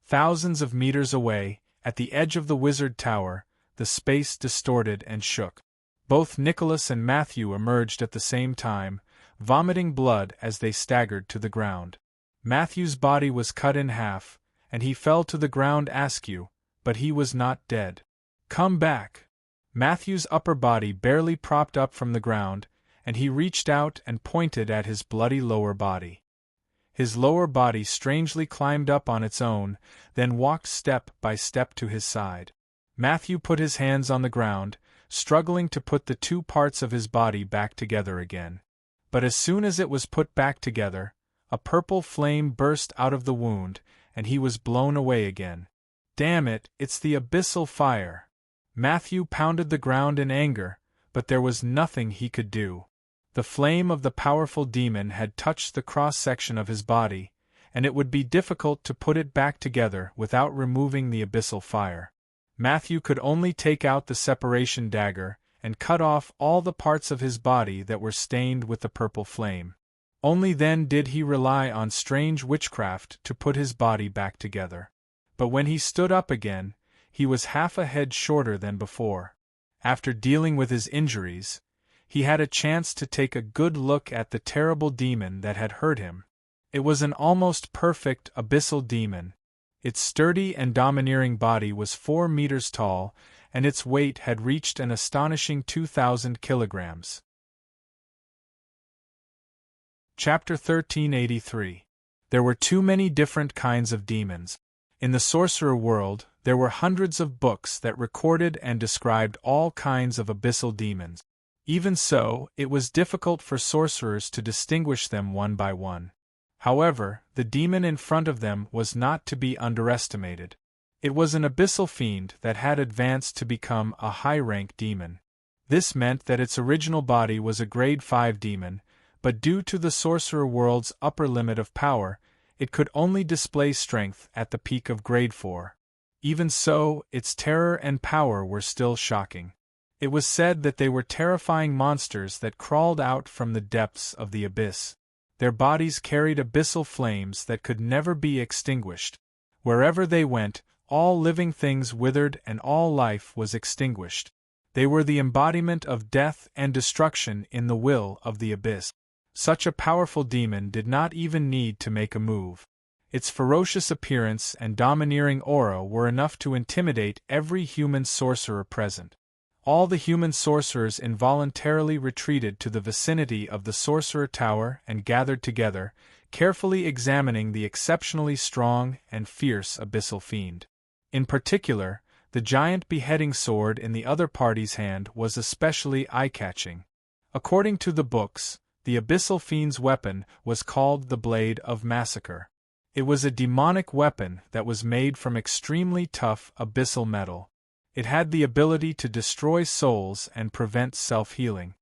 Thousands of meters away, at the edge of the wizard tower, the space distorted and shook. Both Nicholas and Matthew emerged at the same time, vomiting blood as they staggered to the ground. Matthew's body was cut in half, and he fell to the ground askew, but he was not dead. "Come back!" Matthew's upper body barely propped up from the ground, and he reached out and pointed at his bloody lower body. His lower body strangely climbed up on its own, then walked step by step to his side. Matthew put his hands on the ground, struggling to put the 2 parts of his body back together again. But as soon as it was put back together, a purple flame burst out of the wound, and he was blown away again. "Damn it, it's the abyssal fire!" Matthew pounded the ground in anger, but there was nothing he could do. The flame of the powerful demon had touched the cross-section of his body, and it would be difficult to put it back together without removing the abyssal fire. Matthew could only take out the separation dagger and cut off all the parts of his body that were stained with the purple flame. Only then did he rely on strange witchcraft to put his body back together. But when he stood up again, he was half a head shorter than before. After dealing with his injuries, he had a chance to take a good look at the terrible demon that had hurt him. It was an almost perfect abyssal demon. Its sturdy and domineering body was 4 meters tall, and its weight had reached an astonishing 2,000 kilograms. Chapter 1383. There were too many different kinds of demons. In the sorcerer world, there were hundreds of books that recorded and described all kinds of abyssal demons. Even so, it was difficult for sorcerers to distinguish them one by one. However, the demon in front of them was not to be underestimated. It was an abyssal fiend that had advanced to become a high-rank demon. This meant that its original body was a grade 5 demon, but due to the sorcerer world's upper limit of power, it could only display strength at the peak of grade 4. Even so, its terror and power were still shocking. It was said that they were terrifying monsters that crawled out from the depths of the abyss. Their bodies carried abyssal flames that could never be extinguished. Wherever they went, all living things withered and all life was extinguished. They were the embodiment of death and destruction in the will of the abyss. Such a powerful demon did not even need to make a move. Its ferocious appearance and domineering aura were enough to intimidate every human sorcerer present. All the human sorcerers involuntarily retreated to the vicinity of the sorcerer tower and gathered together, carefully examining the exceptionally strong and fierce abyssal fiend. In particular, the giant beheading sword in the other party's hand was especially eye-catching. According to the books, the abyssal fiend's weapon was called the Blade of Massacre. It was a demonic weapon that was made from extremely tough abyssal metal. It had the ability to destroy souls and prevent self-healing.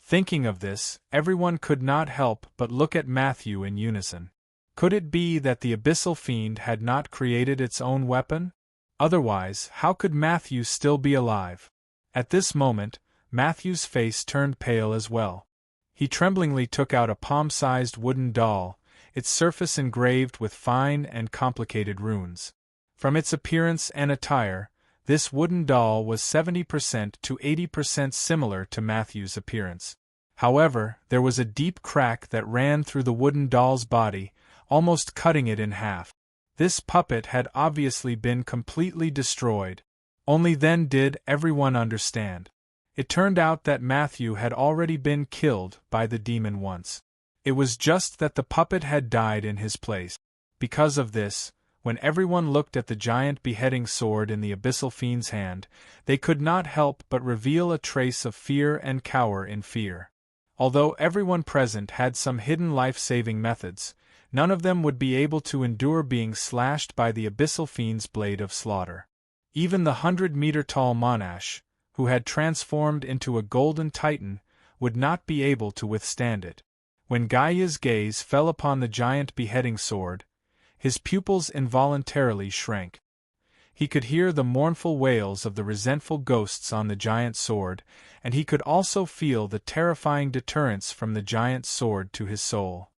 Thinking of this, everyone could not help but look at Matthew in unison. Could it be that the abyssal fiend had not created its own weapon? Otherwise, how could Matthew still be alive? At this moment, Matthew's face turned pale as well. He tremblingly took out a palm-sized wooden doll, its surface engraved with fine and complicated runes. From its appearance and attire, this wooden doll was 70% to 80% similar to Matthew's appearance. However, there was a deep crack that ran through the wooden doll's body, almost cutting it in half. This puppet had obviously been completely destroyed. Only then did everyone understand. It turned out that Matthew had already been killed by the demon once. It was just that the puppet had died in his place. Because of this, when everyone looked at the giant beheading sword in the abyssal fiend's hand, they could not help but reveal a trace of fear and cower in fear. Although everyone present had some hidden life-saving methods, none of them would be able to endure being slashed by the abyssal fiend's blade of slaughter. Even the 100-meter-tall Monash, who had transformed into a golden titan, would not be able to withstand it. When Gaia's gaze fell upon the giant beheading sword, his pupils involuntarily shrank. He could hear the mournful wails of the resentful ghosts on the giant sword, and he could also feel the terrifying deterrence from the giant sword to his soul.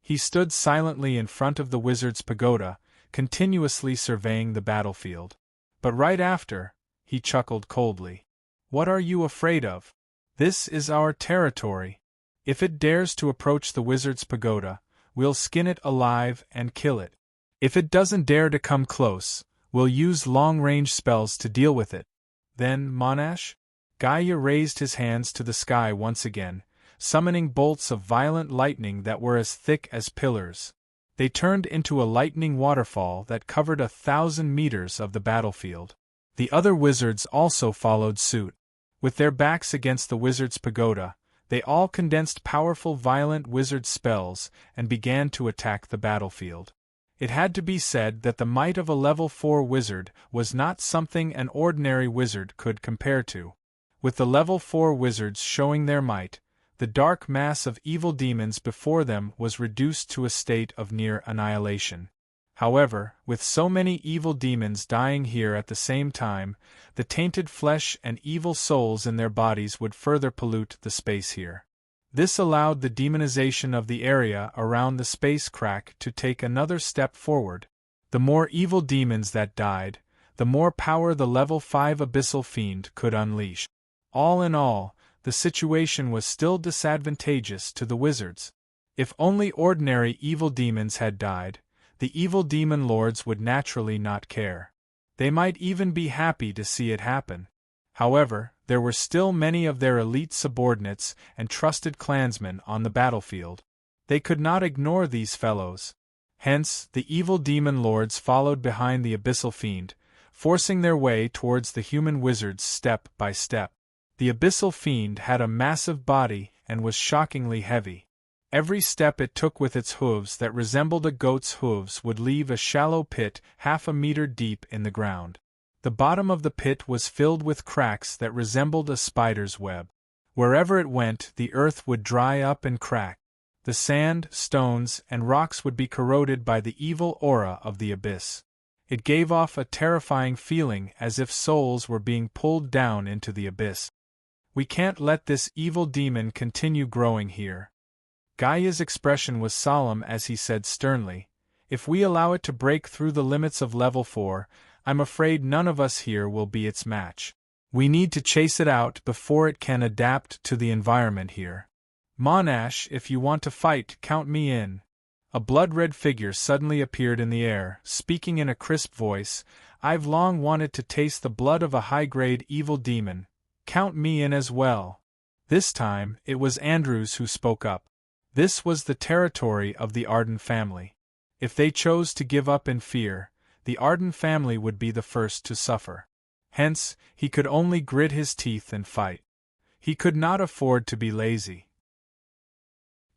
He stood silently in front of the wizard's pagoda, continuously surveying the battlefield. But right after, he chuckled coldly. "What are you afraid of? This is our territory. If it dares to approach the wizard's pagoda, we'll skin it alive and kill it. If it doesn't dare to come close, we'll use long-range spells to deal with it. Then, Monash?" Gaia raised his hands to the sky once again, summoning bolts of violent lightning that were as thick as pillars. They turned into a lightning waterfall that covered 1,000 meters of the battlefield. The other wizards also followed suit. With their backs against the wizard's pagoda, they all condensed powerful violent wizard spells and began to attack the battlefield. It had to be said that the might of a level 4 wizard was not something an ordinary wizard could compare to. With the level 4 wizards showing their might, The dark mass of evil demons before them was reduced to a state of near annihilation. However, with so many evil demons dying here at the same time, the tainted flesh and evil souls in their bodies would further pollute the space here. This allowed the demonization of the area around the space crack to take another step forward. The more evil demons that died, the more power the level 5 abyssal fiend could unleash. All in all, the situation was still disadvantageous to the wizards. If only ordinary evil demons had died, the evil demon lords would naturally not care. They might even be happy to see it happen. However, there were still many of their elite subordinates and trusted clansmen on the battlefield. They could not ignore these fellows. Hence, the evil demon lords followed behind the abyssal fiend, forcing their way towards the human wizards step by step. The abyssal fiend had a massive body and was shockingly heavy. Every step it took with its hooves that resembled a goat's hooves would leave a shallow pit half a meter deep in the ground. The bottom of the pit was filled with cracks that resembled a spider's web. Wherever it went, the earth would dry up and crack. The sand, stones, and rocks would be corroded by the evil aura of the abyss. It gave off a terrifying feeling as if souls were being pulled down into the abyss. We can't let this evil demon continue growing here. Gaia's expression was solemn as he said sternly, "If we allow it to break through the limits of level 4, I'm afraid none of us here will be its match. We need to chase it out before it can adapt to the environment here. Monash, if you want to fight, count me in." A blood-red figure suddenly appeared in the air, speaking in a crisp voice, "I've long wanted to taste the blood of a high-grade evil demon. Count me in as well." This time, it was Andrews who spoke up. This was the territory of the Arden family. If they chose to give up in fear, the Arden family would be the first to suffer. Hence, he could only grit his teeth and fight. He could not afford to be lazy.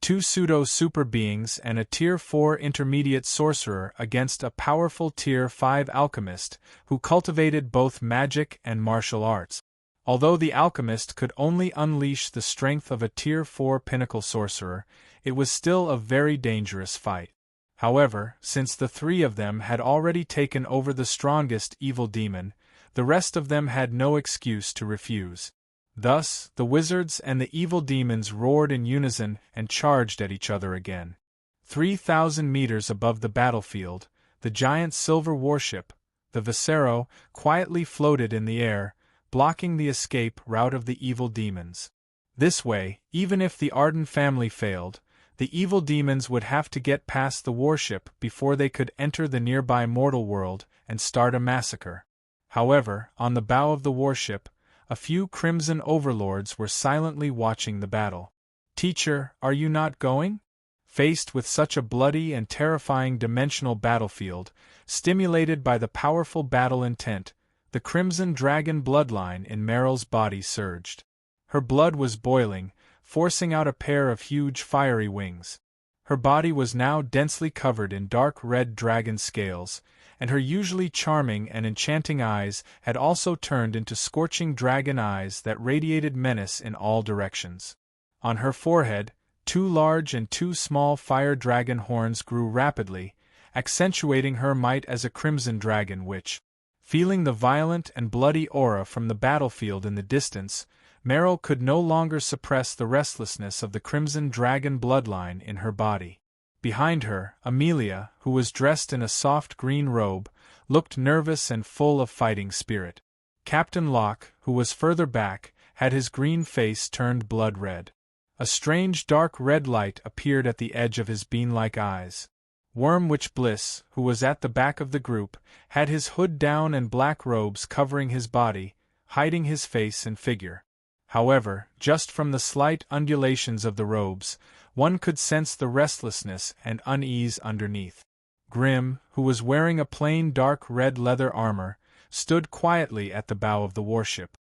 2 pseudo-super beings and a Tier 4 intermediate sorcerer against a powerful Tier 5 alchemist who cultivated both magic and martial arts. Although the alchemist could only unleash the strength of a Tier 4 pinnacle sorcerer, it was still a very dangerous fight. However, since the 3 of them had already taken over the strongest evil demon, the rest of them had no excuse to refuse. Thus, the wizards and the evil demons roared in unison and charged at each other again. 3,000 meters above the battlefield, the giant silver warship, the Viscero, quietly floated in the air, blocking the escape route of the evil demons. This way, even if the Arden family failed, the evil demons would have to get past the warship before they could enter the nearby mortal world and start a massacre. However, on the bow of the warship, a few crimson overlords were silently watching the battle. "Teacher, are you not going?" Faced with such a bloody and terrifying dimensional battlefield, stimulated by the powerful battle intent, the crimson dragon bloodline in Meryl's body surged. Her blood was boiling, forcing out a pair of huge fiery wings. Her body was now densely covered in dark red dragon scales, and her usually charming and enchanting eyes had also turned into scorching dragon eyes that radiated menace in all directions. On her forehead, 2 large and 2 small fire dragon horns grew rapidly, accentuating her might as a crimson dragon which, feeling the violent and bloody aura from the battlefield in the distance, Meryl could no longer suppress the restlessness of the crimson dragon bloodline in her body. Behind her, Amelia, who was dressed in a soft green robe, looked nervous and full of fighting spirit. Captain Locke, who was further back, had his green face turned blood red. A strange dark red light appeared at the edge of his bean-like eyes. Wormwitch Bliss, who was at the back of the group, had his hood down and black robes covering his body, hiding his face and figure. However, just from the slight undulations of the robes, one could sense the restlessness and unease underneath. Grim, who was wearing a plain dark red leather armor, stood quietly at the bow of the warship.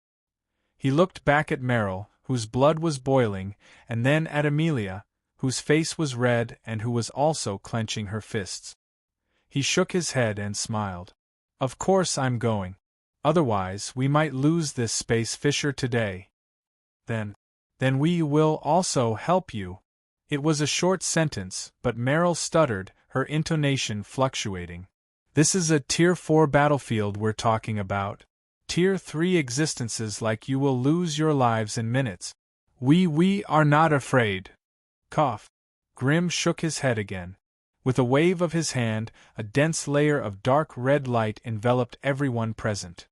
He looked back at Meryl, whose blood was boiling, and then at Amelia, whose face was red and who was also clenching her fists. He shook his head and smiled. "Of course I'm going. Otherwise, we might lose this space fisher today." Then, Then we will also help you. It was a short sentence, but Meryl stuttered, her intonation fluctuating. This is a Tier 4 battlefield we're talking about. Tier 3 existences like you will lose your lives in minutes. We are not afraid. Cough. Grimm shook his head again. With a wave of his hand, a dense layer of dark red light enveloped everyone present.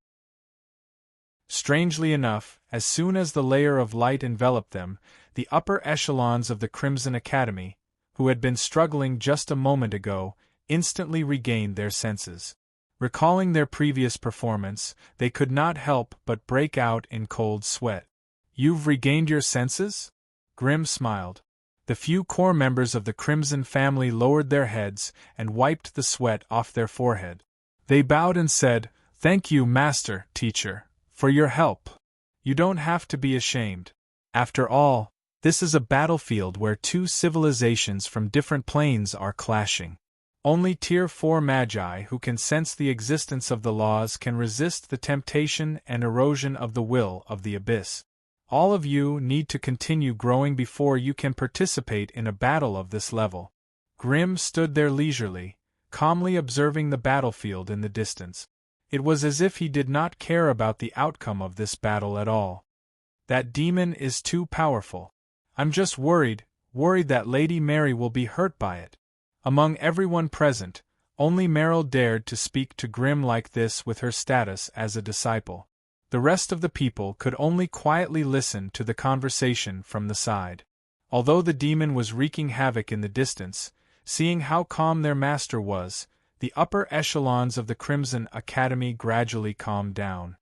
Strangely enough, as soon as the layer of light enveloped them, the upper echelons of the Crimson Academy, who had been struggling just a moment ago, instantly regained their senses. Recalling their previous performance, they could not help but break out in cold sweat. You've regained your senses? Grimm smiled. The few core members of the Crimson family lowered their heads and wiped the sweat off their forehead. They bowed and said, "Thank you, Master, Teacher, for your help. You don't have to be ashamed. After all, this is a battlefield where two civilizations from different planes are clashing. Only Tier 4 magi who can sense the existence of the laws can resist the temptation and erosion of the will of the abyss. All of you need to continue growing before you can participate in a battle of this level." Grimm stood there leisurely, calmly observing the battlefield in the distance. It was as if he did not care about the outcome of this battle at all. That demon is too powerful. I'm just worried that Lady Mary will be hurt by it. Among everyone present, only Meryl dared to speak to Grimm like this with her status as a disciple. The rest of the people could only quietly listen to the conversation from the side. Although the demon was wreaking havoc in the distance, seeing how calm their master was, the upper echelons of the Crimson Academy gradually calmed down.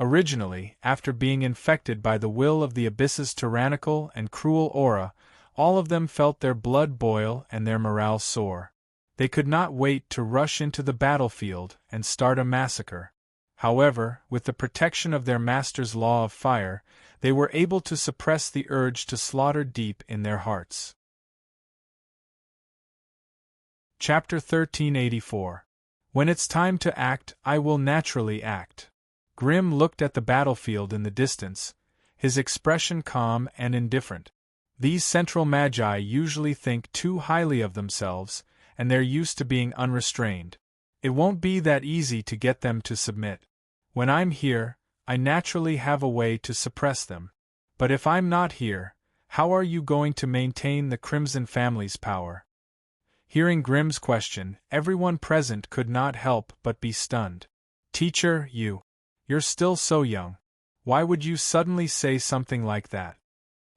Originally, after being infected by the will of the Abyss's tyrannical and cruel aura, all of them felt their blood boil and their morale soar. They could not wait to rush into the battlefield and start a massacre. However, with the protection of their master's law of fire, they were able to suppress the urge to slaughter deep in their hearts. Chapter 1384. When it's time to act, I will naturally act. Grimm looked at the battlefield in the distance, his expression calm and indifferent. These central magi usually think too highly of themselves, and they're used to being unrestrained. It won't be that easy to get them to submit. When I'm here, I naturally have a way to suppress them. But if I'm not here, how are you going to maintain the Crimson family's power? Hearing Grimm's question, everyone present could not help but be stunned. Teacher, you're still so young. Why would you suddenly say something like that?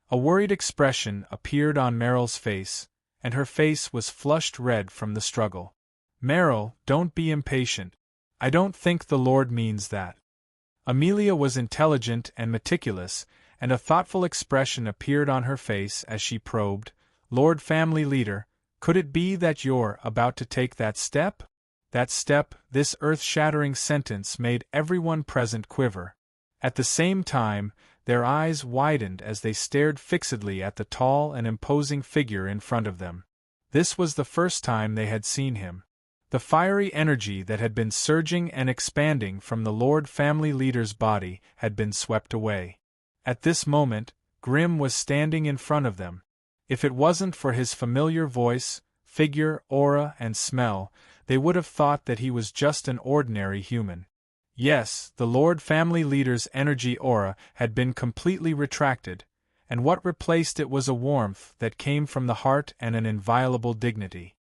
A worried expression appeared on Meryl's face, and her face was flushed red from the struggle. Meryl, don't be impatient. I don't think the Lord means that. Amelia was intelligent and meticulous, and a thoughtful expression appeared on her face as she probed, Lord Family Leader, could it be that you're about to take that step? That step, this earth-shattering sentence made everyone present quiver. At the same time, their eyes widened as they stared fixedly at the tall and imposing figure in front of them. This was the first time they had seen him. The fiery energy that had been surging and expanding from the Lord Family Leader's body had been swept away. At this moment, Grimm was standing in front of them. If it wasn't for his familiar voice, figure, aura, and smell, they would have thought that he was just an ordinary human. Yes, the Lord Family Leader's energy aura had been completely retracted, and what replaced it was a warmth that came from the heart and an inviolable dignity.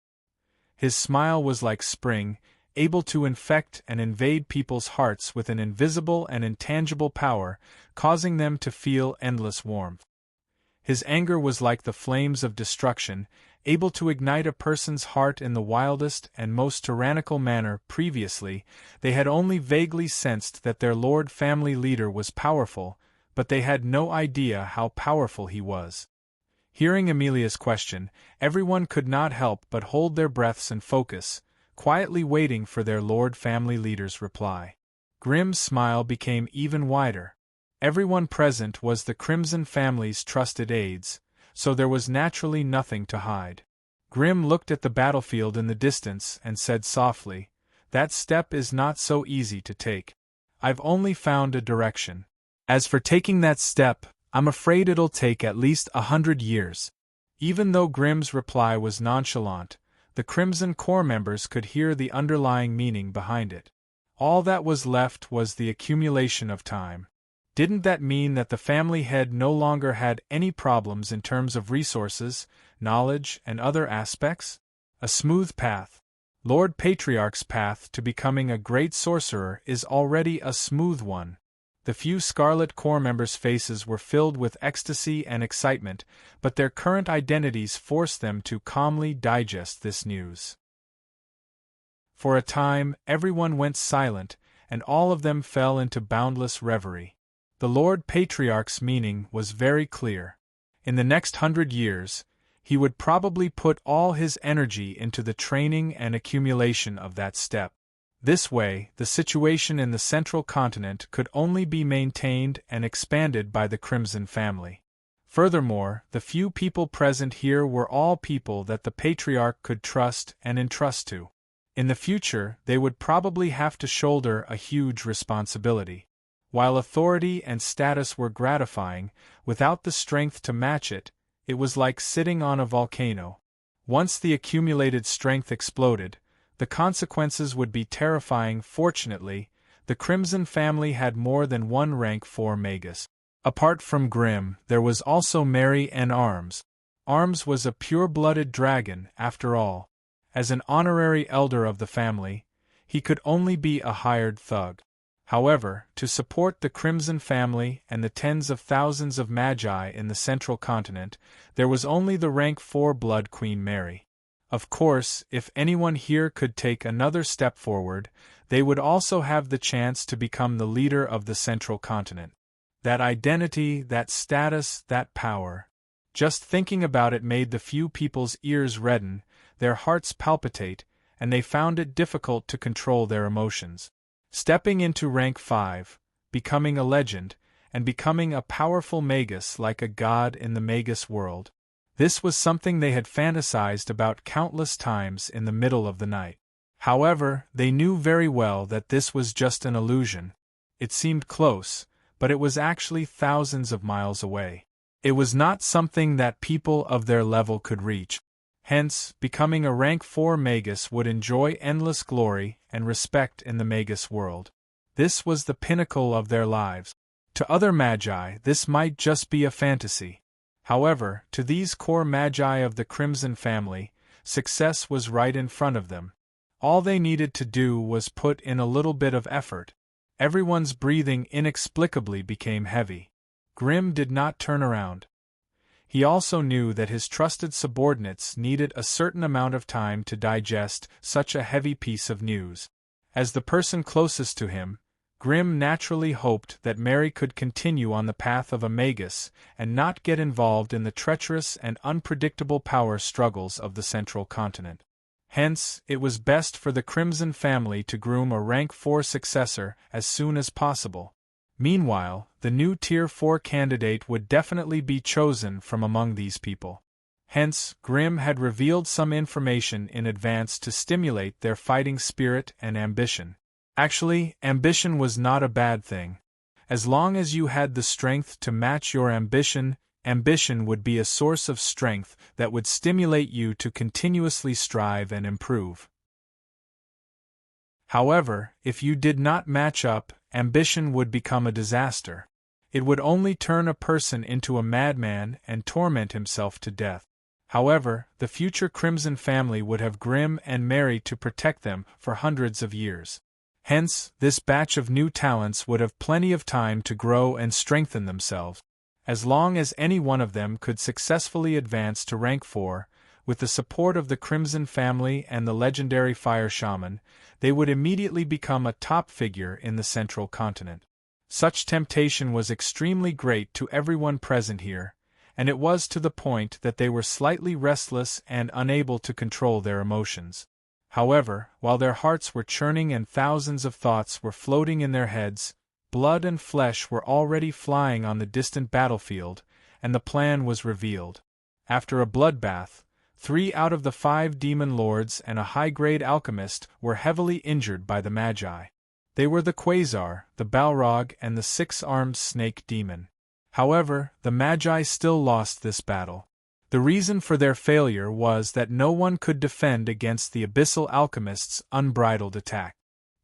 His smile was like spring, able to infect and invade people's hearts with an invisible and intangible power, causing them to feel endless warmth. His anger was like the flames of destruction, able to ignite a person's heart in the wildest and most tyrannical manner. Previously, they had only vaguely sensed that their Lord Family Leader was powerful, but they had no idea how powerful he was. Hearing Amelia's question, everyone could not help but hold their breaths and focus, quietly waiting for their Lord Family Leader's reply. Grimm's smile became even wider. Everyone present was the Crimson family's trusted aides, so there was naturally nothing to hide. Grimm looked at the battlefield in the distance and said softly, "That step is not so easy to take. I've only found a direction. As for taking that step, I'm afraid it'll take at least 100 years. Even though Grimm's reply was nonchalant, the Crimson Corps members could hear the underlying meaning behind it. All that was left was the accumulation of time. Didn't that mean that the family head no longer had any problems in terms of resources, knowledge, and other aspects? A smooth path. Lord Patriarch's path to becoming a great sorcerer is already a smooth one. The few Scarlet Corps members' faces were filled with ecstasy and excitement, but their current identities forced them to calmly digest this news. For a time, everyone went silent, and all of them fell into boundless reverie. The Lord Patriarch's meaning was very clear. In the next 100 years, he would probably put all his energy into the training and accumulation of that step. This way, the situation in the central continent could only be maintained and expanded by the Crimson family. Furthermore, the few people present here were all people that the Patriarch could trust and entrust to. In the future, they would probably have to shoulder a huge responsibility. While authority and status were gratifying, without the strength to match it, it was like sitting on a volcano. Once the accumulated strength exploded, the consequences would be terrifying. Fortunately, the Crimson family had more than one rank 4 magus. Apart from Grimm, there was also Mary and Arms. Arms was a pure-blooded dragon, after all. As an honorary elder of the family, he could only be a hired thug. However, to support the Crimson family and the tens of thousands of magi in the central continent, there was only the rank 4 Blood Queen Mary. Of course, if anyone here could take another step forward, they would also have the chance to become the leader of the central continent. That identity, that status, that power. Just thinking about it made the few people's ears redden, their hearts palpitate, and they found it difficult to control their emotions. Stepping into rank 5, becoming a legend, and becoming a powerful magus like a god in the magus world. This was something they had fantasized about countless times in the middle of the night. However, they knew very well that this was just an illusion. It seemed close, but it was actually thousands of miles away. It was not something that people of their level could reach. Hence, becoming a rank 4 magus would enjoy endless glory and respect in the magus world. This was the pinnacle of their lives. To other magi, this might just be a fantasy. However, to these core magi of the Crimson family, success was right in front of them. All they needed to do was put in a little bit of effort. Everyone's breathing inexplicably became heavy. Grimm did not turn around. He also knew that his trusted subordinates needed a certain amount of time to digest such a heavy piece of news. As the person closest to him, Grimm naturally hoped that Mary could continue on the path of a magus and not get involved in the treacherous and unpredictable power struggles of the central continent. Hence, it was best for the Crimson family to groom a rank 4 successor as soon as possible. Meanwhile, the new Tier 4 candidate would definitely be chosen from among these people. Hence, Grimm had revealed some information in advance to stimulate their fighting spirit and ambition. Actually, ambition was not a bad thing. As long as you had the strength to match your ambition, ambition would be a source of strength that would stimulate you to continuously strive and improve. However, if you did not match up, ambition would become a disaster. It would only turn a person into a madman and torment himself to death. However, the future Crimson family would have Grimm and Mary to protect them for hundreds of years. Hence, this batch of new talents would have plenty of time to grow and strengthen themselves. As long as any one of them could successfully advance to rank 4, with the support of the Crimson family and the legendary Fire Shaman, they would immediately become a top figure in the central continent. Such temptation was extremely great to everyone present here, and it was to the point that they were slightly restless and unable to control their emotions. However, while their hearts were churning and thousands of thoughts were floating in their heads, blood and flesh were already flying on the distant battlefield, and the plan was revealed. After a bloodbath, 3 out of the 5 demon lords and a high-grade alchemist were heavily injured by the Magi. They were the Quasar, the Balrog, and the 6-armed snake demon. However, the Magi still lost this battle. The reason for their failure was that no one could defend against the abyssal alchemist's unbridled attack.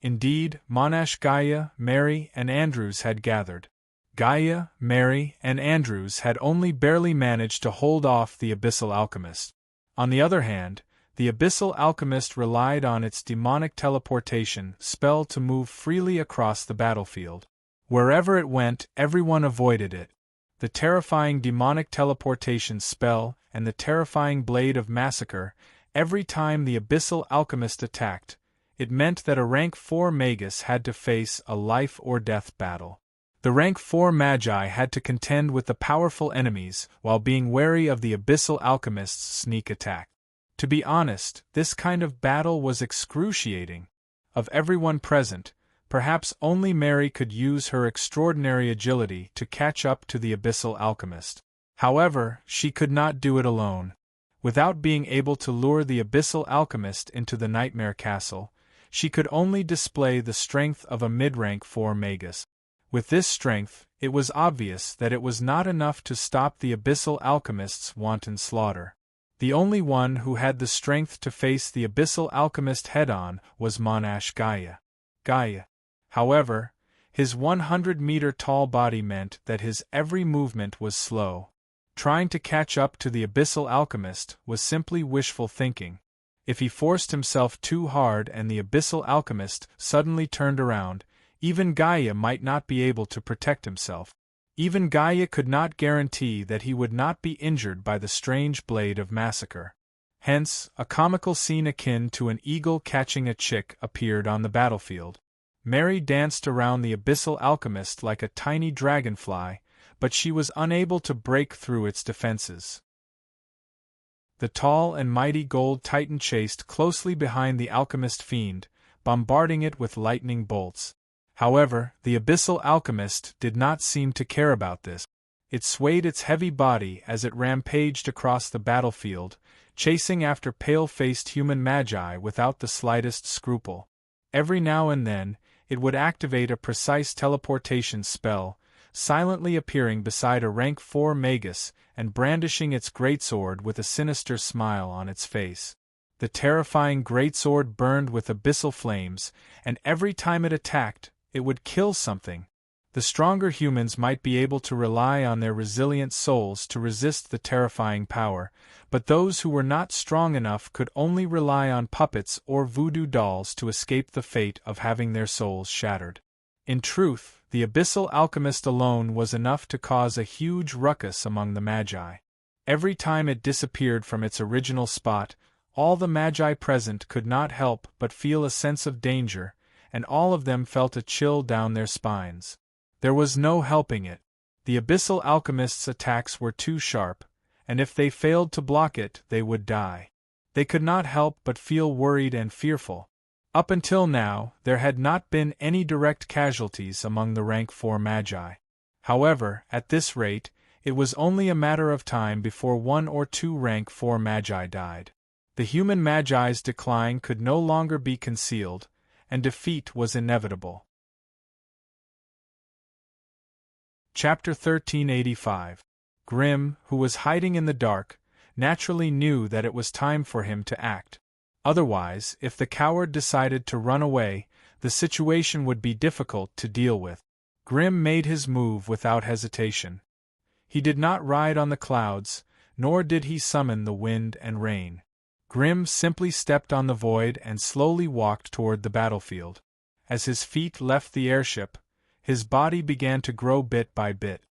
Indeed, Monash Gaia, Mary, and Andrews had gathered. Gaia, Mary, and Andrews had only barely managed to hold off the abyssal alchemist. On the other hand, the abyssal alchemist relied on its demonic teleportation spell to move freely across the battlefield. Wherever it went, everyone avoided it. The terrifying demonic teleportation spell and the terrifying blade of massacre, every time the abyssal alchemist attacked, it meant that a rank 4 magus had to face a life-or-death battle. The rank 4 magi had to contend with the powerful enemies while being wary of the abyssal alchemist's sneak attack. To be honest, this kind of battle was excruciating. Of everyone present, perhaps only Mary could use her extraordinary agility to catch up to the abyssal alchemist. However, she could not do it alone. Without being able to lure the abyssal alchemist into the nightmare castle, she could only display the strength of a mid-rank 4 magus. With this strength, it was obvious that it was not enough to stop the abyssal alchemist's wanton slaughter. The only one who had the strength to face the abyssal alchemist head-on was Monash Gaia. However, his 100-meter-tall body meant that his every movement was slow. Trying to catch up to the abyssal alchemist was simply wishful thinking. If he forced himself too hard and the abyssal alchemist suddenly turned around, even Gaia might not be able to protect himself. Even Gaia could not guarantee that he would not be injured by the strange blade of massacre. Hence, a comical scene akin to an eagle catching a chick appeared on the battlefield. Mary danced around the abyssal alchemist like a tiny dragonfly, but she was unable to break through its defenses. The tall and mighty gold titan chased closely behind the alchemist fiend, bombarding it with lightning bolts. However, the abyssal alchemist did not seem to care about this. It swayed its heavy body as it rampaged across the battlefield, chasing after pale-faced human magi without the slightest scruple. Every now and then, it would activate a precise teleportation spell, silently appearing beside a rank 4 magus and brandishing its greatsword with a sinister smile on its face. The terrifying greatsword burned with abyssal flames, and every time it attacked, it would kill something. The stronger humans might be able to rely on their resilient souls to resist the terrifying power, but those who were not strong enough could only rely on puppets or voodoo dolls to escape the fate of having their souls shattered. In truth, the abyssal alchemist alone was enough to cause a huge ruckus among the magi. Every time it disappeared from its original spot, all the magi present could not help but feel a sense of danger, and all of them felt a chill down their spines. There was no helping it. The abyssal alchemist's attacks were too sharp, and if they failed to block it, they would die. They could not help but feel worried and fearful. Up until now, there had not been any direct casualties among the rank 4 magi. However, at this rate, it was only a matter of time before 1 or 2 rank 4 magi died. The human magi's decline could no longer be concealed, and defeat was inevitable. Chapter 1385. Grimm, who was hiding in the dark, naturally knew that it was time for him to act. Otherwise, if the coward decided to run away, the situation would be difficult to deal with. Grimm made his move without hesitation. He did not ride on the clouds, nor did he summon the wind and rain. Grimm simply stepped on the void and slowly walked toward the battlefield. As his feet left the airship, his body began to grow bit by bit.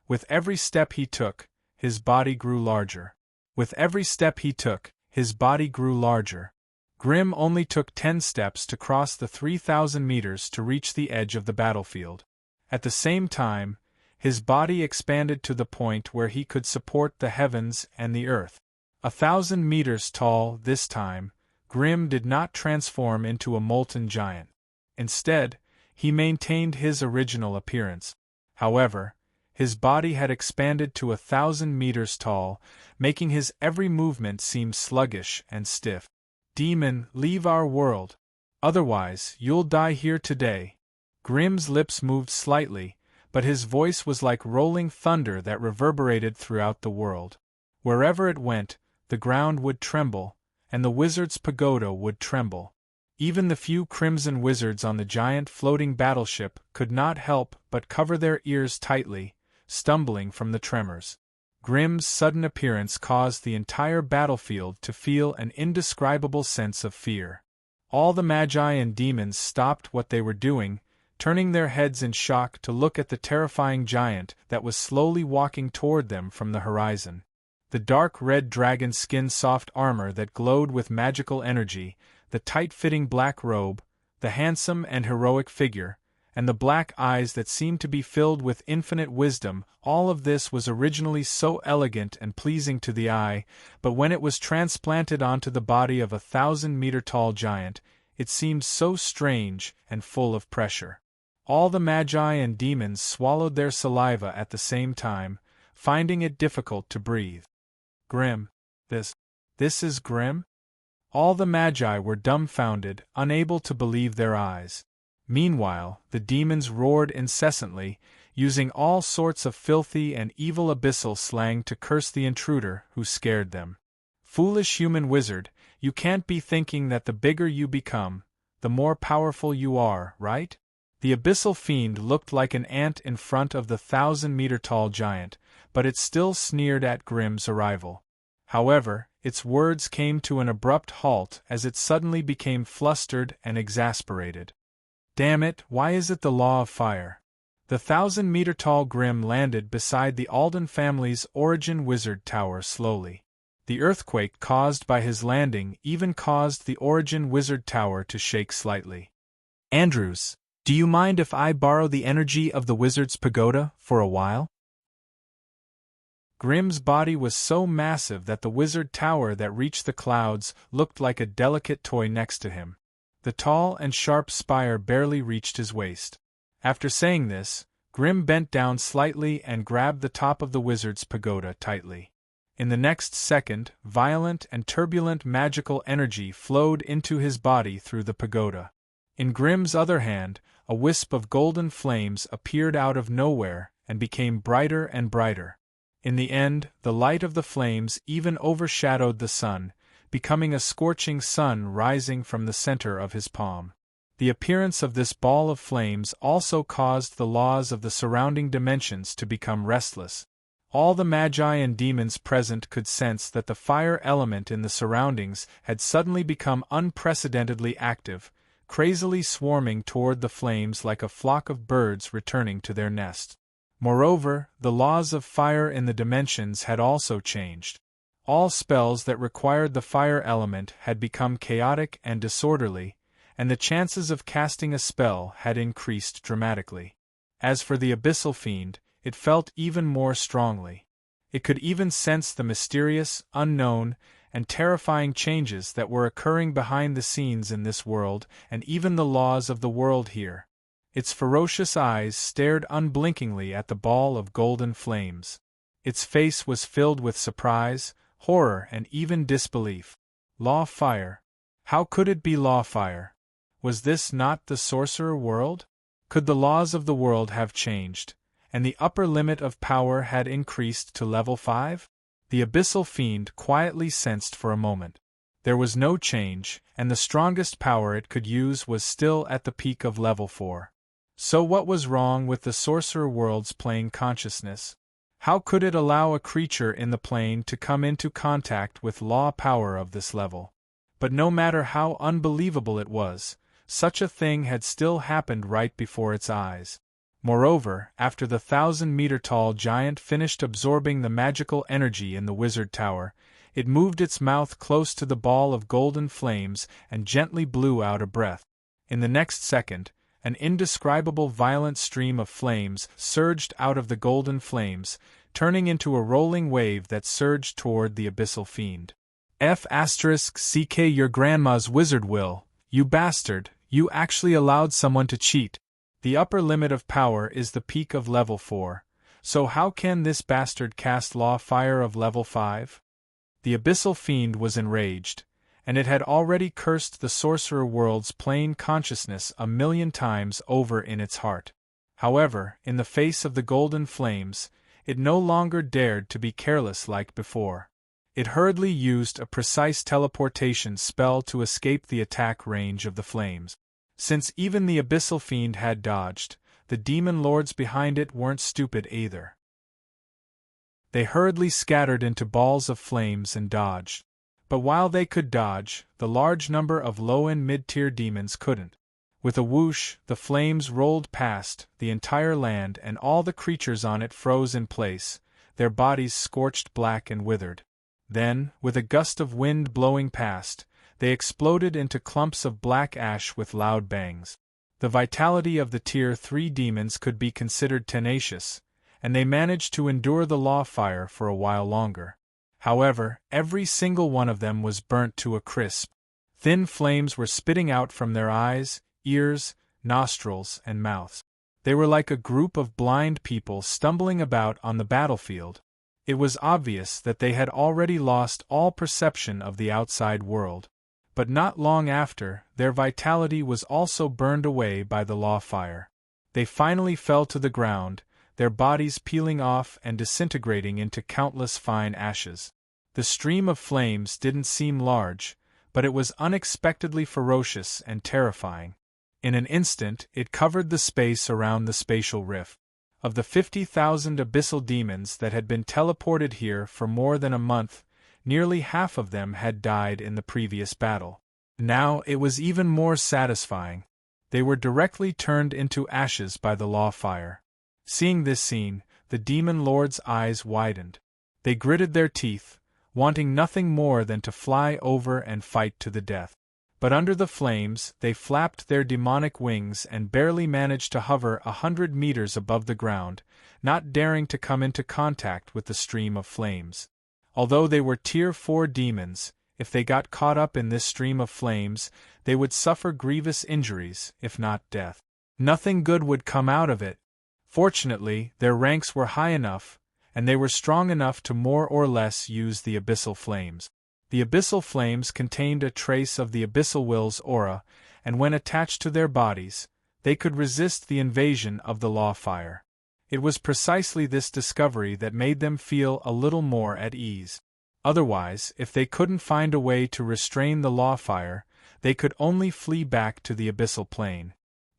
With every step he took, his body grew larger. With every step he took, his body grew larger. Grimm only took 10 steps to cross the 3,000 meters to reach the edge of the battlefield. At the same time, his body expanded to the point where he could support the heavens and the earth. 1,000 meters tall this time, Grimm did not transform into a molten giant. Instead, he maintained his original appearance. However, his body had expanded to 1,000 meters tall, making his every movement seem sluggish and stiff. "Demon, leave our world. Otherwise, you'll die here today." Grimm's lips moved slightly, but his voice was like rolling thunder that reverberated throughout the world. Wherever it went, the ground would tremble, and the wizard's pagoda would tremble. Even the few crimson wizards on the giant floating battleship could not help but cover their ears tightly, stumbling from the tremors. Grimm's sudden appearance caused the entire battlefield to feel an indescribable sense of fear. All the magi and demons stopped what they were doing, turning their heads in shock to look at the terrifying giant that was slowly walking toward them from the horizon. The dark red dragon skin soft armor that glowed with magical energy, the tight-fitting black robe, the handsome and heroic figure, and the black eyes that seemed to be filled with infinite wisdom, all of this was originally so elegant and pleasing to the eye, but when it was transplanted onto the body of a 1,000-meter-tall giant, it seemed so strange and full of pressure. All the magi and demons swallowed their saliva at the same time, finding it difficult to breathe. Grimm. This is Grimm? All the magi were dumbfounded, unable to believe their eyes. Meanwhile, the demons roared incessantly, using all sorts of filthy and evil abyssal slang to curse the intruder who scared them. Foolish human wizard, you can't be thinking that the bigger you become, the more powerful you are, right? The abyssal fiend looked like an ant in front of the 1,000-meter-tall giant, but it still sneered at Grimm's arrival. However, its words came to an abrupt halt as it suddenly became flustered and exasperated. Damn it, why is it the law of fire? The 1,000-meter-tall Grimm landed beside the Alden family's origin wizard tower slowly. The earthquake caused by his landing even caused the origin wizard tower to shake slightly. Andrews, do you mind if I borrow the energy of the wizard's pagoda for a while? Grimm's body was so massive that the wizard tower that reached the clouds looked like a delicate toy next to him. The tall and sharp spire barely reached his waist. After saying this, Grimm bent down slightly and grabbed the top of the wizard's pagoda tightly. In the next second, violent and turbulent magical energy flowed into his body through the pagoda. In Grimm's other hand, a wisp of golden flames appeared out of nowhere and became brighter and brighter. In the end, the light of the flames even overshadowed the sun, becoming a scorching sun rising from the center of his palm. The appearance of this ball of flames also caused the laws of the surrounding dimensions to become restless. All the magi and demons present could sense that the fire element in the surroundings had suddenly become unprecedentedly active, crazily swarming toward the flames like a flock of birds returning to their nest. Moreover, the laws of fire in the dimensions had also changed. All spells that required the fire element had become chaotic and disorderly, and the chances of casting a spell had increased dramatically. As for the abyssal fiend, it felt even more strongly. It could even sense the mysterious, unknown, and terrifying changes that were occurring behind the scenes in this world and even the laws of the world here. Its ferocious eyes stared unblinkingly at the ball of golden flames. Its face was filled with surprise, horror, and even disbelief. Law fire. How could it be law fire? Was this not the sorcerer world? Could the laws of the world have changed, and the upper limit of power had increased to level 5? The abyssal fiend quietly sensed for a moment. There was no change, and the strongest power it could use was still at the peak of level 4. So what was wrong with the sorcerer world's plane consciousness? How could it allow a creature in the plane to come into contact with law power of this level? But no matter how unbelievable it was, such a thing had still happened right before its eyes. Moreover, after the 1,000-meter-tall giant finished absorbing the magical energy in the wizard tower, it moved its mouth close to the ball of golden flames and gently blew out a breath. In the next second, an indescribable violent stream of flames surged out of the golden flames, turning into a rolling wave that surged toward the abyssal fiend. F***ck your grandma's wizard will, you bastard, you actually allowed someone to cheat. The upper limit of power is the peak of level 4, so how can this bastard cast law fire of level 5? The abyssal fiend was enraged, and it had already cursed the sorcerer world's plane consciousness 1,000,000 times over in its heart. However, in the face of the golden flames, it no longer dared to be careless like before. It hurriedly used a precise teleportation spell to escape the attack range of the flames. Since even the abyssal fiend had dodged, the demon lords behind it weren't stupid either. They hurriedly scattered into balls of flames and dodged. But while they could dodge, the large number of low and mid-tier demons couldn't. With a whoosh, the flames rolled past the entire land and all the creatures on it froze in place, their bodies scorched black and withered. Then, with a gust of wind blowing past, they exploded into clumps of black ash with loud bangs. The vitality of the Tier 3 demons could be considered tenacious, and they managed to endure the law fire for a while longer. However, every single one of them was burnt to a crisp. Thin flames were spitting out from their eyes, ears, nostrils, and mouths. They were like a group of blind people stumbling about on the battlefield. It was obvious that they had already lost all perception of the outside world. But not long after, their vitality was also burned away by the law fire. They finally fell to the ground, their bodies peeling off and disintegrating into countless fine ashes. The stream of flames didn't seem large, but it was unexpectedly ferocious and terrifying. In an instant, it covered the space around the spatial rift. Of the 50,000 abyssal demons that had been teleported here for more than a month, nearly half of them had died in the previous battle. Now it was even more satisfying. They were directly turned into ashes by the law fire. Seeing this scene, the demon lord's eyes widened. They gritted their teeth, wanting nothing more than to fly over and fight to the death. But under the flames, they flapped their demonic wings and barely managed to hover 100 meters above the ground, not daring to come into contact with the stream of flames. Although they were Tier 4 demons, if they got caught up in this stream of flames, they would suffer grievous injuries, if not death. Nothing good would come out of it. Fortunately, their ranks were high enough, and they were strong enough to more or less use the abyssal flames. The abyssal flames contained a trace of the abyssal will's aura, and when attached to their bodies, they could resist the invasion of the law fire. It was precisely this discovery that made them feel a little more at ease. Otherwise, if they couldn't find a way to restrain the law fire, they could only flee back to the abyssal plane.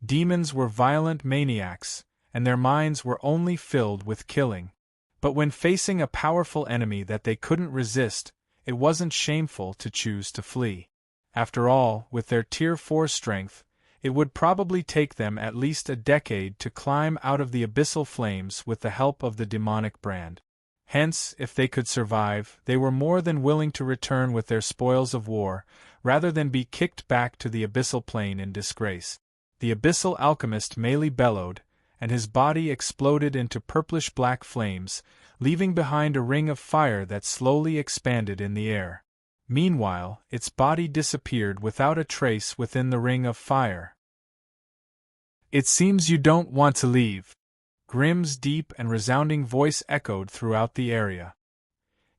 Demons were violent maniacs, and their minds were only filled with killing. But when facing a powerful enemy that they couldn't resist, it wasn't shameful to choose to flee. After all, with their Tier 4 strength, it would probably take them at least a decade to climb out of the abyssal flames with the help of the demonic brand. Hence, if they could survive, they were more than willing to return with their spoils of war, rather than be kicked back to the abyssal plane in disgrace. The abyssal alchemist merely bellowed, and his body exploded into purplish-black flames, leaving behind a ring of fire that slowly expanded in the air. Meanwhile, its body disappeared without a trace within the ring of fire. "It seems you don't want to leave." Grimm's deep and resounding voice echoed throughout the area.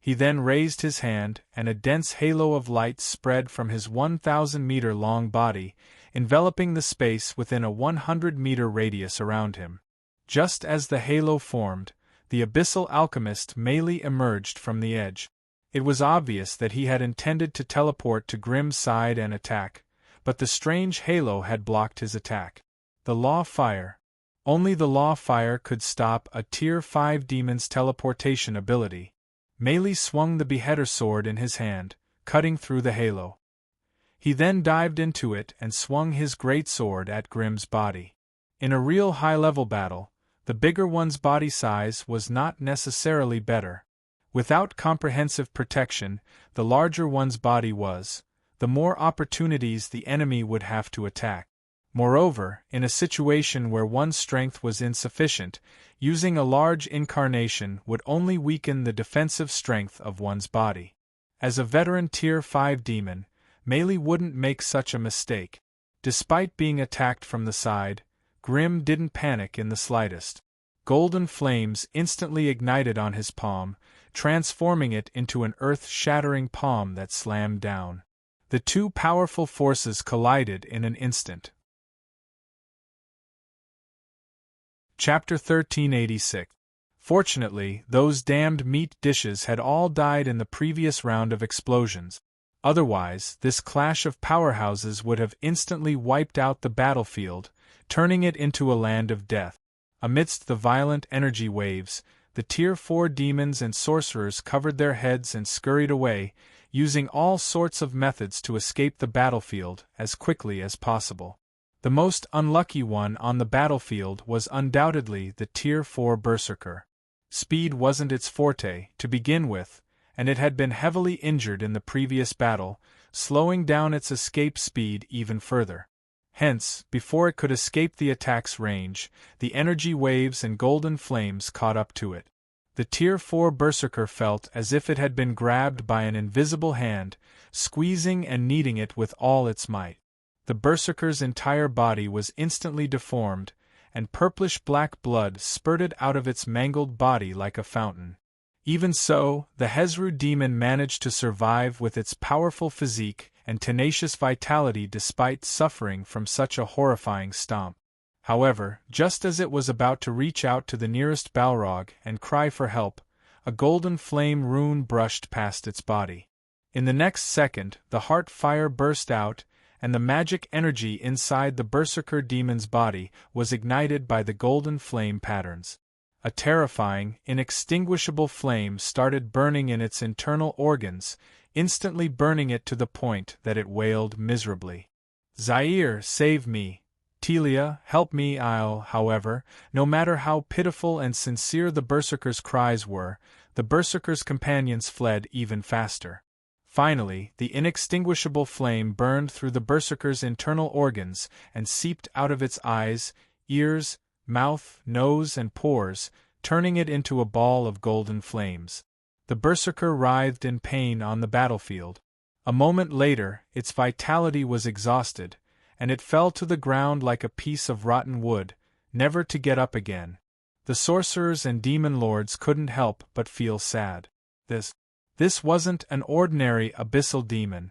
He then raised his hand, and a dense halo of light spread from his 1,000-meter-long body, enveloping the space within a 100-meter radius around him. Just as the halo formed, the abyssal alchemist merely emerged from the edge. It was obvious that he had intended to teleport to Grimm's side and attack, but the strange halo had blocked his attack. The law fire. Only the law fire could stop a Tier 5 demon's teleportation ability. Melee swung the beheader sword in his hand, cutting through the halo. He then dived into it and swung his great sword at Grimm's body. In a real high-level battle, the bigger one's body size was not necessarily better. Without comprehensive protection, the larger one's body was, the more opportunities the enemy would have to attack. Moreover, in a situation where one's strength was insufficient, using a large incarnation would only weaken the defensive strength of one's body. As a veteran Tier 5 demon, melee wouldn't make such a mistake. Despite being attacked from the side, Grimm didn't panic in the slightest. Golden flames instantly ignited on his palm, transforming it into an earth-shattering palm that slammed down. The two powerful forces collided in an instant. Chapter 1386. Fortunately, those damned meat dishes had all died in the previous round of explosions. Otherwise, this clash of powerhouses would have instantly wiped out the battlefield, turning it into a land of death. Amidst the violent energy waves, the Tier 4 demons and sorcerers covered their heads and scurried away, using all sorts of methods to escape the battlefield as quickly as possible. The most unlucky one on the battlefield was undoubtedly the Tier 4 Berserker. Speed wasn't its forte, to begin with, and it had been heavily injured in the previous battle, slowing down its escape speed even further. Hence, before it could escape the attack's range, the energy waves and golden flames caught up to it. The Tier 4 Berserker felt as if it had been grabbed by an invisible hand, squeezing and kneading it with all its might. The Berserker's entire body was instantly deformed, and purplish-black blood spurted out of its mangled body like a fountain. Even so, the Hezru demon managed to survive with its powerful physique and tenacious vitality despite suffering from such a horrifying stomp. However, just as it was about to reach out to the nearest Balrog and cry for help, a golden flame rune brushed past its body. In the next second, the heart fire burst out, and the magic energy inside the Berserker demon's body was ignited by the golden flame patterns. A terrifying, inextinguishable flame started burning in its internal organs, instantly burning it to the point that it wailed miserably. "Zaire, save me! Telia, help me!" However, no matter how pitiful and sincere the Berserker's cries were, the Berserker's companions fled even faster. Finally, the inextinguishable flame burned through the Berserker's internal organs and seeped out of its eyes, ears, mouth, nose, and pores, turning it into a ball of golden flames. The Berserker writhed in pain on the battlefield. A moment later, its vitality was exhausted, and it fell to the ground like a piece of rotten wood, never to get up again. The sorcerers and demon lords couldn't help but feel sad. This wasn't an ordinary abyssal demon.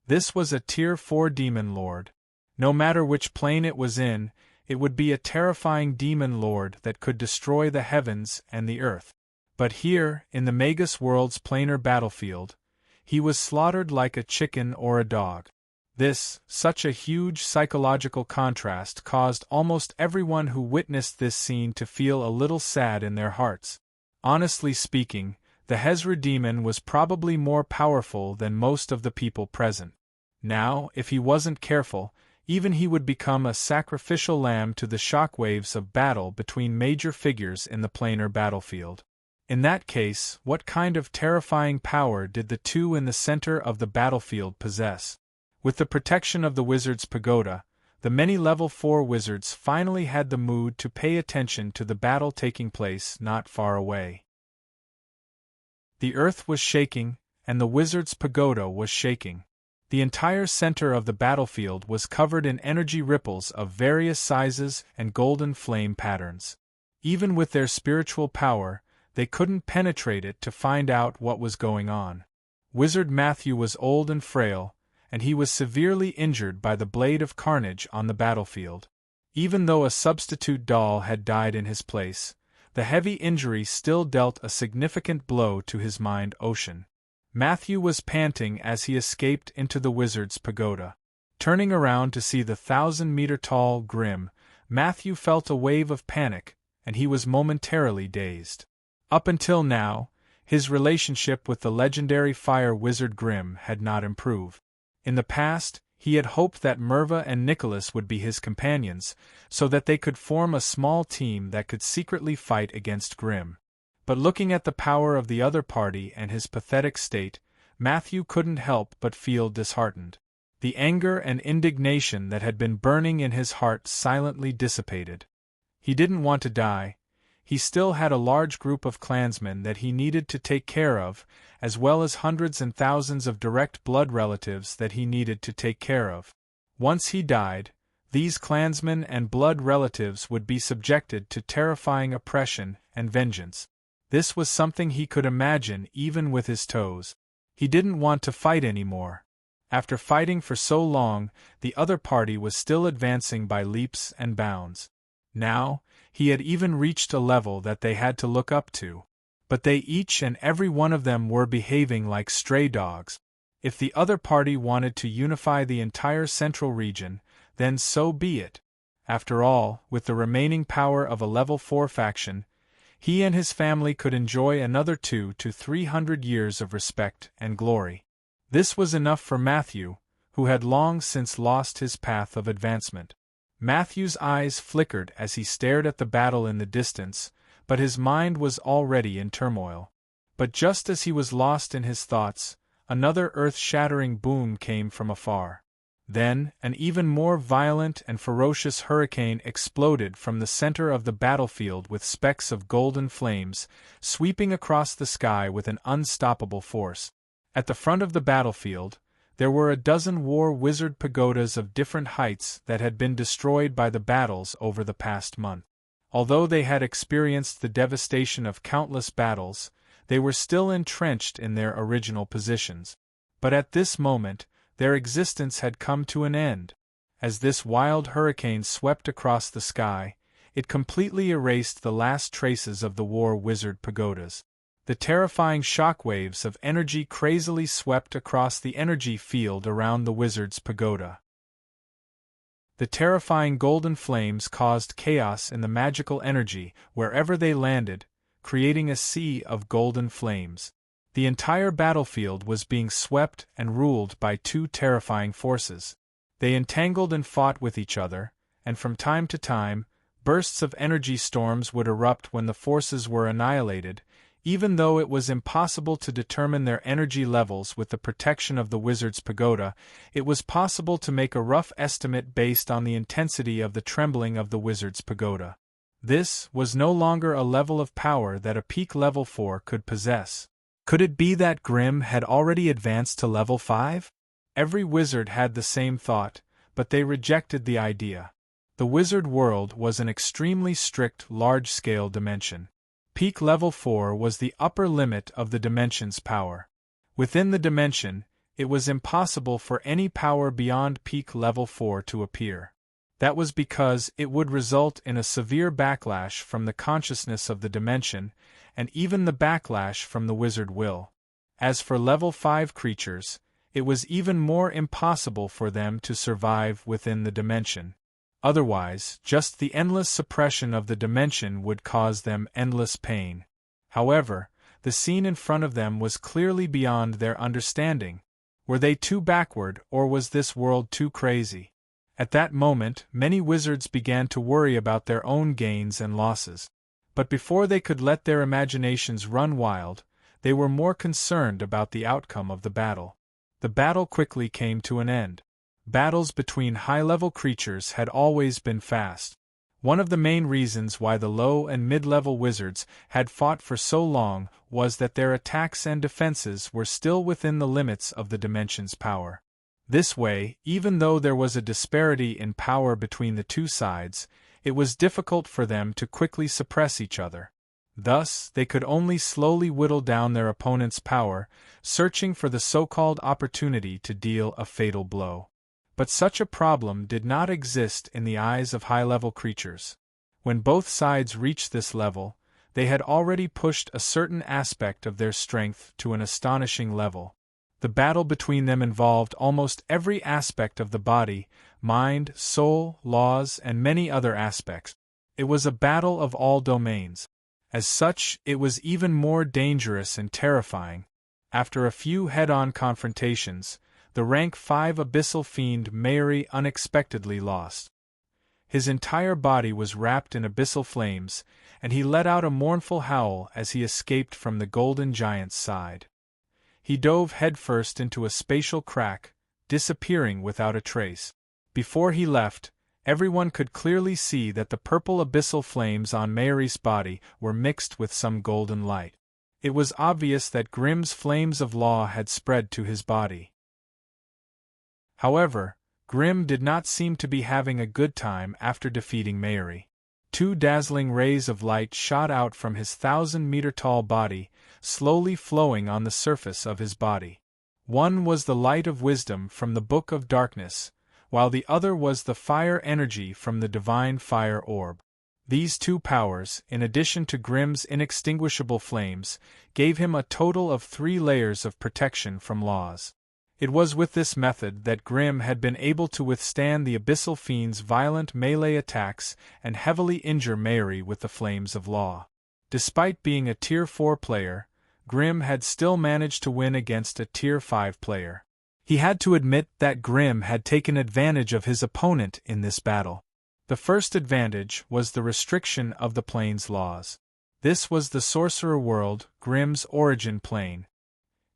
This was a Tier 4 demon lord. No matter which plane it was in, it would be a terrifying demon lord that could destroy the heavens and the earth. But here, in the Magus world's planar battlefield, he was slaughtered like a chicken or a dog. Such a huge psychological contrast caused almost everyone who witnessed this scene to feel a little sad in their hearts. Honestly speaking, the Hezru demon was probably more powerful than most of the people present. Now, if he wasn't careful, even he would become a sacrificial lamb to the shockwaves of battle between major figures in the planar battlefield. In that case, what kind of terrifying power did the two in the center of the battlefield possess? With the protection of the Wizard's Pagoda, the many level 4 wizards finally had the mood to pay attention to the battle taking place not far away. The earth was shaking, and the Wizard's Pagoda was shaking. The entire center of the battlefield was covered in energy ripples of various sizes and golden flame patterns. Even with their spiritual power, they couldn't penetrate it to find out what was going on. Wizard Matthew was old and frail, and he was severely injured by the blade of carnage on the battlefield. Even though a substitute doll had died in his place, the heavy injury still dealt a significant blow to his mind ocean. Matthew was panting as he escaped into the Wizard's Pagoda. Turning around to see the 1,000-meter-tall Grimm, Matthew felt a wave of panic, and he was momentarily dazed. Up until now, his relationship with the legendary fire wizard Grimm had not improved. In the past, he had hoped that Merva and Nicholas would be his companions, so that they could form a small team that could secretly fight against Grimm. But looking at the power of the other party and his pathetic state, Matthew couldn't help but feel disheartened. The anger and indignation that had been burning in his heart silently dissipated. He didn't want to die. He still had a large group of clansmen that he needed to take care of, as well as hundreds and thousands of direct blood relatives that he needed to take care of. Once he died, these clansmen and blood relatives would be subjected to terrifying oppression and vengeance. This was something he could imagine even with his toes. He didn't want to fight anymore. After fighting for so long, the other party was still advancing by leaps and bounds. Now, he had even reached a level that they had to look up to. But they each and every one of them were behaving like stray dogs. If the other party wanted to unify the entire central region, then so be it. After all, with the remaining power of a level 4 faction, he and his family could enjoy another 200 to 300 years of respect and glory. This was enough for Matthew, who had long since lost his path of advancement. Matthew's eyes flickered as he stared at the battle in the distance, but his mind was already in turmoil. But just as he was lost in his thoughts, another earth-shattering boom came from afar. Then, an even more violent and ferocious hurricane exploded from the center of the battlefield with specks of golden flames, sweeping across the sky with an unstoppable force. At the front of the battlefield, there were a dozen war wizard pagodas of different heights that had been destroyed by the battles over the past month. Although they had experienced the devastation of countless battles, they were still entrenched in their original positions. But at this moment, their existence had come to an end. As this wild hurricane swept across the sky, it completely erased the last traces of the war wizard pagodas. The terrifying shockwaves of energy crazily swept across the energy field around the wizard's pagoda. The terrifying golden flames caused chaos in the magical energy wherever they landed, creating a sea of golden flames. The entire battlefield was being swept and ruled by two terrifying forces. They entangled and fought with each other, and from time to time, bursts of energy storms would erupt when the forces were annihilated. Even though it was impossible to determine their energy levels with the protection of the wizard's pagoda, it was possible to make a rough estimate based on the intensity of the trembling of the wizard's pagoda. This was no longer a level of power that a peak level 4 could possess. Could it be that Grimm had already advanced to level 5? Every wizard had the same thought, but they rejected the idea. The wizard world was an extremely strict, large-scale dimension. Peak level 4 was the upper limit of the dimension's power. Within the dimension, it was impossible for any power beyond peak level 4 to appear. That was because it would result in a severe backlash from the consciousness of the dimension, and even the backlash from the wizard will. As for level 5 creatures, it was even more impossible for them to survive within the dimension. Otherwise, just the endless suppression of the dimension would cause them endless pain. However, the scene in front of them was clearly beyond their understanding. Were they too backward, or was this world too crazy? At that moment, many wizards began to worry about their own gains and losses. But before they could let their imaginations run wild, they were more concerned about the outcome of the battle. The battle quickly came to an end. Battles between high-level creatures had always been fast. One of the main reasons why the low and mid-level wizards had fought for so long was that their attacks and defenses were still within the limits of the dimension's power. This way, even though there was a disparity in power between the two sides, it was difficult for them to quickly suppress each other. Thus, they could only slowly whittle down their opponent's power, searching for the so-called opportunity to deal a fatal blow. But such a problem did not exist in the eyes of high-level creatures. When both sides reached this level, they had already pushed a certain aspect of their strength to an astonishing level. The battle between them involved almost every aspect of the body, mind, soul, laws, and many other aspects. It was a battle of all domains. As such, it was even more dangerous and terrifying. After a few head-on confrontations, the rank 5 abyssal fiend Mayuri unexpectedly lost. His entire body was wrapped in abyssal flames, and he let out a mournful howl as he escaped from the golden giant's side. He dove headfirst into a spatial crack, disappearing without a trace. Before he left, everyone could clearly see that the purple abyssal flames on Mayuri's body were mixed with some golden light. It was obvious that Grimm's flames of law had spread to his body. However, Grimm did not seem to be having a good time after defeating Mayuri. Two dazzling rays of light shot out from his 1,000-meter-tall body, slowly flowing on the surface of his body. One was the light of wisdom from the Book of Darkness, while the other was the fire energy from the divine fire orb. These two powers, in addition to Grimm's inextinguishable flames, gave him a total of 3 layers of protection from laws. It was with this method that Grimm had been able to withstand the Abyssal Fiend's violent melee attacks and heavily injure Mayuri with the flames of law. Despite being a Tier 4 player, Grimm had still managed to win against a Tier 5 player. He had to admit that Grimm had taken advantage of his opponent in this battle. The first advantage was the restriction of the plane's laws. This was the sorcerer world, Grimm's origin plane.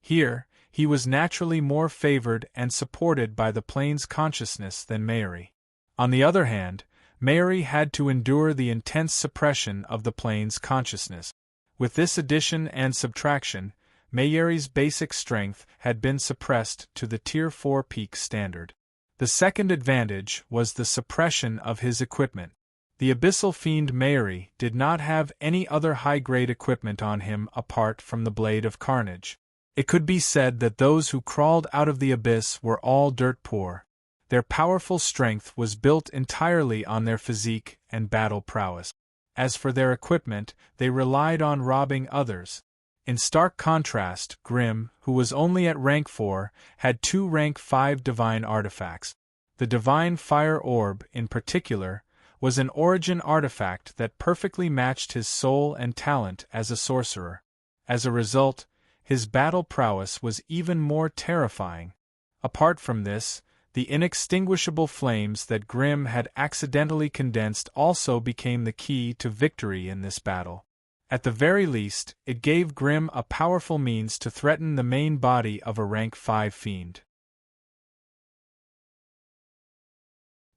Here, he was naturally more favored and supported by the plane's consciousness than Mayuri. On the other hand, Mayuri had to endure the intense suppression of the plane's consciousness. With this addition and subtraction, Mayuri's basic strength had been suppressed to the Tier 4 peak standard. The second advantage was the suppression of his equipment. The Abyssal Fiend Mayuri did not have any other high-grade equipment on him apart from the Blade of Carnage. It could be said that those who crawled out of the abyss were all dirt poor. Their powerful strength was built entirely on their physique and battle prowess. As for their equipment, they relied on robbing others. In stark contrast, Grimm, who was only at rank 4, had 2 rank 5 divine artifacts. The Divine Fire Orb, in particular, was an origin artifact that perfectly matched his soul and talent as a sorcerer. As a result, his battle prowess was even more terrifying. Apart from this, the inextinguishable flames that Grimm had accidentally condensed also became the key to victory in this battle. At the very least, it gave Grimm a powerful means to threaten the main body of a rank 5 fiend.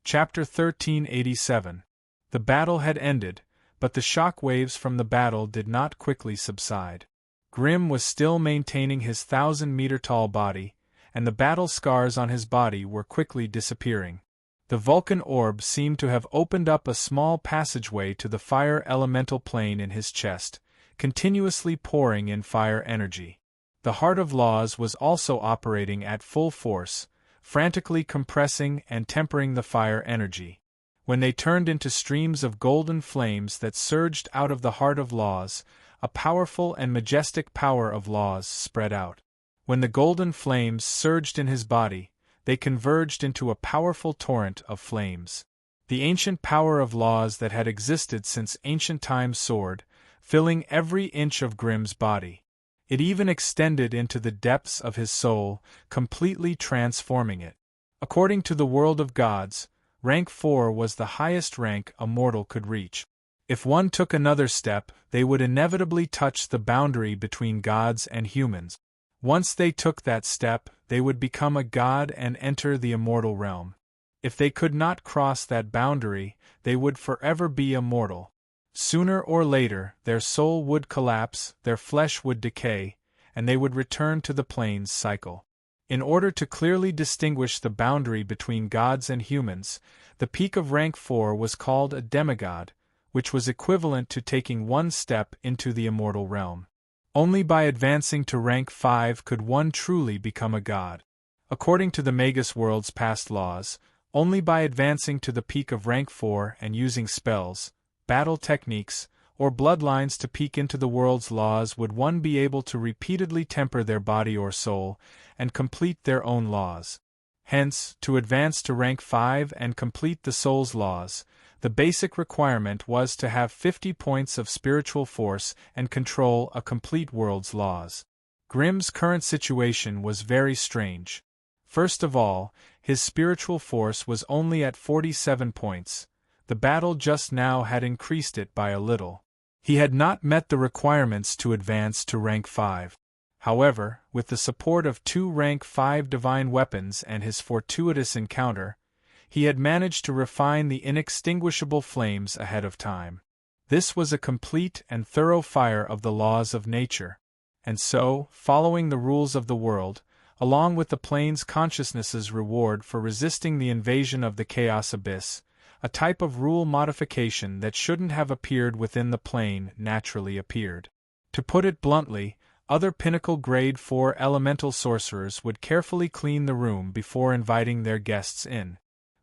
Chapter 1387. The battle had ended, but the shock waves from the battle did not quickly subside. Grimm was still maintaining his 1,000-meter-tall body, and the battle scars on his body were quickly disappearing. The Vulcan orb seemed to have opened up a small passageway to the fire elemental plane in his chest, continuously pouring in fire energy. The Heart of Laws was also operating at full force, frantically compressing and tempering the fire energy. When they turned into streams of golden flames that surged out of the Heart of Laws, a powerful and majestic power of laws spread out. When the golden flames surged in his body, they converged into a powerful torrent of flames. The ancient power of laws that had existed since ancient times soared, filling every inch of Grimm's body. It even extended into the depths of his soul, completely transforming it. According to the world of gods, rank 4 was the highest rank a mortal could reach. If one took another step, they would inevitably touch the boundary between gods and humans. Once they took that step, they would become a god and enter the immortal realm. If they could not cross that boundary, they would forever be immortal. Sooner or later, their soul would collapse, their flesh would decay, and they would return to the plane's cycle. In order to clearly distinguish the boundary between gods and humans, the peak of rank 4 was called a demigod, which was equivalent to taking one step into the immortal realm. Only by advancing to rank 5 could one truly become a god. According to the Magus world's past laws, only by advancing to the peak of rank 4 and using spells, battle techniques, or bloodlines to peek into the world's laws would one be able to repeatedly temper their body or soul, and complete their own laws. Hence, to advance to rank 5 and complete the soul's laws, the basic requirement was to have 50 points of spiritual force and control a complete world's laws. Grimm's current situation was very strange. First of all, his spiritual force was only at 47 points. The battle just now had increased it by a little. He had not met the requirements to advance to rank 5. However, with the support of 2 rank 5 divine weapons and his fortuitous encounter, he had managed to refine the inextinguishable flames ahead of time. This was a complete and thorough fire of the laws of nature, and so, following the rules of the world, along with the plane's consciousness's reward for resisting the invasion of the Chaos Abyss, a type of rule modification that shouldn't have appeared within the plane naturally appeared. To put it bluntly, other pinnacle grade 4 elemental sorcerers would carefully clean the room before inviting their guests in.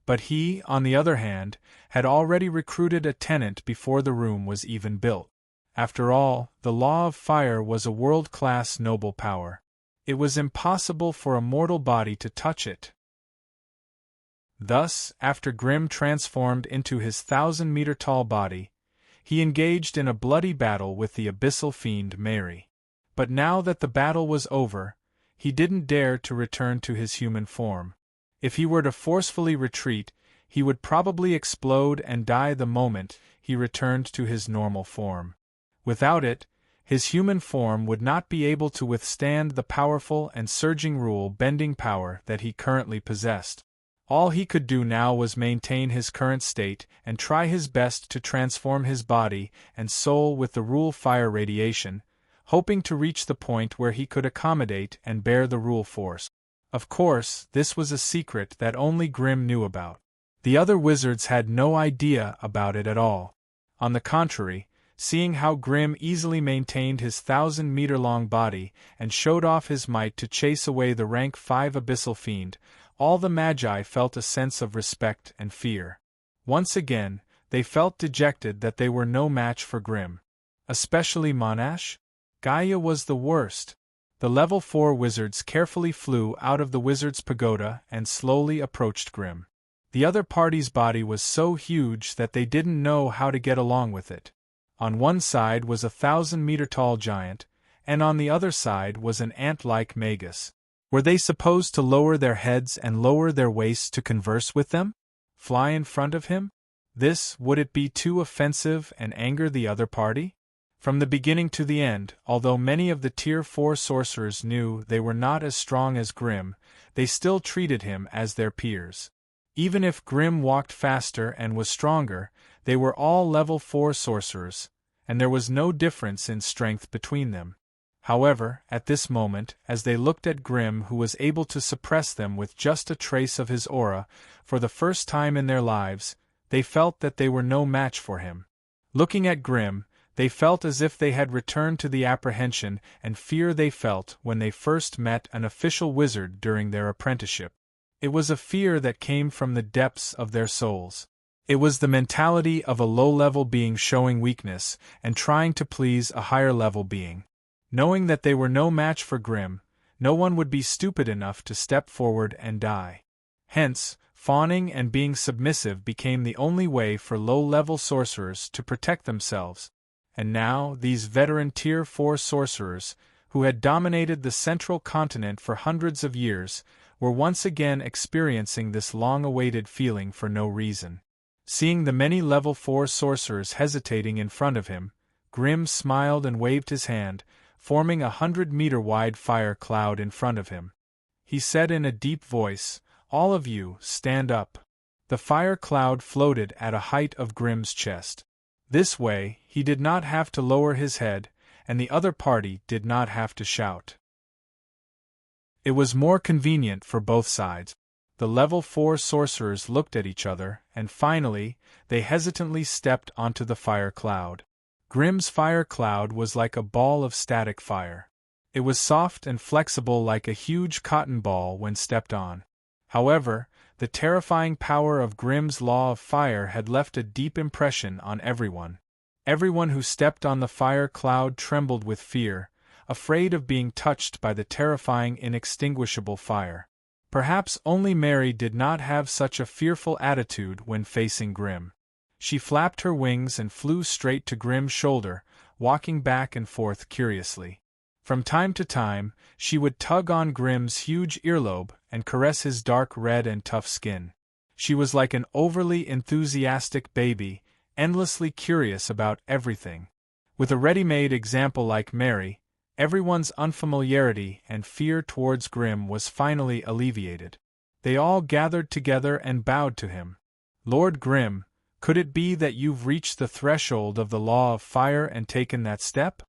But he, on the other hand, had already recruited a tenant before the room was even built. After all, the law of fire was a world-class noble power. It was impossible for a mortal body to touch it. Thus, after Grimm transformed into his 1,000-meter-tall body, he engaged in a bloody battle with the abyssal fiend Mary. But now that the battle was over, he didn't dare to return to his human form. If he were to forcefully retreat, he would probably explode and die the moment he returned to his normal form. Without it, his human form would not be able to withstand the powerful and surging rule-bending power that he currently possessed. All he could do now was maintain his current state and try his best to transform his body and soul with the rule fire radiation, hoping to reach the point where he could accommodate and bear the rule force. Of course, this was a secret that only Grimm knew about. The other wizards had no idea about it at all. On the contrary, seeing how Grimm easily maintained his 1,000-meter-long body and showed off his might to chase away the rank 5 abyssal fiend, all the Magi felt a sense of respect and fear. Once again, they felt dejected that they were no match for Grimm. Especially Monash? Gaia was the worst. The level 4 wizards carefully flew out of the wizard's pagoda and slowly approached Grimm. The other party's body was so huge that they didn't know how to get along with it. On one side was a 1,000-meter-tall giant, and on the other side was an ant-like magus. Were they supposed to lower their heads and lower their waists to converse with them? Fly in front of him? Would it be too offensive and anger the other party? From the beginning to the end, although many of the Tier 4 sorcerers knew they were not as strong as Grimm, they still treated him as their peers. Even if Grimm walked faster and was stronger, they were all level 4 sorcerers, and there was no difference in strength between them. However, at this moment, as they looked at Grimm, who was able to suppress them with just a trace of his aura, for the first time in their lives, they felt that they were no match for him. Looking at Grimm, they felt as if they had returned to the apprehension and fear they felt when they first met an official wizard during their apprenticeship. It was a fear that came from the depths of their souls. It was the mentality of a low-level being showing weakness and trying to please a higher-level being. Knowing that they were no match for Grimm, no one would be stupid enough to step forward and die. Hence, fawning and being submissive became the only way for low-level sorcerers to protect themselves. And now, these veteran Tier 4 sorcerers, who had dominated the central continent for hundreds of years, were once again experiencing this long-awaited feeling for no reason. Seeing the many level 4 sorcerers hesitating in front of him, Grimm smiled and waved his hand, forming a 100-meter-wide fire cloud in front of him. He said in a deep voice, "All of you, stand up." The fire cloud floated at a height of Grimm's chest. This way, he did not have to lower his head, and the other party did not have to shout. It was more convenient for both sides. The level 4 sorcerers looked at each other, and finally, they hesitantly stepped onto the fire cloud. Grimm's fire cloud was like a ball of static fire. It was soft and flexible like a huge cotton ball when stepped on. However, the terrifying power of Grimm's law of fire had left a deep impression on everyone. Everyone who stepped on the fire cloud trembled with fear, afraid of being touched by the terrifying inextinguishable fire. Perhaps only Mary did not have such a fearful attitude when facing Grimm. She flapped her wings and flew straight to Grimm's shoulder, walking back and forth curiously. From time to time, she would tug on Grimm's huge earlobe and caress his dark red and tough skin. She was like an overly enthusiastic baby, endlessly curious about everything. With a ready-made example like Mary, everyone's unfamiliarity and fear towards Grimm was finally alleviated. They all gathered together and bowed to him. "Lord Grimm, could it be that you've reached the threshold of the law of fire and taken that step?"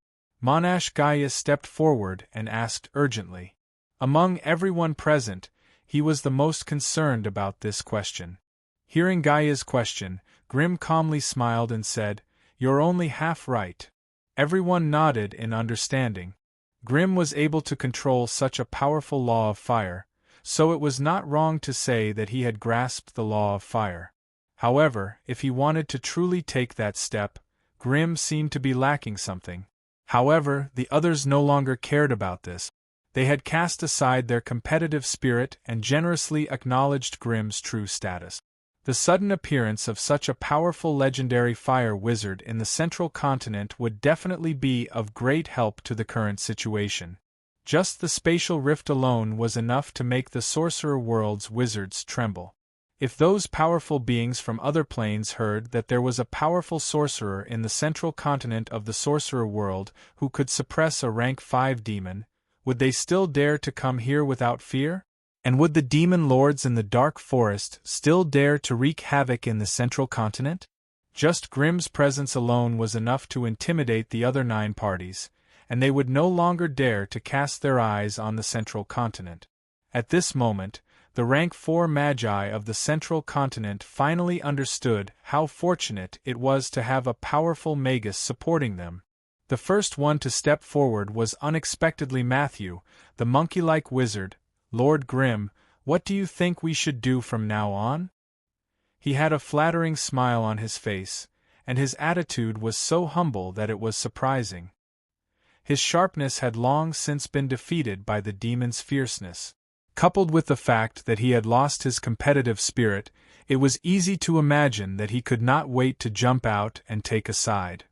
Monash Gaia stepped forward and asked urgently. Among everyone present, he was the most concerned about this question. Hearing Gaia's question, Grimm calmly smiled and said, "You're only half right." Everyone nodded in understanding. Grimm was able to control such a powerful law of fire, so it was not wrong to say that he had grasped the law of fire. However, if he wanted to truly take that step, Grimm seemed to be lacking something. However, the others no longer cared about this. They had cast aside their competitive spirit and generously acknowledged Grimm's true status. The sudden appearance of such a powerful legendary fire wizard in the central continent would definitely be of great help to the current situation. Just the spatial rift alone was enough to make the Sorcerer World's wizards tremble. If those powerful beings from other planes heard that there was a powerful sorcerer in the central continent of the Sorcerer World who could suppress a rank 5 demon, would they still dare to come here without fear? And would the demon lords in the dark forest still dare to wreak havoc in the central continent? Just Grimm's presence alone was enough to intimidate the other 9 parties, and they would no longer dare to cast their eyes on the central continent. At this moment, the rank 4 magi of the central continent finally understood how fortunate it was to have a powerful magus supporting them. The first one to step forward was unexpectedly Matthew, the monkey-like wizard. Lord Grimm, what do you think we should do from now on? He had a flattering smile on his face, and his attitude was so humble that it was surprising. His sharpness had long since been defeated by the demon's fierceness. Coupled with the fact that he had lost his competitive spirit, it was easy to imagine that he could not wait to jump out and take a side.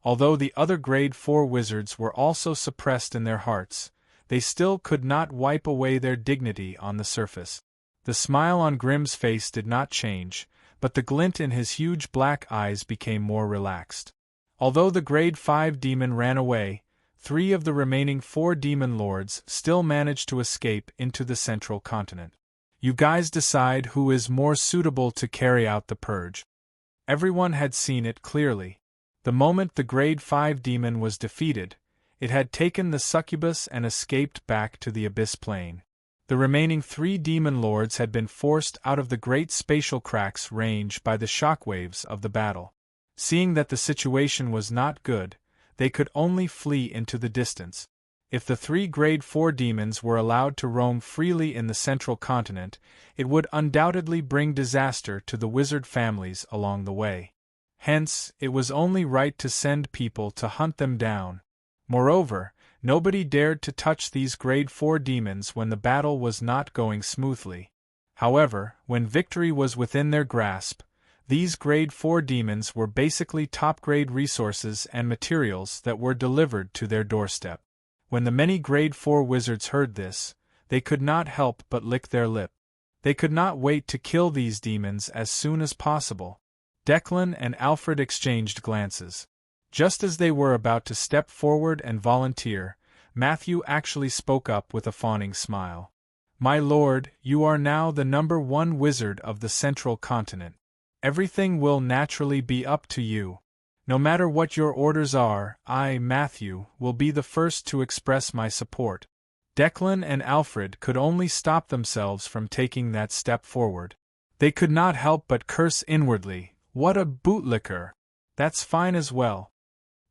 Although the other Grade 4 wizards were also suppressed in their hearts, they still could not wipe away their dignity on the surface. The smile on Grimm's face did not change, but the glint in his huge black eyes became more relaxed. Although the Grade 5 demon ran away, 3 of the remaining 4 demon lords still managed to escape into the central continent. You guys decide who is more suitable to carry out the purge. Everyone had seen it clearly. The moment the Grade 5 demon was defeated, it had taken the succubus and escaped back to the abyss plane. The remaining 3 demon lords had been forced out of the great spatial crack's range by the shockwaves of the battle. Seeing that the situation was not good, they could only flee into the distance. If the 3 Grade 4 demons were allowed to roam freely in the central continent, it would undoubtedly bring disaster to the wizard families along the way. Hence, it was only right to send people to hunt them down. Moreover, nobody dared to touch these Grade 4 demons when the battle was not going smoothly. However, when victory was within their grasp, these Grade 4 demons were basically top-grade resources and materials that were delivered to their doorstep. When the many Grade 4 wizards heard this, they could not help but lick their lip. They could not wait to kill these demons as soon as possible. Declan and Alfred exchanged glances. Just as they were about to step forward and volunteer, Matthew actually spoke up with a fawning smile. "My lord, you are now the number 1 wizard of the central continent. Everything will naturally be up to you. No matter what your orders are, I, Matthew, will be the first to express my support." Declan and Alfred could only stop themselves from taking that step forward. They could not help but curse inwardly. What a bootlicker! That's fine as well.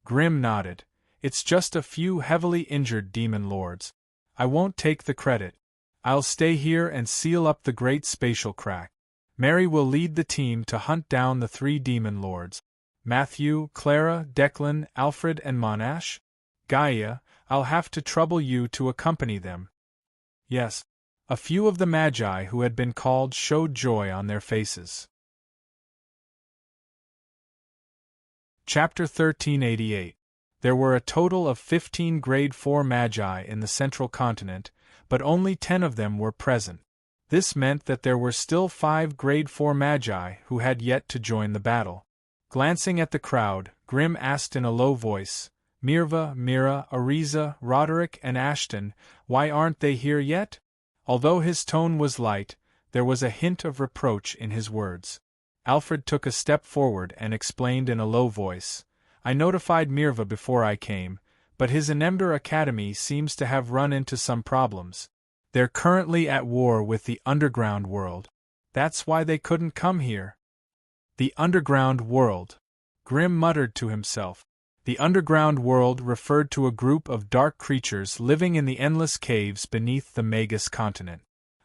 Grimm nodded. It's just a few heavily injured demon lords. I won't take the credit. I'll stay here and seal up the great spatial crack. Mary will lead the team to hunt down the 3 demon lords. Matthew, Clara, Declan, Alfred and Monash? Gaia, I'll have to trouble you to accompany them. Yes. A few of the magi who had been called showed joy on their faces. Chapter 1388. There were a total of 15 Grade 4 magi in the central continent, but only 10 of them were present. This meant that there were still 5 Grade 4 magi who had yet to join the battle. Glancing at the crowd, Grimm asked in a low voice, "Mirva, Mira, Ariza, Roderick and Ashton, why aren't they here yet?" Although his tone was light, there was a hint of reproach in his words. Alfred took a step forward and explained in a low voice, "I notified Mirva before I came, but his Enemder Academy seems to have run into some problems. They're currently at war with the underground world. That's why they couldn't come here." The underground world. Grimm muttered to himself. The underground world referred to a group of dark creatures living in the endless caves beneath the Magus continent.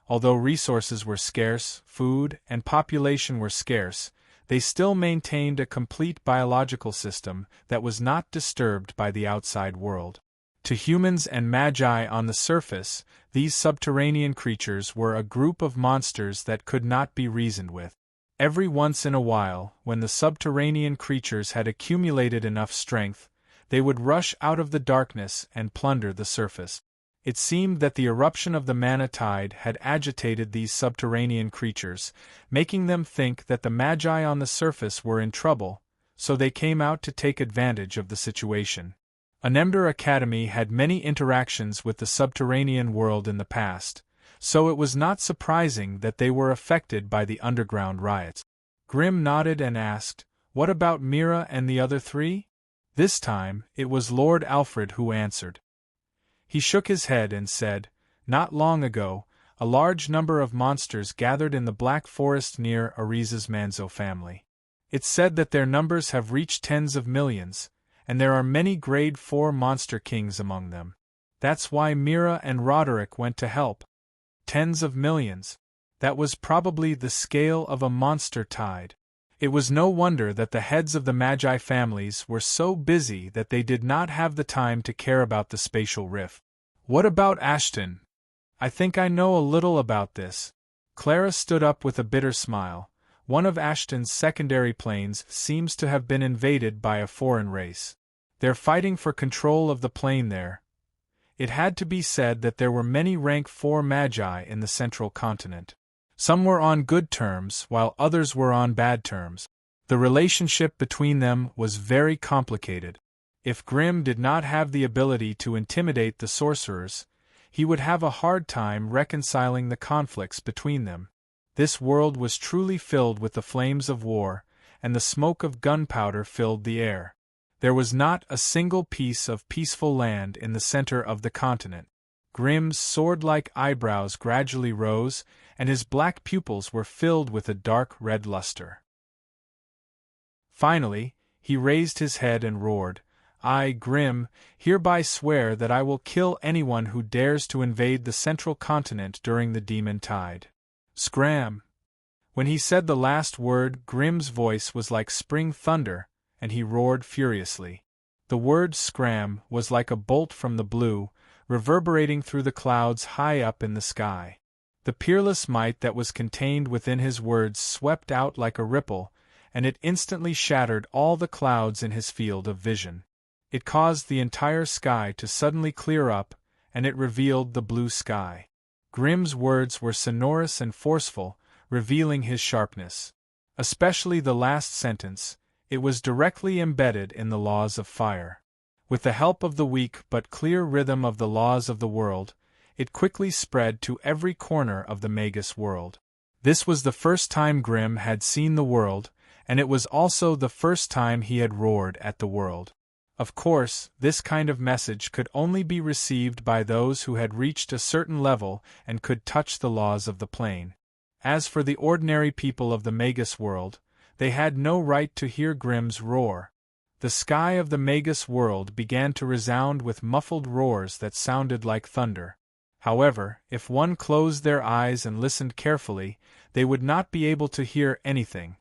Although resources were scarce, food and population were scarce, they still maintained a complete biological system that was not disturbed by the outside world. To humans and magi on the surface, these subterranean creatures were a group of monsters that could not be reasoned with. Every once in a while, when the subterranean creatures had accumulated enough strength, they would rush out of the darkness and plunder the surface. It seemed that the eruption of the mana tide had agitated these subterranean creatures, making them think that the magi on the surface were in trouble, so they came out to take advantage of the situation. Anemdar Academy had many interactions with the subterranean world in the past, so it was not surprising that they were affected by the underground riots. Grimm nodded and asked, "What about Mira and the other three?" This time, it was Lord Alfred who answered. He shook his head and said, "Not long ago, a large number of monsters gathered in the Black Forest near Ariza's Manzo family. It's said that their numbers have reached tens of millions, and there are many grade 4 monster kings among them. That's why Mira and Roderick went to help. Tens of millions. That was probably the scale of a monster tide. It was no wonder that the heads of the Magi families were so busy that they did not have the time to care about the spatial rift. What about Ashton? I think I know a little about this." Clara stood up with a bitter smile. One of Ashton's secondary planes seems to have been invaded by a foreign race. They're fighting for control of the plane there. It had to be said that there were many rank 4 Magi in the central continent. Some were on good terms, while others were on bad terms. The relationship between them was very complicated. If Grimm did not have the ability to intimidate the sorcerers, he would have a hard time reconciling the conflicts between them. This world was truly filled with the flames of war, and the smoke of gunpowder filled the air. There was not a single piece of peaceful land in the center of the continent. Grimm's sword-like eyebrows gradually rose, and his black pupils were filled with a dark red luster. Finally, he raised his head and roared, "I, Grimm, hereby swear that I will kill anyone who dares to invade the central continent during the demon tide." Scram! When he said the last word, Grimm's voice was like spring thunder, and he roared furiously. The word scram was like a bolt from the blue, reverberating through the clouds high up in the sky. The peerless might that was contained within his words swept out like a ripple, and it instantly shattered all the clouds in his field of vision. It caused the entire sky to suddenly clear up, and it revealed the blue sky. Grimm's words were sonorous and forceful, revealing his sharpness. Especially the last sentence, it was directly embedded in the laws of fire. With the help of the weak but clear rhythm of the laws of the world, it quickly spread to every corner of the Magus world. This was the first time Grimm had seen the world, and it was also the first time he had roared at the world. Of course, this kind of message could only be received by those who had reached a certain level and could touch the laws of the plane. As for the ordinary people of the Magus world, they had no right to hear Grimm's roar. The sky of the Magus world began to resound with muffled roars that sounded like thunder. However, if one closed their eyes and listened carefully, they would not be able to hear anything.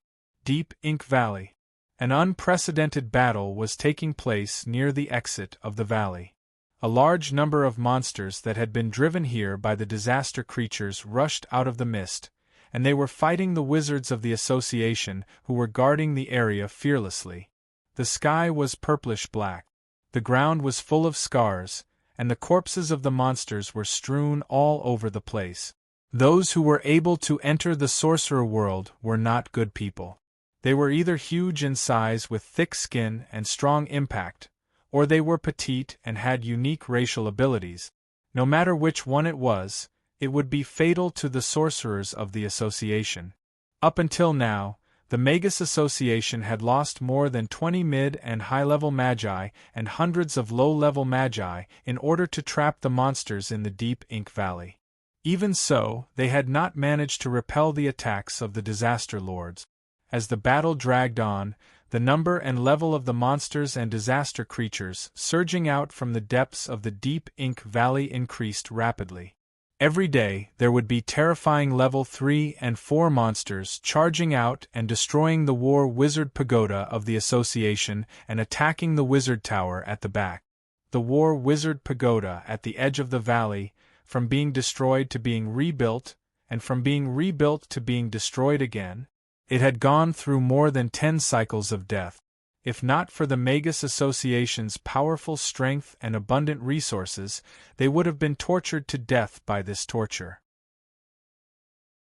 Deep Ink Valley. An unprecedented battle was taking place near the exit of the valley. A large number of monsters that had been driven here by the disaster creatures rushed out of the mist, and they were fighting the wizards of the association who were guarding the area fearlessly. The sky was purplish-black. The ground was full of scars, and the corpses of the monsters were strewn all over the place. Those who were able to enter the sorcerer world were not good people. They were either huge in size with thick skin and strong impact, or they were petite and had unique racial abilities. No matter which one it would be fatal to the sorcerers of the association. Up until now, the Magus Association had lost more than 20 mid- and high-level magi and hundreds of low-level magi in order to trap the monsters in the Deep Ink Valley. Even so, they had not managed to repel the attacks of the Disaster Lords. As the battle dragged on, The number and level of the monsters and disaster creatures surging out from the depths of the deep Ink Valley increased rapidly. Every day, there would be terrifying level 3 and 4 monsters charging out and destroying the War Wizard Pagoda of the Association and attacking the Wizard Tower at the back. The War Wizard Pagoda at the edge of the valley, from being destroyed to being rebuilt, and from being rebuilt to being destroyed again. It had gone through more than 10 cycles of death. If not for the Magus Association's powerful strength and abundant resources, they would have been tortured to death by this torture.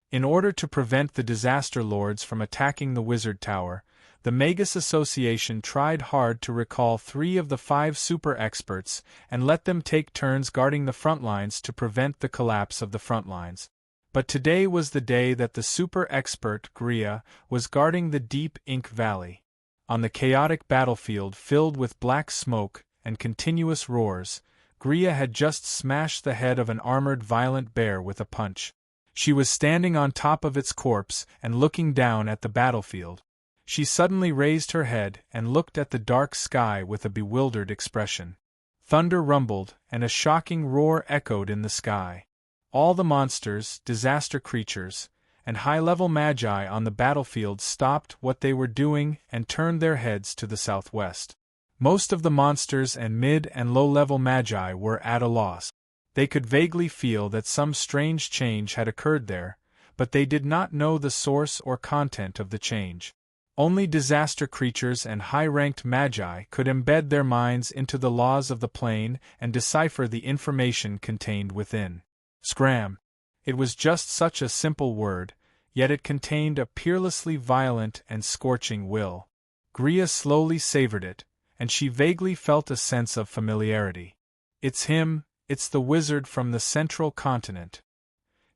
In order to prevent the Disaster Lords from attacking the Wizard Tower, the Magus Association tried hard to recall 3 of the 5 super experts and let them take turns guarding the front lines to prevent the collapse of the front lines. But today was the day that the super expert, Gria, was guarding the deep Ink Valley. On the chaotic battlefield filled with black smoke and continuous roars, Gria had just smashed the head of an armored violent bear with a punch. She was standing on top of its corpse and looking down at the battlefield. She suddenly raised her head and looked at the dark sky with a bewildered expression. Thunder rumbled and a shocking roar echoed in the sky. All the monsters, disaster creatures, and high-level magi on the battlefield stopped what they were doing and turned their heads to the southwest. Most of the monsters and mid- and low-level magi were at a loss. They could vaguely feel that some strange change had occurred there, but they did not know the source or content of the change. Only disaster creatures and high-ranked magi could embed their minds into the laws of the plane and decipher the information contained within. Scram. It was just such a simple word, yet it contained a peerlessly violent and scorching will. Gria slowly savored it, and she vaguely felt a sense of familiarity. It's him, it's the wizard from the central continent.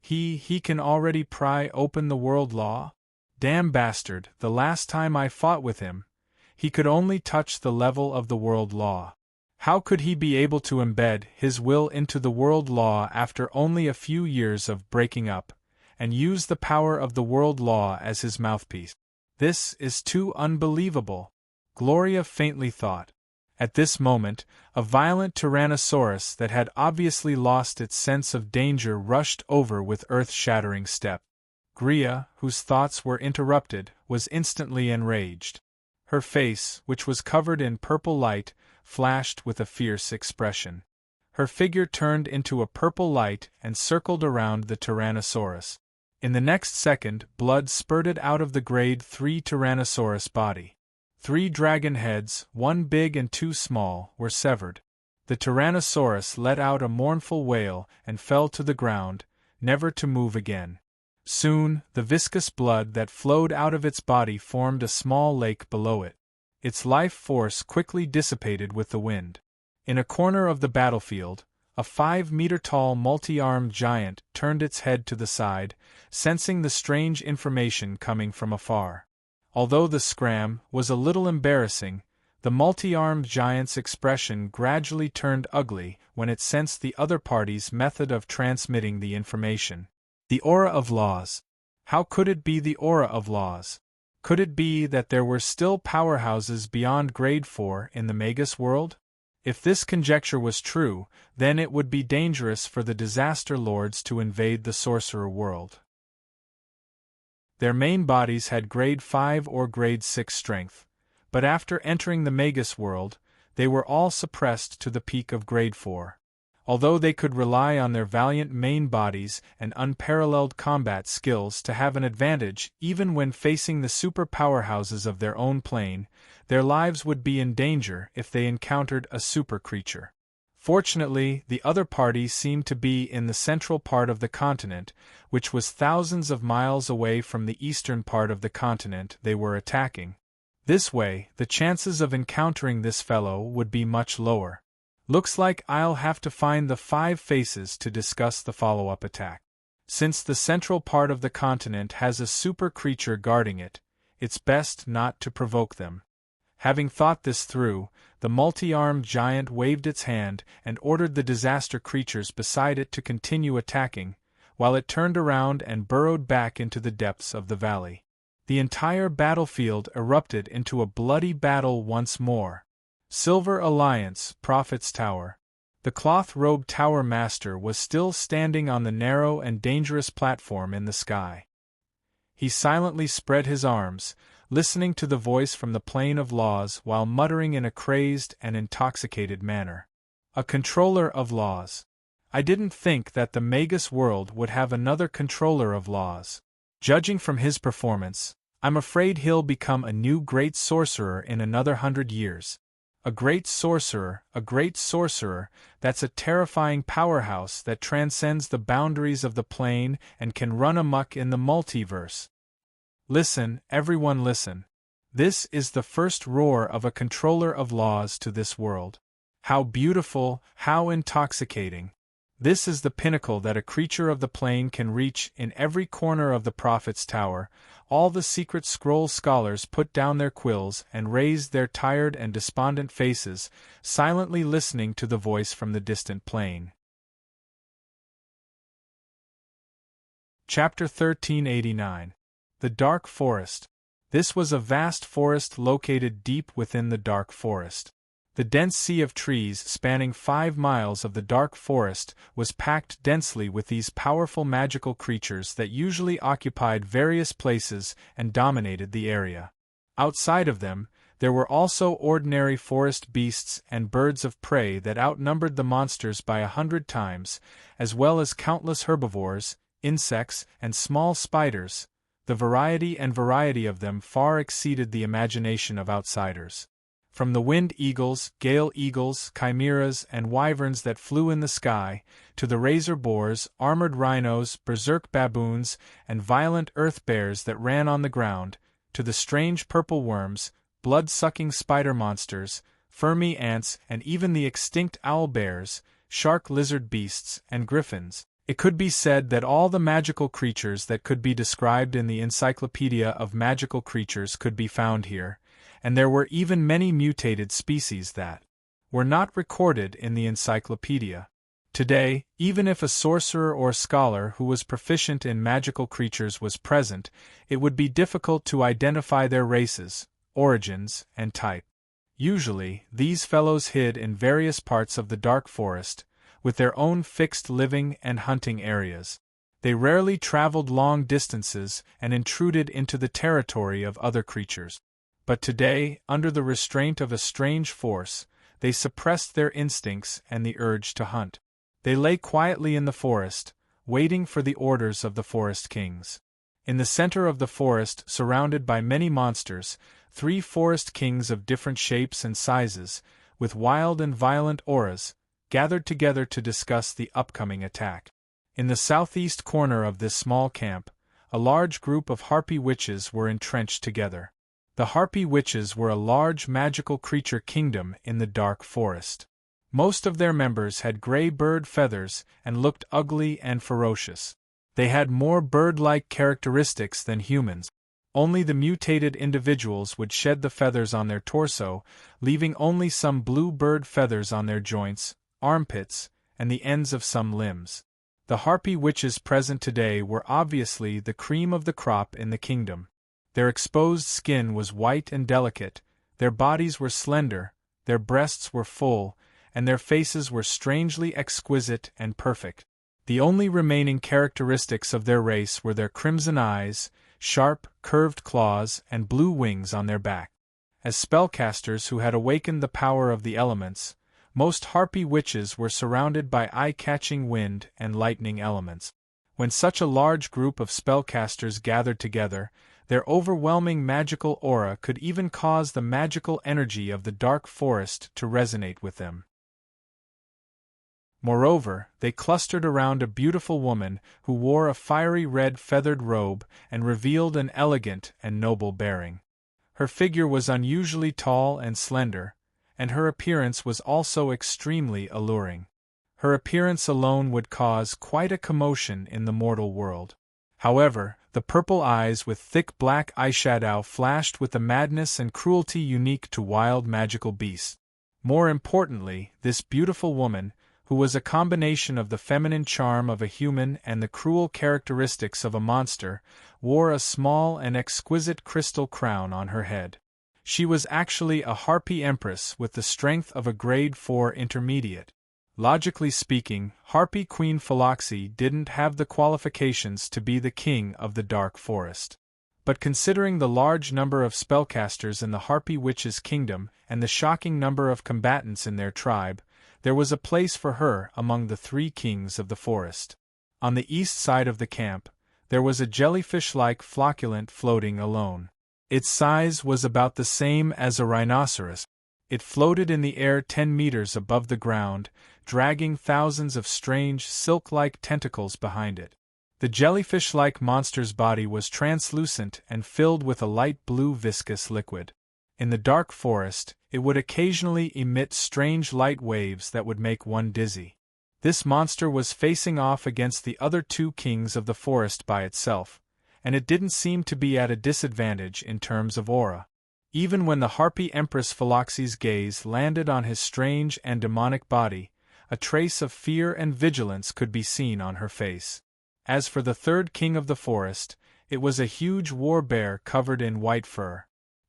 He can already pry open the world law? Damn bastard, the last time I fought with him, he could only touch the level of the world law. How could he be able to embed his will into the world law after only a few years of breaking up, and use the power of the world law as his mouthpiece? This is too unbelievable, Gloria faintly thought. At this moment, a violent Tyrannosaurus that had obviously lost its sense of danger rushed over with earth-shattering step. Gria, whose thoughts were interrupted, was instantly enraged. Her face, which was covered in purple light, flashed with a fierce expression. Her figure turned into a purple light and circled around the Tyrannosaurus. In the next second, blood spurted out of the Grade 3 Tyrannosaurus body. 3 dragon heads, 1 big and 2 small, were severed. The Tyrannosaurus let out a mournful wail and fell to the ground, never to move again. Soon, the viscous blood that flowed out of its body formed a small lake below it. Its life force quickly dissipated with the wind. In a corner of the battlefield, a 5-meter-tall multi-armed giant turned its head to the side, sensing the strange information coming from afar. Although the scram was a little embarrassing, the multi-armed giant's expression gradually turned ugly when it sensed the other party's method of transmitting the information. The aura of laws. How could it be the aura of laws? Could it be that there were still powerhouses beyond Grade 4 in the Magus world? If this conjecture was true, then it would be dangerous for the Disaster Lords to invade the Sorcerer world. Their main bodies had Grade 5 or Grade 6 strength, but after entering the Magus world, they were all suppressed to the peak of Grade 4. Although they could rely on their valiant main bodies and unparalleled combat skills to have an advantage even when facing the super powerhouses of their own plane, their lives would be in danger if they encountered a super creature. Fortunately, the other party seemed to be in the central part of the continent, which was thousands of miles away from the eastern part of the continent they were attacking. This way, the chances of encountering this fellow would be much lower. Looks like I'll have to find the 5 faces to discuss the follow-up attack. Since the central part of the continent has a super creature guarding it, it's best not to provoke them. Having thought this through, the multi-armed giant waved its hand and ordered the disaster creatures beside it to continue attacking, while it turned around and burrowed back into the depths of the valley. The entire battlefield erupted into a bloody battle once more. Silver Alliance, Prophet's Tower. The cloth-robed tower master was still standing on the narrow and dangerous platform in the sky. He silently spread his arms, listening to the voice from the plane of laws while muttering in a crazed and intoxicated manner. A controller of laws. I didn't think that the Magus world would have another controller of laws. Judging from his performance, I'm afraid he'll become a new great sorcerer in another 100 years. A great sorcerer, that's a terrifying powerhouse that transcends the boundaries of the plane and can run amok in the multiverse. Listen, everyone listen. This is the first roar of a controller of laws to this world. How beautiful, how intoxicating. This is the pinnacle that a creature of the plane can reach. In every corner of the Prophet's Tower. All the secret scroll scholars put down their quills and raised their tired and despondent faces, silently listening to the voice from the distant plane. Chapter 1389. The Dark Forest. This was a vast forest located deep within the dark forest. The dense sea of trees spanning 5 miles of the dark forest was packed densely with these powerful magical creatures that usually occupied various places and dominated the area. Outside of them, there were also ordinary forest beasts and birds of prey that outnumbered the monsters by 100 times, as well as countless herbivores, insects, and small spiders. The variety of them far exceeded the imagination of outsiders. From the wind eagles, gale eagles, chimeras, and wyverns that flew in the sky, to the razor boars, armored rhinos, berserk baboons, and violent earth bears that ran on the ground, to the strange purple worms, blood-sucking spider monsters, Fermi ants, and even the extinct owl bears, shark lizard beasts, and griffins. It could be said that all the magical creatures that could be described in the Encyclopedia of Magical Creatures could be found here, and there were even many mutated species that were not recorded in the encyclopedia. Today, even if a sorcerer or scholar who was proficient in magical creatures was present, it would be difficult to identify their races, origins, and type. Usually, these fellows hid in various parts of the dark forest, with their own fixed living and hunting areas. They rarely traveled long distances and intruded into the territory of other creatures. But today, under the restraint of a strange force, they suppressed their instincts and the urge to hunt. They lay quietly in the forest, waiting for the orders of the forest kings. In the center of the forest, surrounded by many monsters, 3 forest kings of different shapes and sizes, with wild and violent auras, gathered together to discuss the upcoming attack. In the southeast corner of this small camp, a large group of harpy witches were entrenched together. The harpy witches were a large magical creature kingdom in the dark forest. Most of their members had gray bird feathers and looked ugly and ferocious. They had more bird-like characteristics than humans. Only the mutated individuals would shed the feathers on their torso, leaving only some blue bird feathers on their joints, armpits, and the ends of some limbs. The harpy witches present today were obviously the cream of the crop in the kingdom. Their exposed skin was white and delicate, their bodies were slender, their breasts were full, and their faces were strangely exquisite and perfect. The only remaining characteristics of their race were their crimson eyes, sharp, curved claws, and blue wings on their back. As spellcasters who had awakened the power of the elements, most harpy witches were surrounded by eye-catching wind and lightning elements. When such a large group of spellcasters gathered together, their overwhelming magical aura could even cause the magical energy of the dark forest to resonate with them. Moreover, they clustered around a beautiful woman who wore a fiery red feathered robe and revealed an elegant and noble bearing. Her figure was unusually tall and slender, and her appearance was also extremely alluring. Her appearance alone would cause quite a commotion in the mortal world. However, the purple eyes with thick black eyeshadow flashed with the madness and cruelty unique to wild magical beasts. More importantly, this beautiful woman, who was a combination of the feminine charm of a human and the cruel characteristics of a monster, wore a small and exquisite crystal crown on her head. She was actually a harpy empress with the strength of a grade 4 intermediate. Logically speaking, Harpy Queen Philoxy didn't have the qualifications to be the king of the Dark Forest. But considering the large number of spellcasters in the Harpy Witch's kingdom and the shocking number of combatants in their tribe, there was a place for her among the 3 kings of the forest. On the east side of the camp, there was a jellyfish-like flocculent floating alone. Its size was about the same as a rhinoceros. It floated in the air 10 meters above the ground, dragging thousands of strange, silk-like tentacles behind it. The jellyfish-like monster's body was translucent and filled with a light blue viscous liquid. In the dark forest, it would occasionally emit strange light waves that would make one dizzy. This monster was facing off against the other 2 kings of the forest by itself, and it didn't seem to be at a disadvantage in terms of aura. Even when the Harpy Empress Philoxy's gaze landed on his strange and demonic body, a trace of fear and vigilance could be seen on her face. As for the 3rd king of the forest, it was a huge war bear covered in white fur.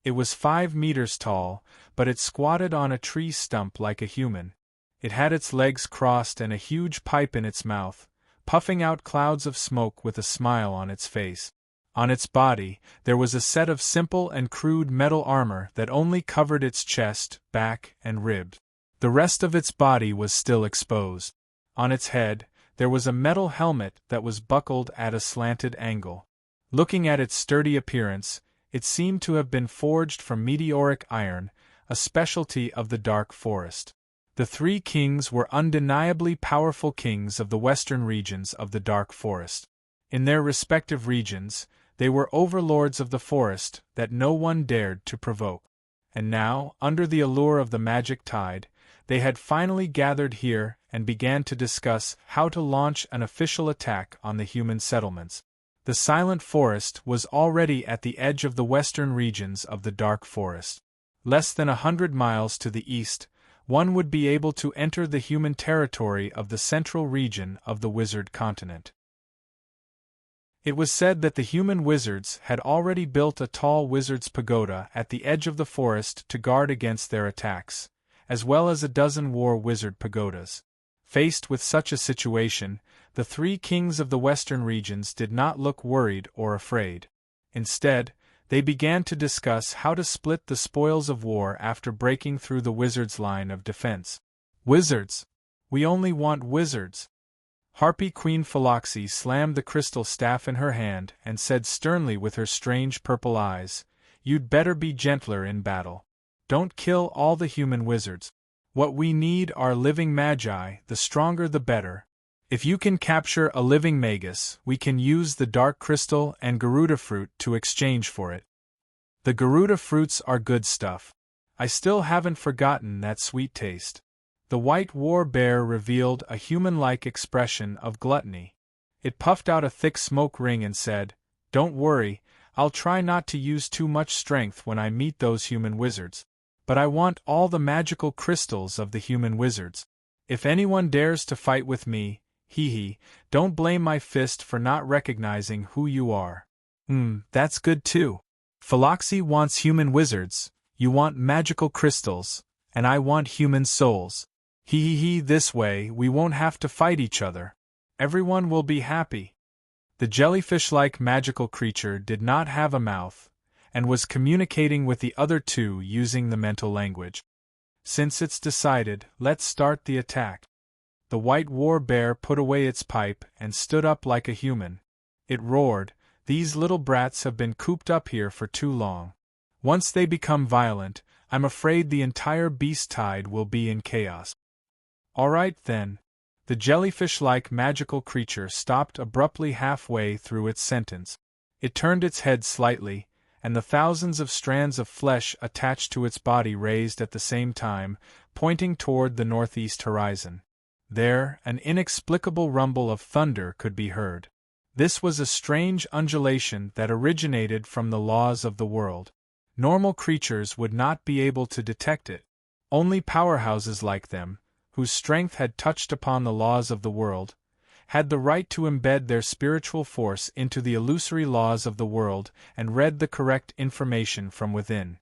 It was 5 meters tall, but it squatted on a tree stump like a human. It had its legs crossed and a huge pipe in its mouth, puffing out clouds of smoke with a smile on its face. On its body, there was a set of simple and crude metal armor that only covered its chest, back, and ribs. The rest of its body was still exposed. On its head, there was a metal helmet that was buckled at a slanted angle. Looking at its sturdy appearance, it seemed to have been forged from meteoric iron, a specialty of the Dark Forest. The 3 kings were undeniably powerful kings of the western regions of the Dark Forest. In their respective regions, they were overlords of the forest that no one dared to provoke. And now, under the allure of the magic tide, they had finally gathered here and began to discuss how to launch an official attack on the human settlements. The Silent Forest was already at the edge of the western regions of the Dark Forest. Less than 100 miles to the east, one would be able to enter the human territory of the central region of the Wizard Continent. It was said that the human wizards had already built a tall wizard's pagoda at the edge of the forest to guard against their attacks, as well as a dozen war wizard pagodas. Faced with such a situation, the 3 kings of the western regions did not look worried or afraid. Instead, they began to discuss how to split the spoils of war after breaking through the wizards' line of defense. Wizards! We only want wizards! Harpy Queen Philoxy slammed the crystal staff in her hand and said sternly with her strange purple eyes, "You'd better be gentler in battle. Don't kill all the human wizards. What we need are living magi, the stronger the better. If you can capture a living magus, we can use the dark crystal and Garuda fruit to exchange for it. The Garuda fruits are good stuff. I still haven't forgotten that sweet taste." The white war bear revealed a human-like expression of gluttony. It puffed out a thick smoke ring and said, "Don't worry, I'll try not to use too much strength when I meet those human wizards. But I want all the magical crystals of the human wizards. If anyone dares to fight with me, don't blame my fist for not recognizing who you are." That's good too. Philoxy wants human wizards, you want magical crystals, and I want human souls. This way we won't have to fight each other. Everyone will be happy. The jellyfish-like magical creature did not have a mouth, and was communicating with the other 2 using the mental language. "Since it's decided, let's start the attack." The white war bear put away its pipe and stood up like a human. It roared, "These little brats have been cooped up here for too long. Once they become violent, I'm afraid the entire beast tide will be in chaos." "All right then." The jellyfish-like magical creature stopped abruptly halfway through its sentence. It turned its head slightly, and the thousands of strands of flesh attached to its body raised at the same time, pointing toward the northeast horizon. There, an inexplicable rumble of thunder could be heard. This was a strange undulation that originated from the laws of the world. Normal creatures would not be able to detect it. Only powerhouses like them, whose strength had touched upon the laws of the world, had the right to embed their spiritual force into the illusory laws of the world and read the correct information from within.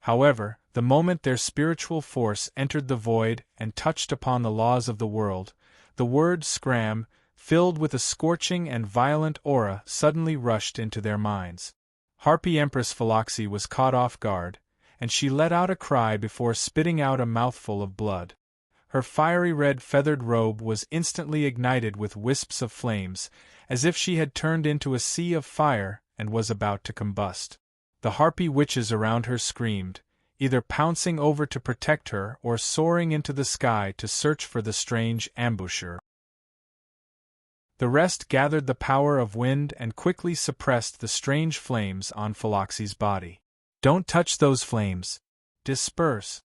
However, the moment their spiritual force entered the void and touched upon the laws of the world, the word scram, filled with a scorching and violent aura, suddenly rushed into their minds. Harpy Empress Philoxi was caught off guard, and she let out a cry before spitting out a mouthful of blood. Her fiery red feathered robe was instantly ignited with wisps of flames, as if she had turned into a sea of fire and was about to combust. The harpy witches around her screamed, either pouncing over to protect her or soaring into the sky to search for the strange ambusher. The rest gathered the power of wind and quickly suppressed the strange flames on Philoxi's body. "Don't touch those flames! Disperse!"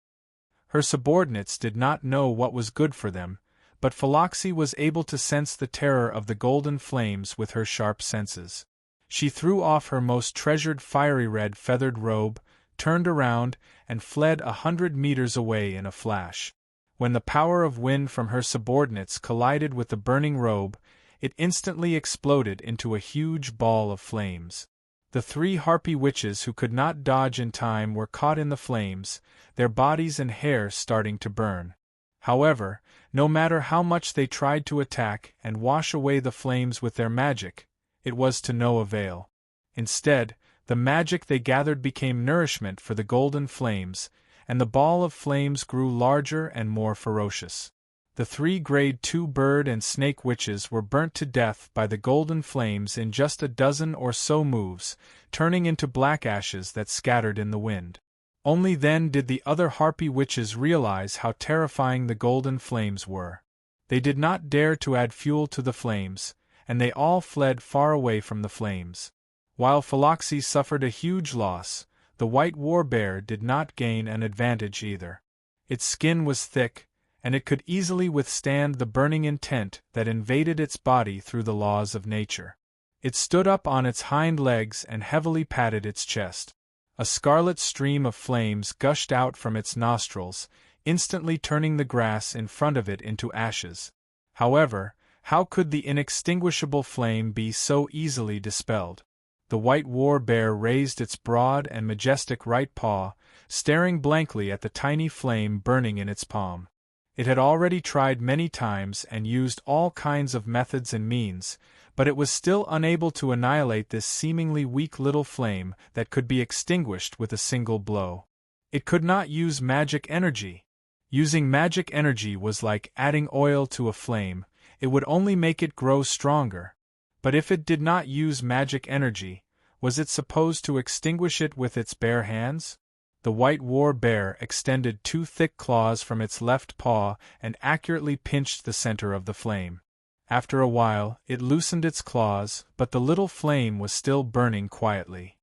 Her subordinates did not know what was good for them, but Philoxi was able to sense the terror of the golden flames with her sharp senses. She threw off her most treasured fiery red feathered robe, turned around, and fled 100 meters away in a flash. When the power of wind from her subordinates collided with the burning robe, it instantly exploded into a huge ball of flames. The 3 harpy witches who could not dodge in time were caught in the flames, their bodies and hair starting to burn. However, no matter how much they tried to attack and wash away the flames with their magic, it was to no avail. Instead, the magic they gathered became nourishment for the golden flames, and the ball of flames grew larger and more ferocious. The 3 grade 2 bird and snake witches were burnt to death by the golden flames in just a dozen or so moves, turning into black ashes that scattered in the wind. Only then did the other harpy witches realize how terrifying the golden flames were. They did not dare to add fuel to the flames, and they all fled far away from the flames. While Philoxi suffered a huge loss, the white war bear did not gain an advantage either. Its skin was thick, and it could easily withstand the burning intent that invaded its body through the laws of nature. It stood up on its hind legs and heavily patted its chest. A scarlet stream of flames gushed out from its nostrils, instantly turning the grass in front of it into ashes. However, how could the inextinguishable flame be so easily dispelled? The white war bear raised its broad and majestic right paw, staring blankly at the tiny flame burning in its palm. It had already tried many times and used all kinds of methods and means, but it was still unable to annihilate this seemingly weak little flame that could be extinguished with a single blow. It could not use magic energy. Using magic energy was like adding oil to a flame, it would only make it grow stronger. But if it did not use magic energy, was it supposed to extinguish it with its bare hands? The white war bear extended 2 thick claws from its left paw and accurately pinched the center of the flame. After a while, it loosened its claws, but the little flame was still burning quietly.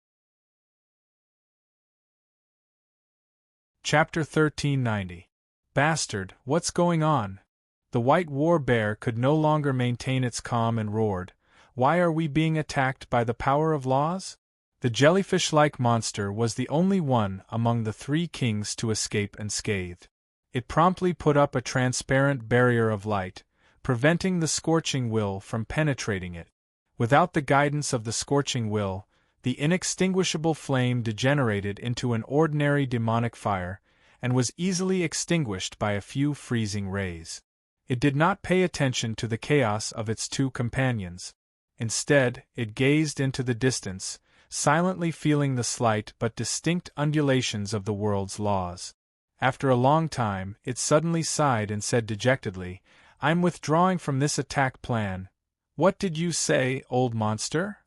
Chapter 1390. Bastard, what's going on? The white war bear could no longer maintain its calm and roared. Why are we being attacked by the power of laws? The jellyfish-like monster was the only one among the 3 kings to escape unscathed. It promptly put up a transparent barrier of light, preventing the scorching will from penetrating it. Without the guidance of the scorching will, the inextinguishable flame degenerated into an ordinary demonic fire, and was easily extinguished by a few freezing rays. It did not pay attention to the chaos of its 2 companions. Instead, it gazed into the distance, silently feeling the slight but distinct undulations of the world's laws. After a long time, it suddenly sighed and said dejectedly, "I'm withdrawing from this attack plan." "What did you say, old monster?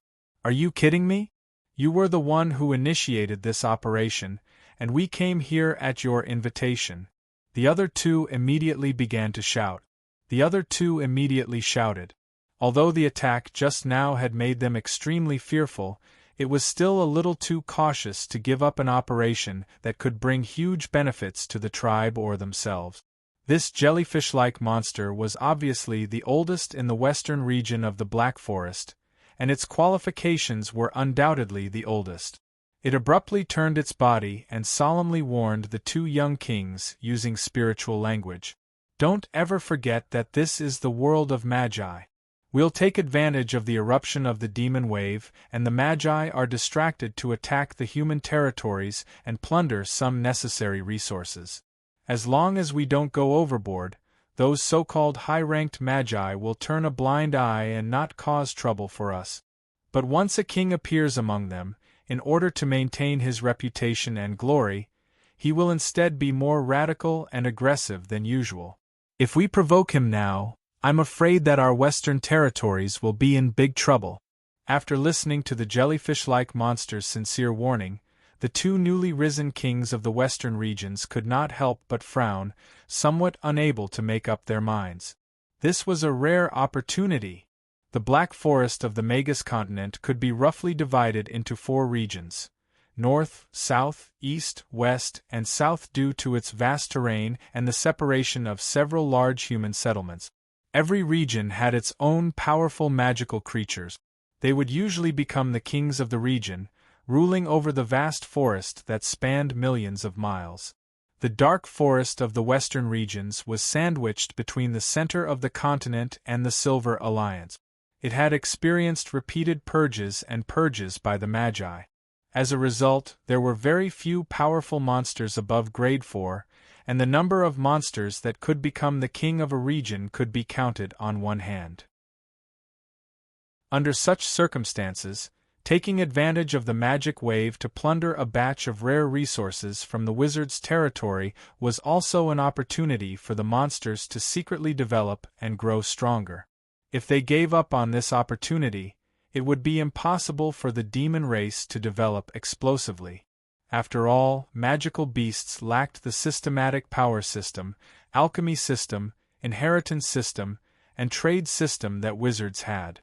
Are you kidding me? You were the one who initiated this operation, and we came here at your invitation." The other 2 immediately began to shout. The other 2 immediately shouted. Although the attack just now had made them extremely fearful, it was still a little too cautious to give up an operation that could bring huge benefits to the tribe or themselves. This jellyfish-like monster was obviously the oldest in the western region of the Black Forest, and its qualifications were undoubtedly the oldest. It abruptly turned its body and solemnly warned the 2 young kings using spiritual language. Don't ever forget that this is the world of Magi. We'll take advantage of the eruption of the demon wave, and the Magi are distracted to attack the human territories and plunder some necessary resources. As long as we don't go overboard, those so-called high-ranked Magi will turn a blind eye and not cause trouble for us. But once a king appears among them, in order to maintain his reputation and glory, he will instead be more radical and aggressive than usual. If we provoke him now, I'm afraid that our western territories will be in big trouble. After listening to the jellyfish-like monster's sincere warning, the two newly risen kings of the western regions could not help but frown, somewhat unable to make up their minds. This was a rare opportunity. The Black Forest of the Magus continent could be roughly divided into 4 regions: north, south, east, west, and south, due to its vast terrain and the separation of several large human settlements. Every region had its own powerful magical creatures. They would usually become the kings of the region, ruling over the vast forest that spanned millions of miles. The dark forest of the western regions was sandwiched between the center of the continent and the Silver Alliance. It had experienced repeated purges by the Magi. As a result, there were very few powerful monsters above grade 4, and the number of monsters that could become the king of a region could be counted on one hand. Under such circumstances, taking advantage of the magic wave to plunder a batch of rare resources from the wizard's territory was also an opportunity for the monsters to secretly develop and grow stronger. If they gave up on this opportunity, it would be impossible for the demon race to develop explosively. After all, magical beasts lacked the systematic power system, alchemy system, inheritance system, and trade system that wizards had.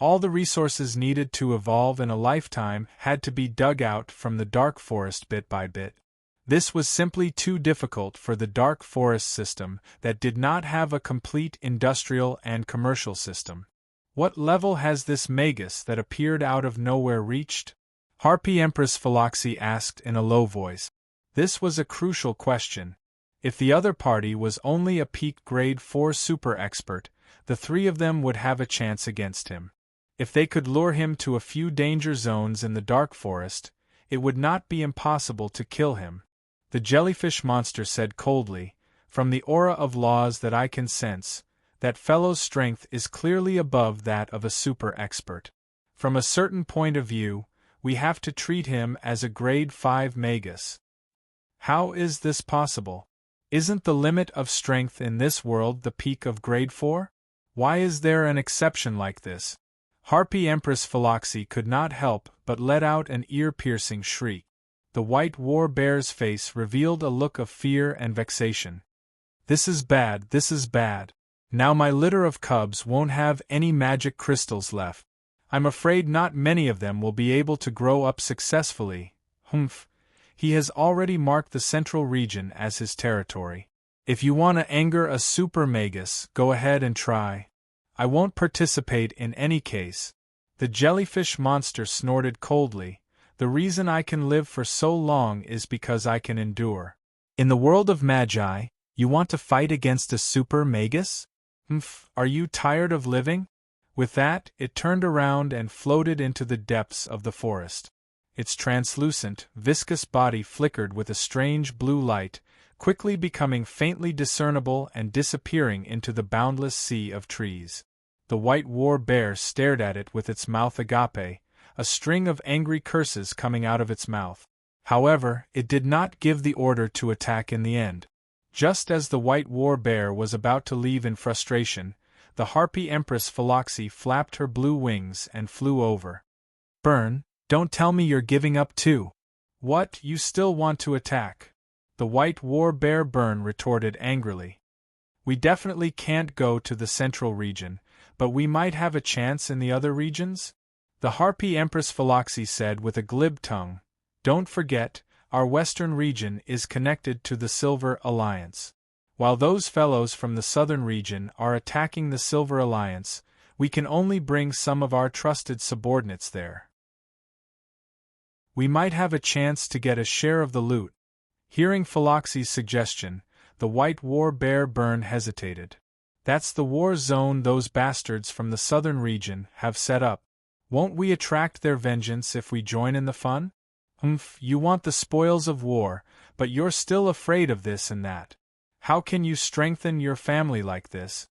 All the resources needed to evolve in a lifetime had to be dug out from the dark forest bit by bit. This was simply too difficult for the dark forest system that did not have a complete industrial and commercial system. What level has this Magus that appeared out of nowhere reached? Harpy Empress Philoxy asked in a low voice. This was a crucial question. If the other party was only a peak grade 4 super expert, the 3 of them would have a chance against him. If they could lure him to a few danger zones in the dark forest, it would not be impossible to kill him. The jellyfish monster said coldly, "From the aura of laws that I can sense, that fellow's strength is clearly above that of a super expert. From a certain point of view, we have to treat him as a grade 5 Magus." How is this possible? Isn't the limit of strength in this world the peak of grade 4? Why is there an exception like this? Harpy Empress Philoxy could not help but let out an ear-piercing shriek. The white war bear's face revealed a look of fear and vexation. This is bad, this is bad. Now my litter of cubs won't have any magic crystals left. I'm afraid not many of them will be able to grow up successfully. Humph. He has already marked the central region as his territory. If you want to anger a super Magus, go ahead and try. I won't participate in any case. The jellyfish monster snorted coldly. The reason I can live for so long is because I can endure. In the world of Magi, you want to fight against a super Magus? Are you tired of living? With that, it turned around and floated into the depths of the forest. Its translucent, viscous body flickered with a strange blue light, quickly becoming faintly discernible and disappearing into the boundless sea of trees. The white war bear stared at it with its mouth agape, a string of angry curses coming out of its mouth. However, it did not give the order to attack in the end. Just as the white war bear was about to leave in frustration, the Harpy Empress Philoxy flapped her blue wings and flew over. Burn, don't tell me you're giving up too. What, you still want to attack? The white war bear Burn retorted angrily. We definitely can't go to the central region, but we might have a chance in the other regions? The Harpy Empress Philoxy said with a glib tongue. Don't forget, our western region is connected to the Silver Alliance. While those fellows from the southern region are attacking the Silver Alliance, we can only bring some of our trusted subordinates there. We might have a chance to get a share of the loot. Hearing Philoxy's suggestion, The white war bear Byrne hesitated. That's the war zone those bastards from the southern region have set up. Won't we attract their vengeance if we join in the fun? You want the spoils of war, but you're still afraid of this and that. How can you strengthen your family like this?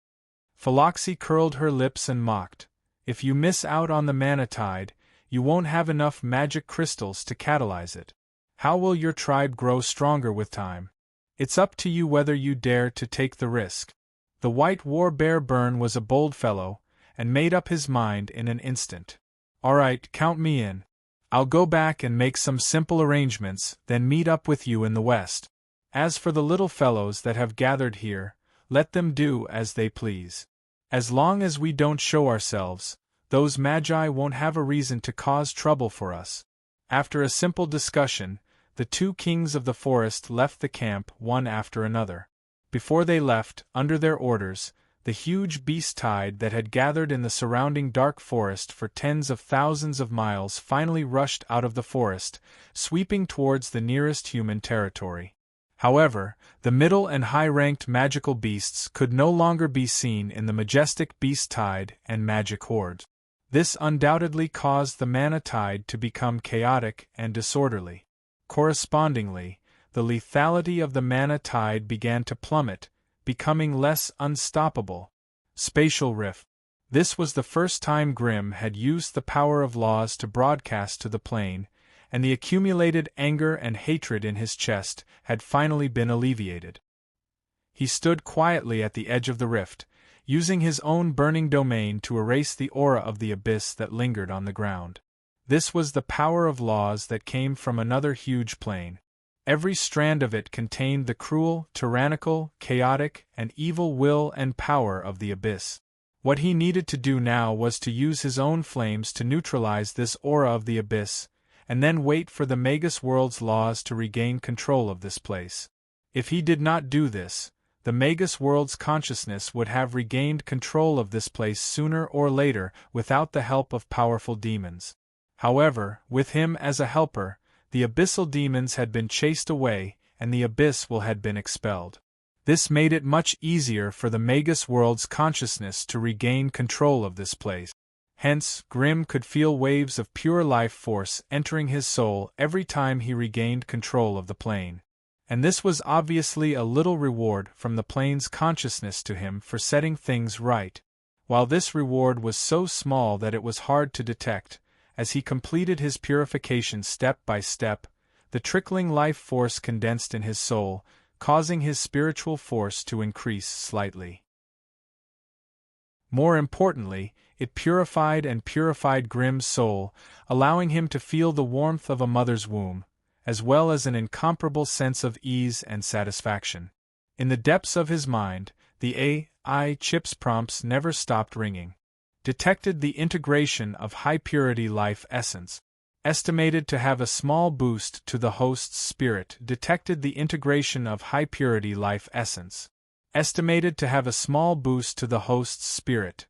Philoxy curled her lips and mocked. If you miss out on the mana tide, you won't have enough magic crystals to catalyze it. How will your tribe grow stronger with time? It's up to you whether you dare to take the risk. The white war bear Byrne was a bold fellow, and made up his mind in an instant. All right, count me in. I'll go back and make some simple arrangements, then meet up with you in the west. As for the little fellows that have gathered here, let them do as they please. As long as we don't show ourselves, those magi won't have a reason to cause trouble for us. After a simple discussion, the two kings of the forest left the camp one after another. Before they left, under their orders, the huge beast tide that had gathered in the surrounding dark forest for tens of thousands of miles finally rushed out of the forest, sweeping towards the nearest human territory. However, the middle and high-ranked magical beasts could no longer be seen in the majestic beast tide and magic horde. This undoubtedly caused the mana tide to become chaotic and disorderly. Correspondingly, the lethality of the mana tide began to plummet, becoming less unstoppable. Spatial rift. This was the first time Grimm had used the power of laws to broadcast to the plane, and the accumulated anger and hatred in his chest had finally been alleviated. He stood quietly at the edge of the rift, using his own burning domain to erase the aura of the abyss that lingered on the ground. This was the power of laws that came from another huge plane. Every strand of it contained the cruel, tyrannical, chaotic, and evil will and power of the abyss. What he needed to do now was to use his own flames to neutralize this aura of the abyss, and then wait for the Magus World's laws to regain control of this place. If he did not do this, the Magus World's consciousness would have regained control of this place sooner or later without the help of powerful demons. However, with him as a helper, the abyssal demons had been chased away, and the abyss had been expelled. This made it much easier for the Magus World's consciousness to regain control of this place. Hence, Grimm could feel waves of pure life force entering his soul every time he regained control of the plane. And this was obviously a little reward from the plane's consciousness to him for setting things right. While this reward was so small that it was hard to detect, as he completed his purification step by step, the trickling life force condensed in his soul, causing his spiritual force to increase slightly. More importantly, it purified Grimm's soul, allowing him to feel the warmth of a mother's womb, as well as an incomparable sense of ease and satisfaction. In the depths of his mind, the AI chip's prompts never stopped ringing. Detected the integration of high-purity life essence. Estimated to have a small boost to the host's spirit. Detected the integration of high-purity life essence. Estimated to have a small boost to the host's spirit.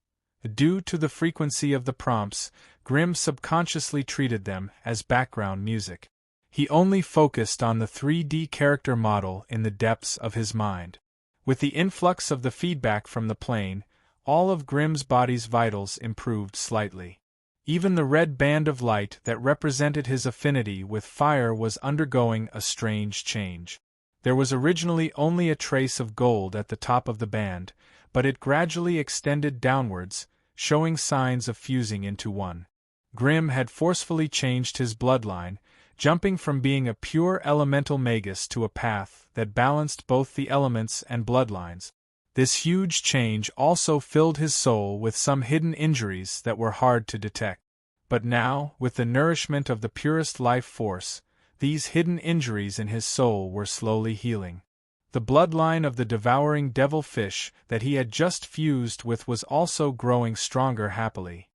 Due to the frequency of the prompts, Grimm subconsciously treated them as background music. He only focused on the 3D character model in the depths of his mind. With the influx of the feedback from the plane, all of Grimm's body's vitals improved slightly. Even the red band of light that represented his affinity with fire was undergoing a strange change. There was originally only a trace of gold at the top of the band, but it gradually extended downwards, showing signs of fusing into one. Grimm had forcefully changed his bloodline, jumping from being a pure elemental magus to a path that balanced both the elements and bloodlines. This huge change also filled his soul with some hidden injuries that were hard to detect. But now, with the nourishment of the purest life force, these hidden injuries in his soul were slowly healing. The bloodline of the devouring devil fish that he had just fused with was also growing stronger happily.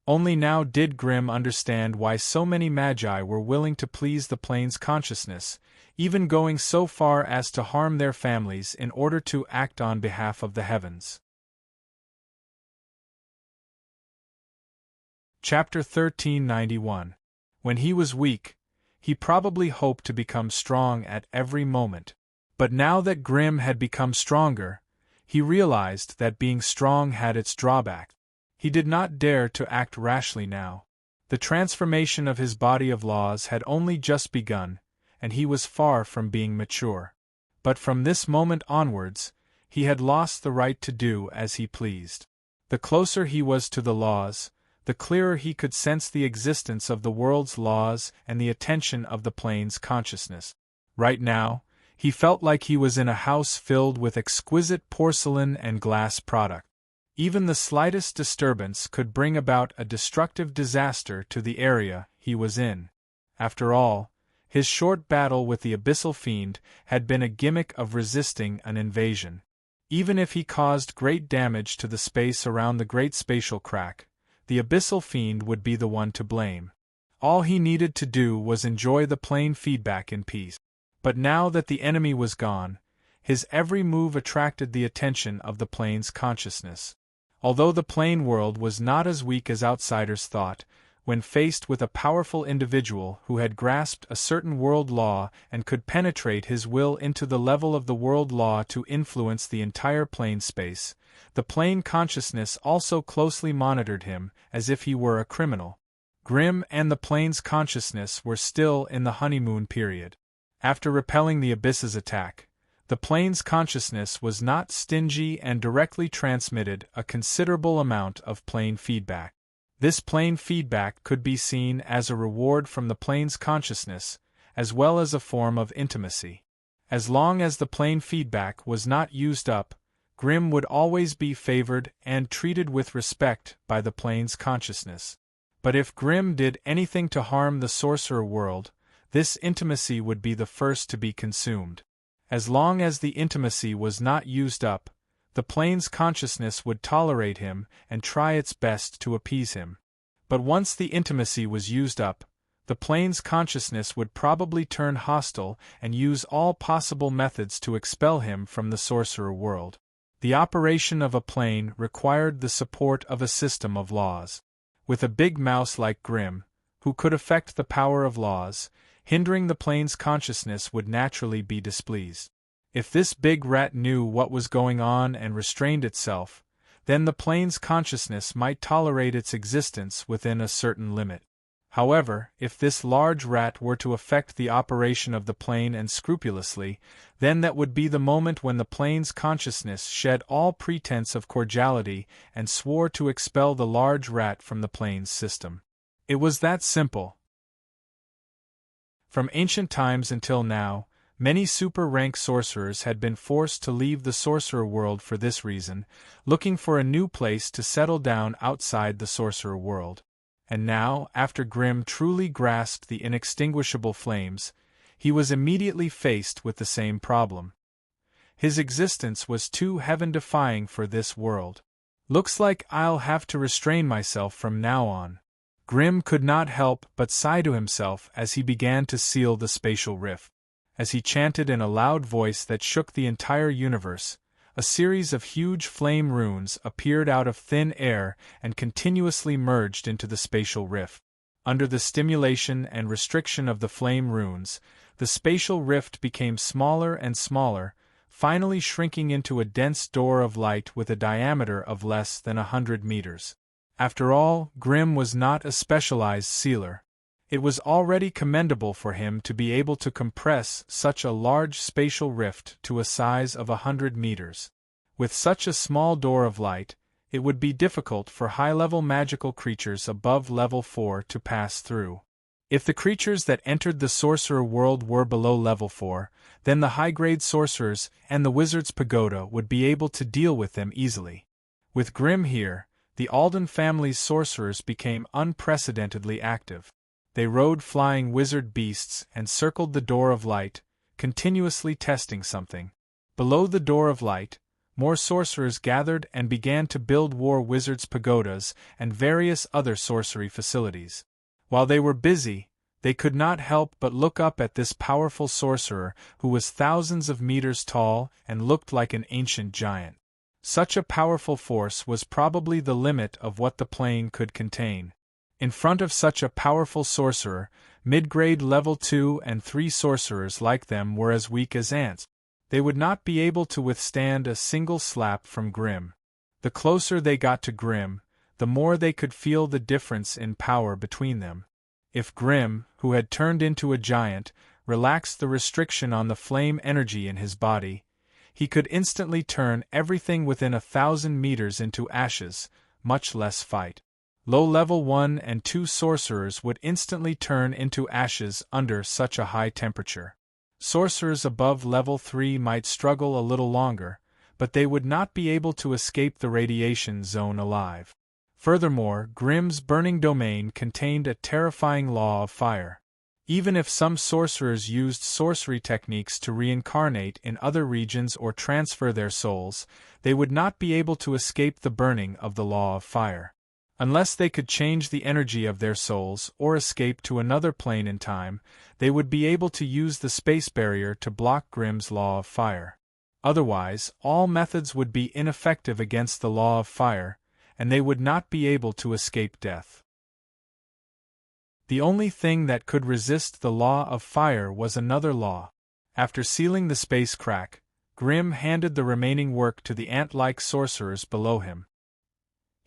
Only now did Grimm understand why so many magi were willing to please the plane's consciousness, even going so far as to harm their families in order to act on behalf of the heavens. Chapter 1391. When he was weak, he probably hoped to become strong at every moment. But now that Grim had become stronger, he realized that being strong had its drawback. He did not dare to act rashly now. The transformation of his body of laws had only just begun, and he was far from being mature. But from this moment onwards, he had lost the right to do as he pleased. The closer he was to the laws, the clearer he could sense the existence of the world's laws and the attention of the plane's consciousness. Right now, he felt like he was in a house filled with exquisite porcelain and glass products. Even the slightest disturbance could bring about a destructive disaster to the area he was in. After all, his short battle with the abyssal fiend had been a gimmick of resisting an invasion. Even if he caused great damage to the space around the great spatial crack, the abyssal fiend would be the one to blame. All he needed to do was enjoy the plane feedback in peace. But now that the enemy was gone, his every move attracted the attention of the plane's consciousness. Although the plane world was not as weak as outsiders thought, when faced with a powerful individual who had grasped a certain world law and could penetrate his will into the level of the world law to influence the entire plane space, the plane consciousness also closely monitored him, as if he were a criminal. Grim and the plane's consciousness were still in the honeymoon period. After repelling the abyss's attack, the plane's consciousness was not stingy and directly transmitted a considerable amount of plane feedback. This plane feedback could be seen as a reward from the plane's consciousness, as well as a form of intimacy. As long as the plane feedback was not used up, Grim would always be favored and treated with respect by the plane's consciousness. But if Grim did anything to harm the sorcerer world, this intimacy would be the first to be consumed. As long as the intimacy was not used up, the plane's consciousness would tolerate him and try its best to appease him. But once the intimacy was used up, the plane's consciousness would probably turn hostile and use all possible methods to expel him from the sorcerer world. The operation of a plane required the support of a system of laws. With a big mouse like Grim, who could affect the power of laws, hindering the plane's consciousness would naturally be displeased. If this big rat knew what was going on and restrained itself, then the plane's consciousness might tolerate its existence within a certain limit. However, if this large rat were to affect the operation of the plane unscrupulously, then that would be the moment when the plane's consciousness shed all pretense of cordiality and swore to expel the large rat from the plane's system. It was that simple. From ancient times until now, many super-rank sorcerers had been forced to leave the sorcerer world for this reason, looking for a new place to settle down outside the sorcerer world. And now, after Grim truly grasped the inextinguishable flames, he was immediately faced with the same problem. His existence was too heaven-defying for this world. Looks like I'll have to restrain myself from now on. Grim could not help but sigh to himself as he began to seal the spatial rift. As he chanted in a loud voice that shook the entire universe, a series of huge flame runes appeared out of thin air and continuously merged into the spatial rift. Under the stimulation and restriction of the flame runes, the spatial rift became smaller and smaller, finally shrinking into a dense door of light with a diameter of less than 100 meters. After all, Grim was not a specialized sealer. It was already commendable for him to be able to compress such a large spatial rift to a size of 100 meters. With such a small door of light, it would be difficult for high-level magical creatures above level 4 to pass through. If the creatures that entered the sorcerer world were below level 4, then the high-grade sorcerers and the wizard's pagoda would be able to deal with them easily. With Grim here, the Alden family's sorcerers became unprecedentedly active. They rode flying wizard beasts and circled the door of light, continuously testing something. Below the door of light, more sorcerers gathered and began to build war wizards' pagodas and various other sorcery facilities. While they were busy, they could not help but look up at this powerful sorcerer who was thousands of meters tall and looked like an ancient giant. Such a powerful force was probably the limit of what the plane could contain. In front of such a powerful sorcerer, mid-grade level 2 and 3 sorcerers like them were as weak as ants. They would not be able to withstand a single slap from Grimm. The closer they got to Grimm, the more they could feel the difference in power between them. If Grimm, who had turned into a giant, relaxed the restriction on the flame energy in his body, he could instantly turn everything within 1,000 meters into ashes, much less fight. Low-level 1 and 2 sorcerers would instantly turn into ashes under such a high temperature. Sorcerers above level 3 might struggle a little longer, but they would not be able to escape the radiation zone alive. Furthermore, Grimm's burning domain contained a terrifying law of fire. Even if some sorcerers used sorcery techniques to reincarnate in other regions or transfer their souls, they would not be able to escape the burning of the law of fire. Unless they could change the energy of their souls or escape to another plane in time, they would be able to use the space barrier to block Grimm's law of fire. Otherwise, all methods would be ineffective against the law of fire, and they would not be able to escape death. The only thing that could resist the law of fire was another law. After sealing the space crack, Grimm handed the remaining work to the ant-like sorcerers below him.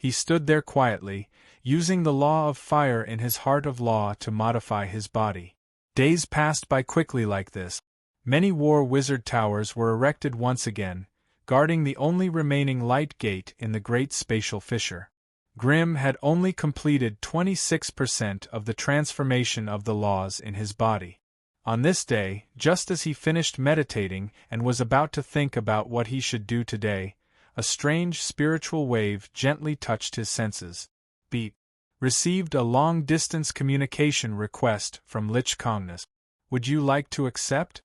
He stood there quietly, using the law of fire in his heart of law to modify his body. Days passed by quickly like this. Many war wizard towers were erected once again, guarding the only remaining light gate in the great spatial fissure. Grimm had only completed 26% of the transformation of the laws in his body. On this day, just as he finished meditating and was about to think about what he should do today, a strange spiritual wave gently touched his senses. Beep. Received a long-distance communication request from Lich Kongness. Would you like to accept?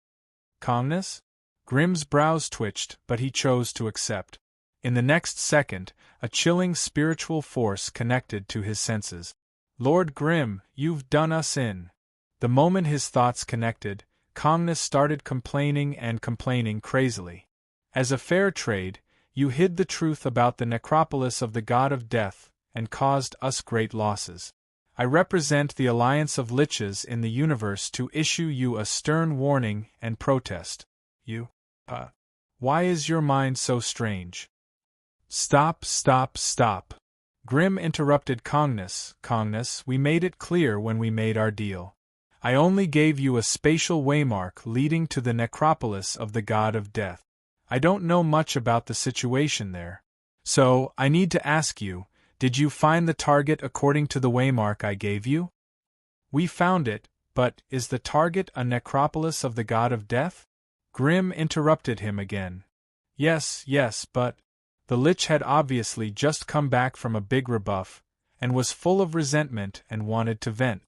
Kongness? Grimm's brows twitched, but he chose to accept. In the next second, a chilling spiritual force connected to his senses. Lord Grimm, you've done us in. The moment his thoughts connected, Kongness started complaining crazily. As a fair trade, you hid the truth about the necropolis of the god of death, and caused us great losses. I represent the alliance of liches in the universe to issue you a stern warning and protest. You? Why is your mind so strange? Stop. Grimm interrupted Kongness. Kongness, we made it clear when we made our deal. I only gave you a spatial waymark leading to the necropolis of the god of death. I don't know much about the situation there. So, I need to ask you, did you find the target according to the waymark I gave you? We found it, but is the target a necropolis of the god of death? Grimm interrupted him again. Yes, but... The Lich had obviously just come back from a big rebuff, and was full of resentment and wanted to vent.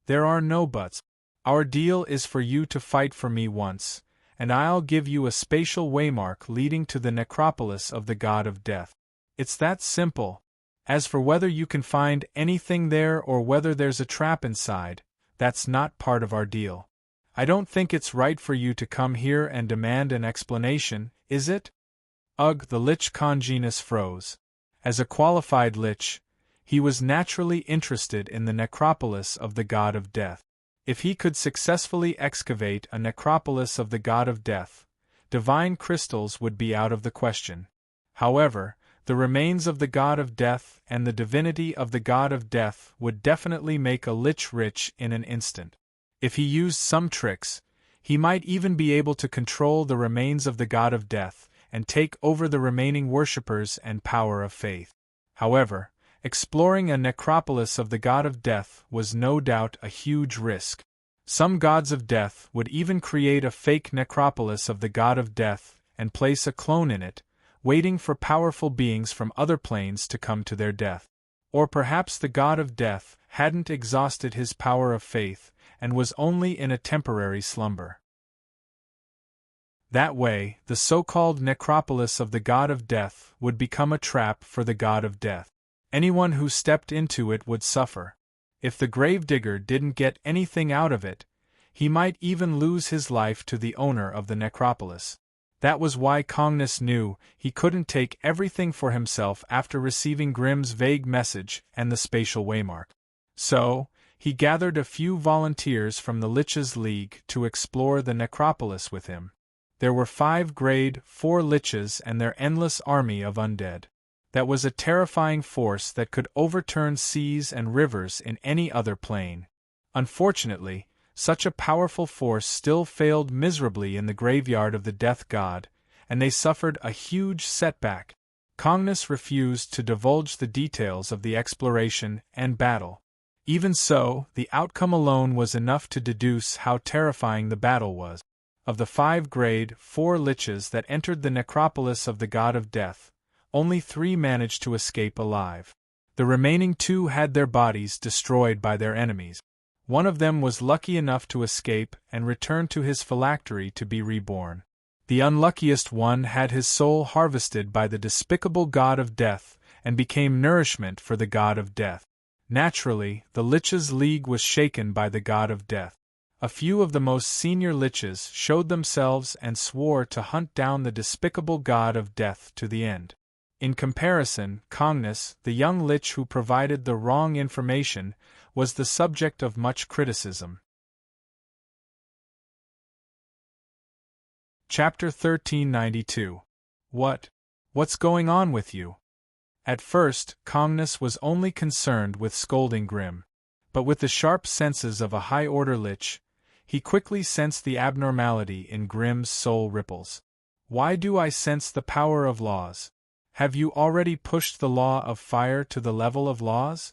There are no buts. Our deal is for you to fight for me once, and I'll give you a spatial waymark leading to the necropolis of the god of death. It's that simple. As for whether you can find anything there or whether there's a trap inside, that's not part of our deal. I don't think it's right for you to come here and demand an explanation, is it? Ugh, the Lich Kongness froze. As a qualified Lich, he was naturally interested in the necropolis of the god of death. If he could successfully excavate a necropolis of the god of death, divine crystals would be out of the question. However, the remains of the god of death and the divinity of the god of death would definitely make a Lich rich in an instant. If he used some tricks, he might even be able to control the remains of the god of death and take over the remaining worshippers and power of faith. However, exploring a necropolis of the god of death was no doubt a huge risk. Some gods of death would even create a fake necropolis of the god of death and place a clone in it, waiting for powerful beings from other planes to come to their death. Or perhaps the god of death hadn't exhausted his power of faith and was only in a temporary slumber. That way, the so-called necropolis of the god of death would become a trap for the god of death. Anyone who stepped into it would suffer. If the gravedigger didn't get anything out of it, he might even lose his life to the owner of the necropolis. That was why Kongness knew he couldn't take everything for himself after receiving Grimm's vague message and the spatial waymark. So, he gathered a few volunteers from the Lich's League to explore the necropolis with him. There were 5 grade 4 liches and their endless army of undead. That was a terrifying force that could overturn seas and rivers in any other plane. Unfortunately, such a powerful force still failed miserably in the graveyard of the Death God, and they suffered a huge setback. Kongnus refused to divulge the details of the exploration and battle. Even so, the outcome alone was enough to deduce how terrifying the battle was. Of the 5 grade 4 liches that entered the necropolis of the God of Death, only 3 managed to escape alive. The remaining 2 had their bodies destroyed by their enemies. One of them was lucky enough to escape and return to his phylactery to be reborn. The unluckiest one had his soul harvested by the despicable God of Death and became nourishment for the God of Death. Naturally, the Lich's league was shaken by the God of Death. A few of the most senior liches showed themselves and swore to hunt down the despicable God of Death to the end. In comparison, Kongnus, the young lich who provided the wrong information, was the subject of much criticism. Chapter 1392. What's going on with you? At first, Kongnus was only concerned with scolding Grim. But with the sharp senses of a high-order lich, he quickly sensed the abnormality in Grim's soul ripples. Why do I sense the power of laws? Have you already pushed the law of fire to the level of laws?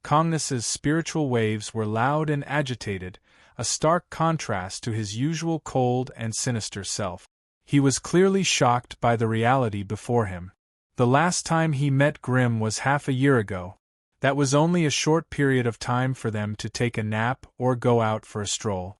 Kongnus's spiritual waves were loud and agitated, a stark contrast to his usual cold and sinister self. He was clearly shocked by the reality before him. The last time he met Grim was half a year ago. That was only a short period of time for them to take a nap or go out for a stroll.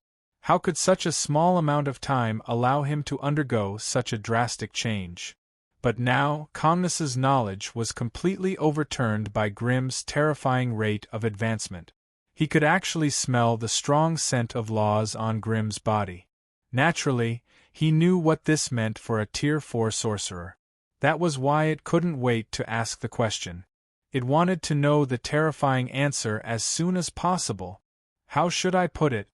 How could such a small amount of time allow him to undergo such a drastic change? But now, Kongnus's knowledge was completely overturned by Grim's terrifying rate of advancement. He could actually smell the strong scent of laws on Grim's body. Naturally, he knew what this meant for a Tier 4 sorcerer. That was why it couldn't wait to ask the question. It wanted to know the terrifying answer as soon as possible. How should I put it?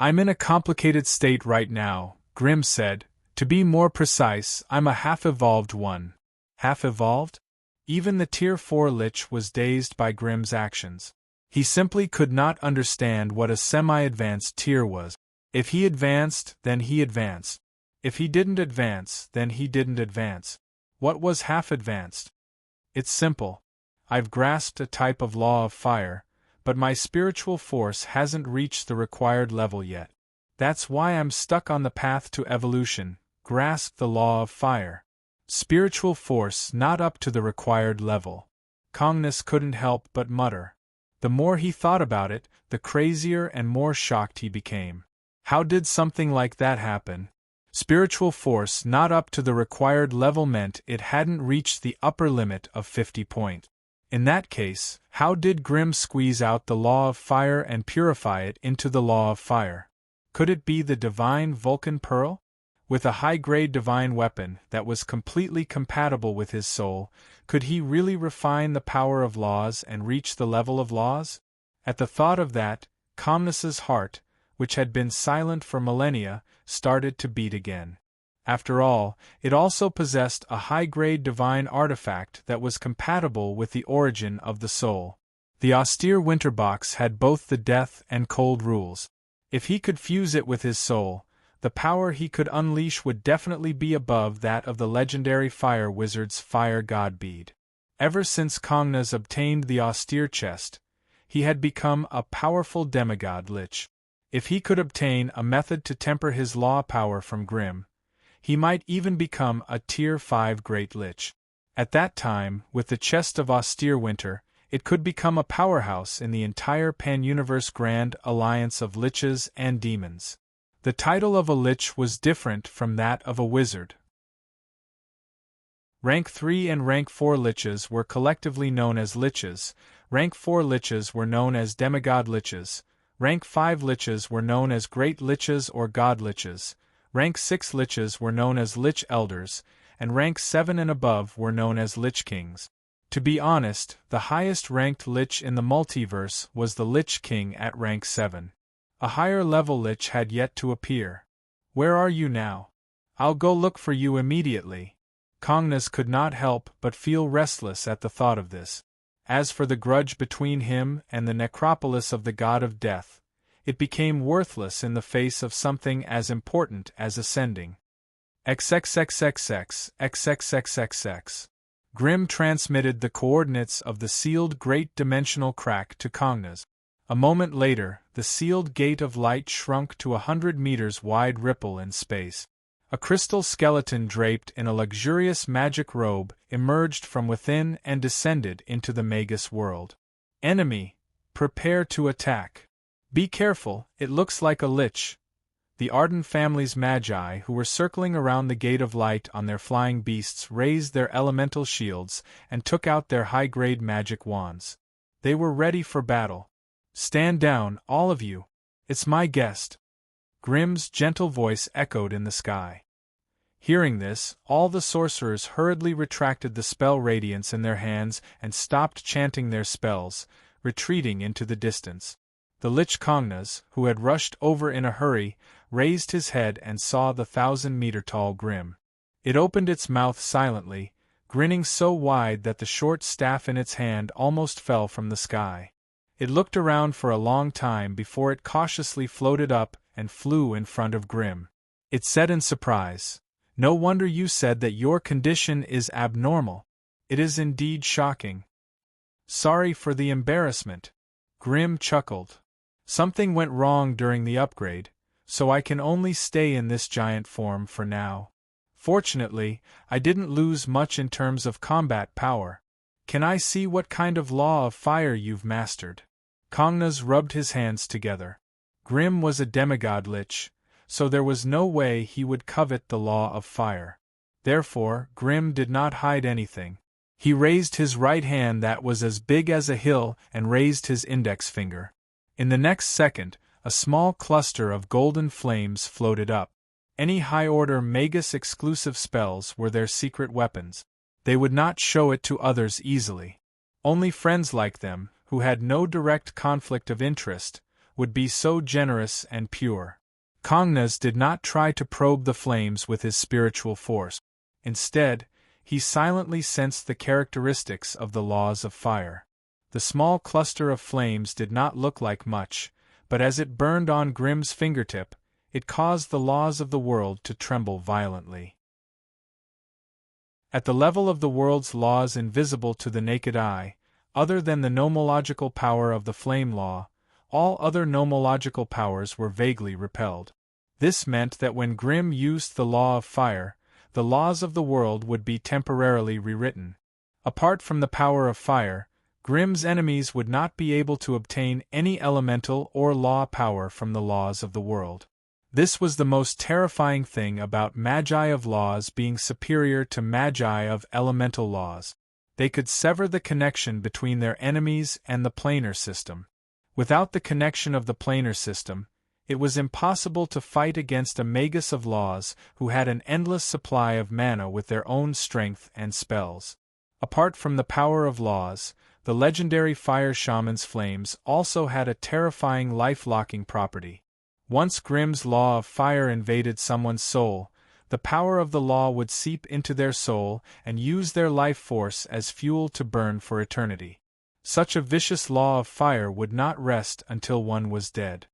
I'm in a complicated state right now, Grim said. To be more precise, I'm a half-evolved one. Half-evolved? Even the Tier 4 lich was dazed by Grim's actions. He simply could not understand what a semi-advanced tier was. If he advanced, then he advanced. If he didn't advance, then he didn't advance. What was half-advanced? It's simple. I've grasped a type of law of fire, but my spiritual force hasn't reached the required level yet. That's why I'm stuck on the path to evolution. Grasp the law of fire. Spiritual force not up to the required level. Kongnus couldn't help but mutter. The more he thought about it, the crazier and more shocked he became. How did something like that happen? Spiritual force not up to the required level meant it hadn't reached the upper limit of 50 points. In that case, how did Grim squeeze out the law of fire and purify it into the law of fire? Could it be the divine Vulcan Pearl? With a high-grade divine weapon that was completely compatible with his soul, could he really refine the power of laws and reach the level of laws? At the thought of that, Kongnus's heart, which had been silent for millennia, started to beat again. After all, it also possessed a high-grade divine artifact that was compatible with the origin of the soul. The austere winter box had both the death and cold rules. If he could fuse it with his soul, the power he could unleash would definitely be above that of the legendary fire wizard's fire god bead. Ever since Kongnus obtained the austere chest, he had become a powerful demigod lich. If he could obtain a method to temper his law power from Grim, he might even become a Tier 5 Great Lich. At that time, with the chest of austere winter, it could become a powerhouse in the entire pan-universe Grand Alliance of Liches and Demons. The title of a lich was different from that of a wizard. Rank 3 and Rank 4 liches were collectively known as liches, Rank 4 liches were known as demigod liches, Rank 5 liches were known as great liches or god liches, Rank 6 liches were known as lich elders, and Rank 7 and above were known as lich kings. To be honest, the highest ranked lich in the multiverse was the Lich King at rank 7. A higher level lich had yet to appear. Where are you now? I'll go look for you immediately. Congnes could not help but feel restless at the thought of this. As for the grudge between him and the necropolis of the god of death, it became worthless in the face of something as important as ascending. XXXXX. Grimm transmitted the coordinates of the sealed great dimensional crack to Congnes. A moment later, the sealed gate of light shrunk to 100 meters wide ripple in space. A crystal skeleton draped in a luxurious magic robe emerged from within and descended into the Magus world. Enemy, prepare to attack. Be careful, it looks like a lich. The Arden family's magi who were circling around the Gate of Light on their flying beasts raised their elemental shields and took out their high-grade magic wands. They were ready for battle. Stand down, all of you. It's my guest. Grimm's gentle voice echoed in the sky. Hearing this, all the sorcerers hurriedly retracted the spell radiance in their hands and stopped chanting their spells, retreating into the distance. The Lich Congnes, who had rushed over in a hurry, raised his head and saw the 1,000-meter-tall Grimm. It opened its mouth silently, grinning so wide that the short staff in its hand almost fell from the sky. It looked around for a long time before it cautiously floated up and flew in front of Grimm. It said in surprise, "No wonder you said that your condition is abnormal. It is indeed shocking." "Sorry for the embarrassment." Grimm chuckled. "Something went wrong during the upgrade, so I can only stay in this giant form for now. Fortunately, I didn't lose much in terms of combat power. Can I see what kind of law of fire you've mastered?" Congnes rubbed his hands together. Grimm was a demigod lich, so there was no way he would covet the law of fire. Therefore, Grimm did not hide anything. He raised his right hand that was as big as a hill and raised his index finger. In the next second, a small cluster of golden flames floated up. Any high-order Magus-exclusive spells were their secret weapons. They would not show it to others easily. Only friends like them, who had no direct conflict of interest, would be so generous and pure. Congnes did not try to probe the flames with his spiritual force. Instead, he silently sensed the characteristics of the laws of fire. The small cluster of flames did not look like much, but as it burned on Grimm's fingertip, it caused the laws of the world to tremble violently. At the level of the world's laws invisible to the naked eye, other than the nomological power of the flame law, all other nomological powers were vaguely repelled. This meant that when Grimm used the law of fire, the laws of the world would be temporarily rewritten. Apart from the power of fire, Grimm's enemies would not be able to obtain any elemental or law power from the laws of the world. This was the most terrifying thing about magi of laws being superior to magi of elemental laws. They could sever the connection between their enemies and the planar system. Without the connection of the planar system, it was impossible to fight against a Magus of laws who had an endless supply of mana with their own strength and spells. Apart from the power of laws, the legendary fire shaman's flames also had a terrifying life-locking property. Once Grimm's law of fire invaded someone's soul, the power of the law would seep into their soul and use their life force as fuel to burn for eternity. Such a vicious law of fire would not rest until one was dead.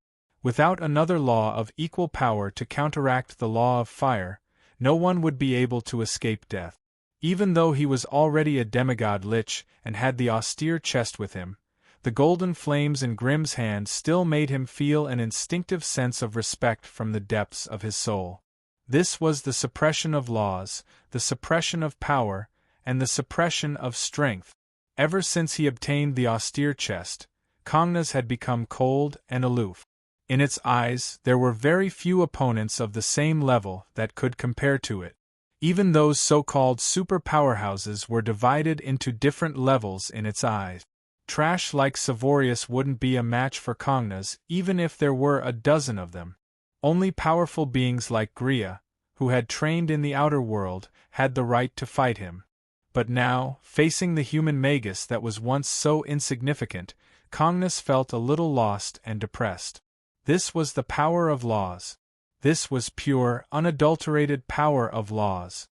Without another law of equal power to counteract the law of fire, no one would be able to escape death. Even though he was already a demigod lich and had the austere chest with him, the golden flames in Grimm's hand still made him feel an instinctive sense of respect from the depths of his soul. This was the suppression of laws, the suppression of power, and the suppression of strength. Ever since he obtained the austere chest, Congnes had become cold and aloof. In its eyes, there were very few opponents of the same level that could compare to it. Even those so-called super powerhouses were divided into different levels in its eyes. Trash like Savorius wouldn't be a match for Congnes even if there were a dozen of them. Only powerful beings like Gria, who had trained in the outer world, had the right to fight him. But now, facing the human Magus that was once so insignificant, Congnes felt a little lost and depressed. This was the power of laws. This was pure, unadulterated power of laws.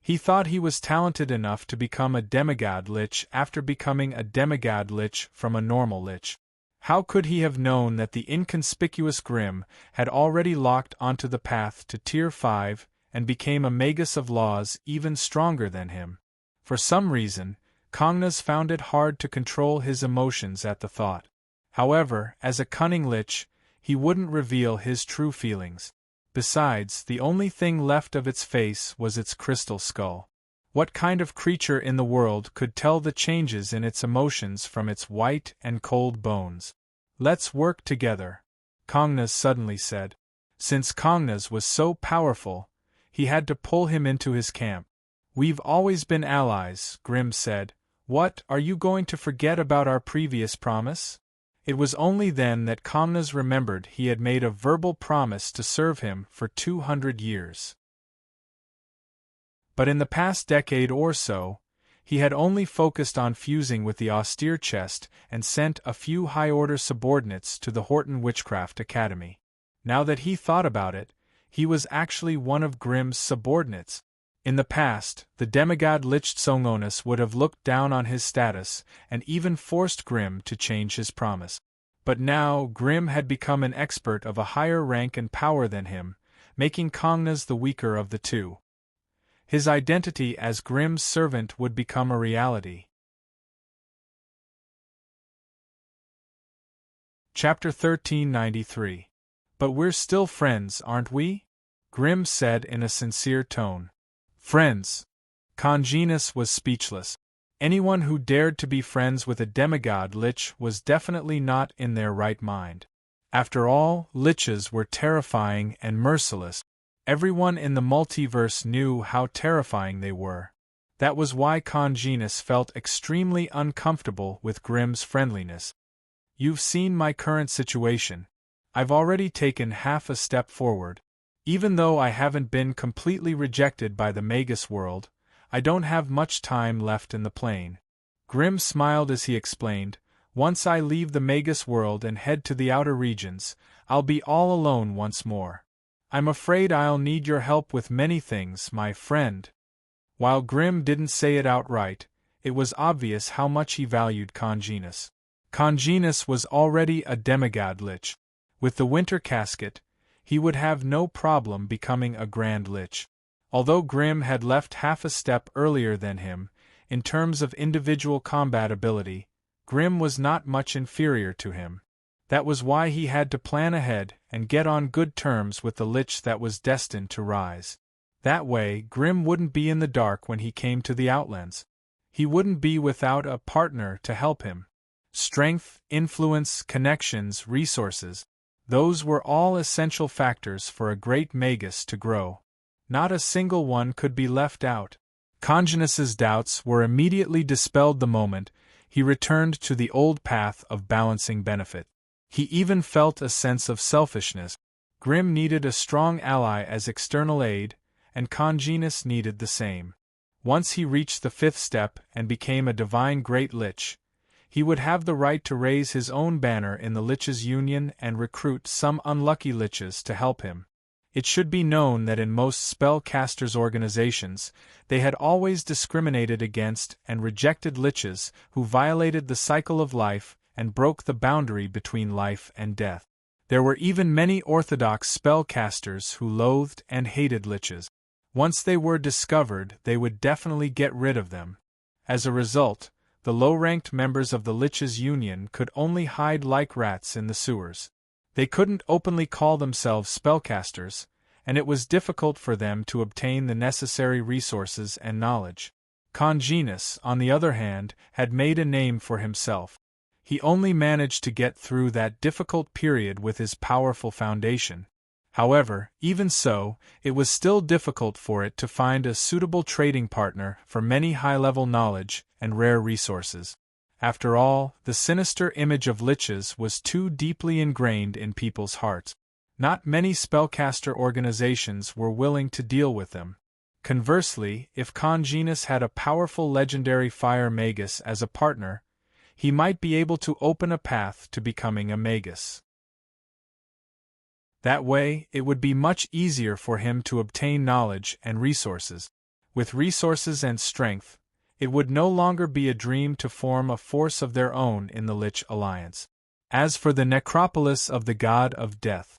He thought he was talented enough to become a demigod lich after becoming a demigod lich from a normal lich. How could he have known that the inconspicuous Grimm had already locked onto the path to Tier 5 and became a magus of laws even stronger than him? For some reason, Cognos found it hard to control his emotions at the thought. However, as a cunning lich, he wouldn't reveal his true feelings. Besides, the only thing left of its face was its crystal skull. What kind of creature in the world could tell the changes in its emotions from its white and cold bones? "Let's work together," Cognos suddenly said. Since Cognos was so powerful, he had to pull him into his camp. "We've always been allies," Grimm said. "What, are you going to forget about our previous promise?" It was only then that Cognos remembered he had made a verbal promise to serve him for 200 years. But in the past decade or so, he had only focused on fusing with the austere chest and sent a few high-order subordinates to the Horton Witchcraft Academy. Now that he thought about it, he was actually one of Grimm's subordinates. In the past, the demigod lich Tsongonis would have looked down on his status and even forced Grimm to change his promise. But now Grimm had become an expert of a higher rank and power than him, making Cognos the weaker of the two. His identity as Grimm's servant would become a reality. Chapter 1393. "But we're still friends, aren't we?" Grimm said in a sincere tone. Friends? Cognos was speechless. Anyone who dared to be friends with a demigod lich was definitely not in their right mind. After all, liches were terrifying and merciless. Everyone in the multiverse knew how terrifying they were. That was why Cognos felt extremely uncomfortable with Grimm's friendliness. "You've seen my current situation. I've already taken half a step forward. Even though I haven't been completely rejected by the Magus world, I don't have much time left in the plane." Grimm smiled as he explained, "Once I leave the Magus world and head to the outer regions, I'll be all alone once more. I'm afraid I'll need your help with many things, my friend." While Grimm didn't say it outright, it was obvious how much he valued Cognos. Cognos was already a demigod lich. With the Winter Casket, he would have no problem becoming a Grand Lich. Although Grimm had left half a step earlier than him, in terms of individual combat ability, Grimm was not much inferior to him. That was why he had to plan ahead and get on good terms with the Lich that was destined to rise. That way, Grimm wouldn't be in the dark when he came to the Outlands. He wouldn't be without a partner to help him. Strength, influence, connections, resources. Those were all essential factors for a great magus to grow. Not a single one could be left out. Cognos's doubts were immediately dispelled the moment he returned to the old path of balancing benefit. He even felt a sense of selfishness. Grimm needed a strong ally as external aid, and Cognos needed the same. Once he reached the 5th step and became a divine Great Lich, he would have the right to raise his own banner in the Liches Union and recruit some unlucky liches to help him. It should be known that in most spellcasters' organizations, they had always discriminated against and rejected liches who violated the cycle of life and broke the boundary between life and death. There were even many orthodox spellcasters who loathed and hated liches. Once they were discovered, they would definitely get rid of them. As a result, the low-ranked members of the Liches Union could only hide like rats in the sewers. They couldn't openly call themselves spellcasters, and it was difficult for them to obtain the necessary resources and knowledge. Cognos, on the other hand, had made a name for himself. He only managed to get through that difficult period with his powerful foundation. However, even so, it was still difficult for it to find a suitable trading partner for many high-level knowledge and rare resources. After all, the sinister image of liches was too deeply ingrained in people's hearts. Not many spellcaster organizations were willing to deal with them. Conversely, if Cognos had a powerful legendary fire magus as a partner, he might be able to open a path to becoming a magus. That way, it would be much easier for him to obtain knowledge and resources. With resources and strength, it would no longer be a dream to form a force of their own in the Lich Alliance. As for the necropolis of the god of death,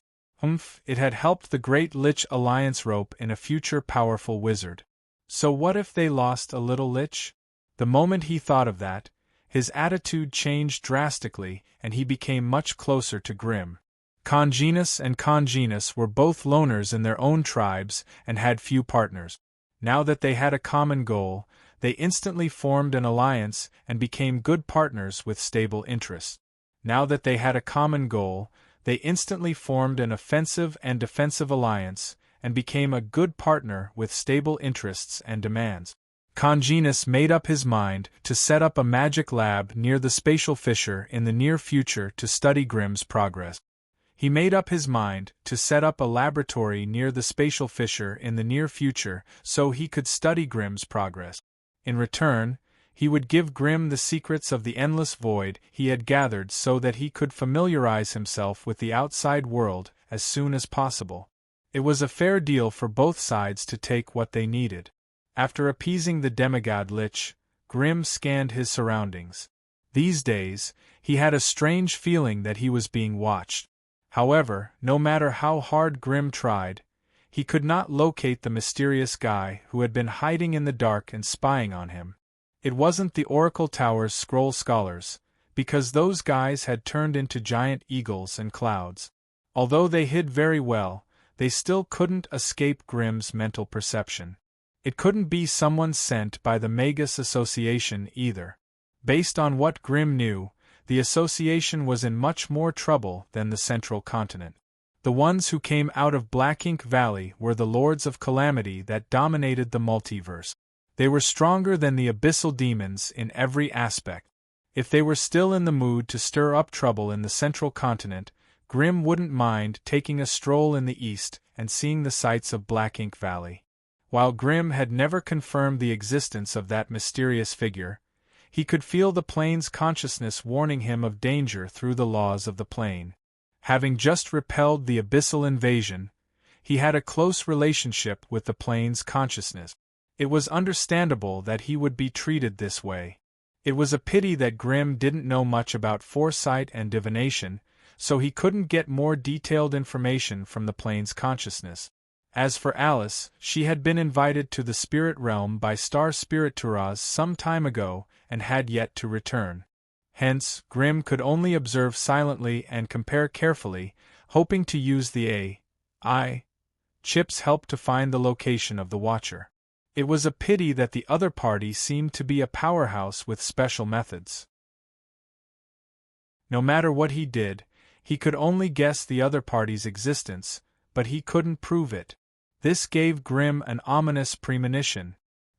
it had helped the great Lich Alliance rope in a future powerful wizard. So what if they lost a little lich? The moment he thought of that, his attitude changed drastically and he became much closer to Grimm. Congenus and Congenus were both loners in their own tribes and had few partners. Now that they had a common goal, they instantly formed an alliance and became good partners with stable interests. Now that they had a common goal, they instantly formed an offensive and defensive alliance and became a good partner with stable interests and demands. Congenus made up his mind to set up a magic lab near the spatial fissure in the near future to study Grimm's progress. He made up his mind to set up a laboratory near the spatial fissure in the near future so he could study Grimm's progress. In return, he would give Grimm the secrets of the endless void he had gathered so that he could familiarize himself with the outside world as soon as possible. It was a fair deal for both sides to take what they needed. After appeasing the demigod Lich, Grimm scanned his surroundings. These days, he had a strange feeling that he was being watched. However, no matter how hard Grimm tried, he could not locate the mysterious guy who had been hiding in the dark and spying on him. It wasn't the Oracle Tower's scroll scholars, because those guys had turned into giant eagles and clouds. Although they hid very well, they still couldn't escape Grimm's mental perception. It couldn't be someone sent by the Magus Association either. Based on what Grimm knew, the Association was in much more trouble than the Central Continent. The ones who came out of Black Ink Valley were the Lords of Calamity that dominated the multiverse. They were stronger than the abyssal demons in every aspect. If they were still in the mood to stir up trouble in the Central Continent, Grimm wouldn't mind taking a stroll in the east and seeing the sights of Black Ink Valley. While Grimm had never confirmed the existence of that mysterious figure, he could feel the plane's consciousness warning him of danger through the laws of the plane. Having just repelled the abyssal invasion, he had a close relationship with the plane's consciousness. It was understandable that he would be treated this way. It was a pity that Grimm didn't know much about foresight and divination, so he couldn't get more detailed information from the plane's consciousness. As for Alice, she had been invited to the spirit realm by Star Spirit Turaz some time ago and had yet to return. Hence, Grimm could only observe silently and compare carefully, hoping to use the AI chip's help to find the location of the Watcher. It was a pity that the other party seemed to be a powerhouse with special methods. No matter what he did, he could only guess the other party's existence, but he couldn't prove it. This gave Grimm an ominous premonition.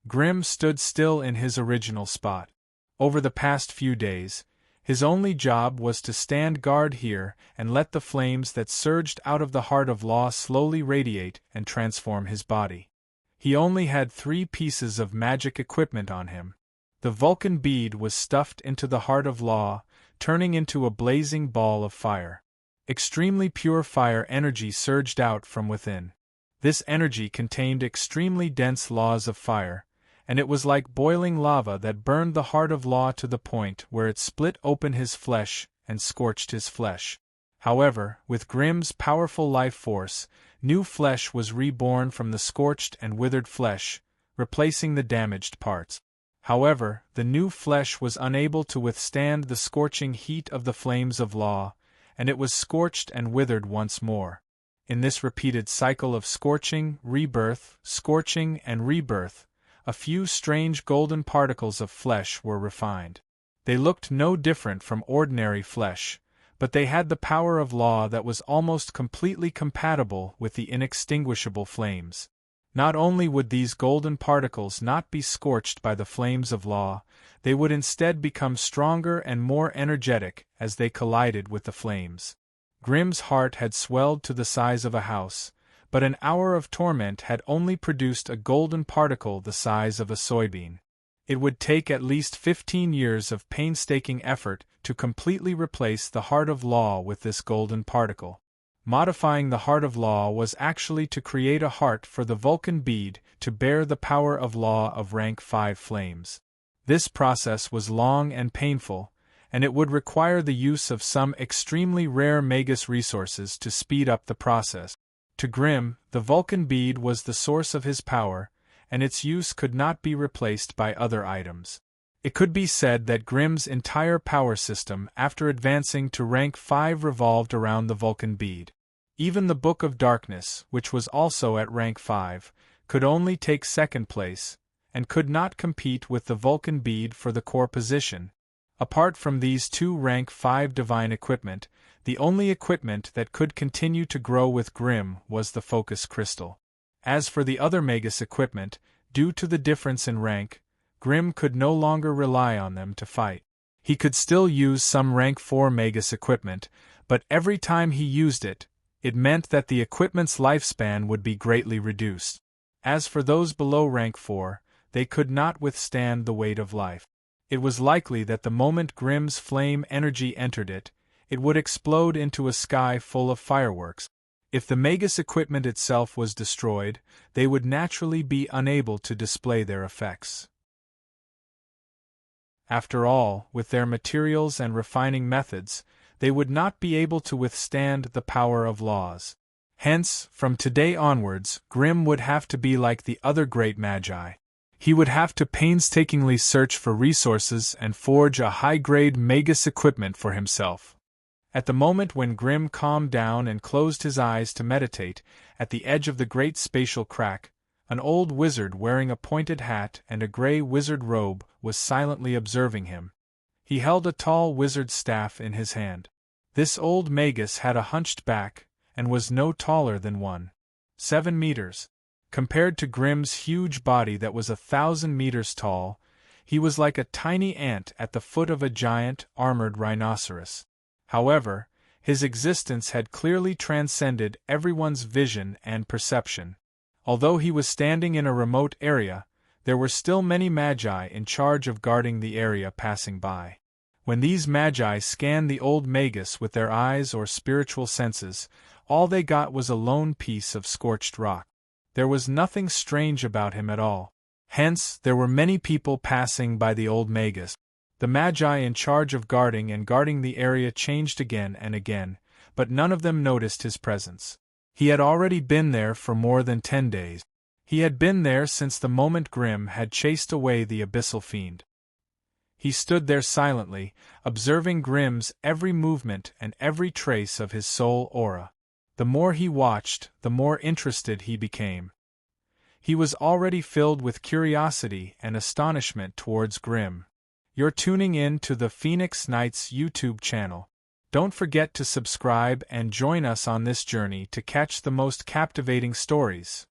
Grimm stood still in his original spot. Over the past few days, his only job was to stand guard here and let the flames that surged out of the heart of Law slowly radiate and transform his body. He only had 3 pieces of magic equipment on him. The Vulcan bead was stuffed into the heart of Law, turning into a blazing ball of fire. Extremely pure fire energy surged out from within. This energy contained extremely dense laws of fire, and it was like boiling lava that burned the heart of Law to the point where it split open his flesh and scorched his flesh. However, with Grimm's powerful life force, new flesh was reborn from the scorched and withered flesh, replacing the damaged parts. However, the new flesh was unable to withstand the scorching heat of the flames of Law, and it was scorched and withered once more. In this repeated cycle of scorching, and rebirth, a few strange golden particles of flesh were refined. They looked no different from ordinary flesh, but they had the power of Law that was almost completely compatible with the inextinguishable flames. Not only would these golden particles not be scorched by the flames of Law, they would instead become stronger and more energetic as they collided with the flames. Grimm's heart had swelled to the size of a house, but an hour of torment had only produced a golden particle the size of a soybean. It would take at least 15 years of painstaking effort to completely replace the heart of Law with this golden particle. Modifying the heart of law was actually to create a heart for the Vulcan bead to bear the power of law of rank 5 flames. This process was long and painful, and it would require the use of some extremely rare Magus resources to speed up the process. To Grimm, the Vulcan bead was the source of his power, and its use could not be replaced by other items. It could be said that Grimm's entire power system after advancing to rank 5 revolved around the Vulcan bead. Even the Book of Darkness, which was also at rank 5, could only take second place, and could not compete with the Vulcan bead for the core position. Apart from these two rank 5 divine equipment, the only equipment that could continue to grow with Grimm was the focus crystal. As for the other Magus equipment, due to the difference in rank, Grimm could no longer rely on them to fight. He could still use some rank 4 Magus equipment, but every time he used it, it meant that the equipment's lifespan would be greatly reduced. As for those below rank 4, they could not withstand the weight of life. It was likely that the moment Grimm's flame energy entered it, it would explode into a sky full of fireworks. If the Magus equipment itself was destroyed, they would naturally be unable to display their effects. After all, with their materials and refining methods, they would not be able to withstand the power of laws. Hence, from today onwards, Grimm would have to be like the other great magi. He would have to painstakingly search for resources and forge a high-grade Magus equipment for himself. At the moment when Grimm calmed down and closed his eyes to meditate, at the edge of the great spatial crack, an old wizard wearing a pointed hat and a grey wizard robe was silently observing him. He held a tall wizard's staff in his hand. This old Magus had a hunched back, and was no taller than 1.7 meters. Compared to Grimm's huge body that was 1,000 meters tall, he was like a tiny ant at the foot of a giant, armored rhinoceros. However, his existence had clearly transcended everyone's vision and perception. Although he was standing in a remote area, there were still many magi in charge of guarding the area passing by. When these magi scanned the old Magus with their eyes or spiritual senses, all they got was a lone piece of scorched rock. There was nothing strange about him at all. Hence, there were many people passing by the old Magus. The magi in charge of guarding the area changed again and again, but none of them noticed his presence. He had already been there for more than 10 days. He had been there since the moment Grimm had chased away the abyssal fiend. He stood there silently, observing Grimm's every movement and every trace of his soul aura. The more he watched, the more interested he became. He was already filled with curiosity and astonishment towards Grimm. You're tuning in to the Phoenix Knights YouTube channel. Don't forget to subscribe and join us on this journey to catch the most captivating stories.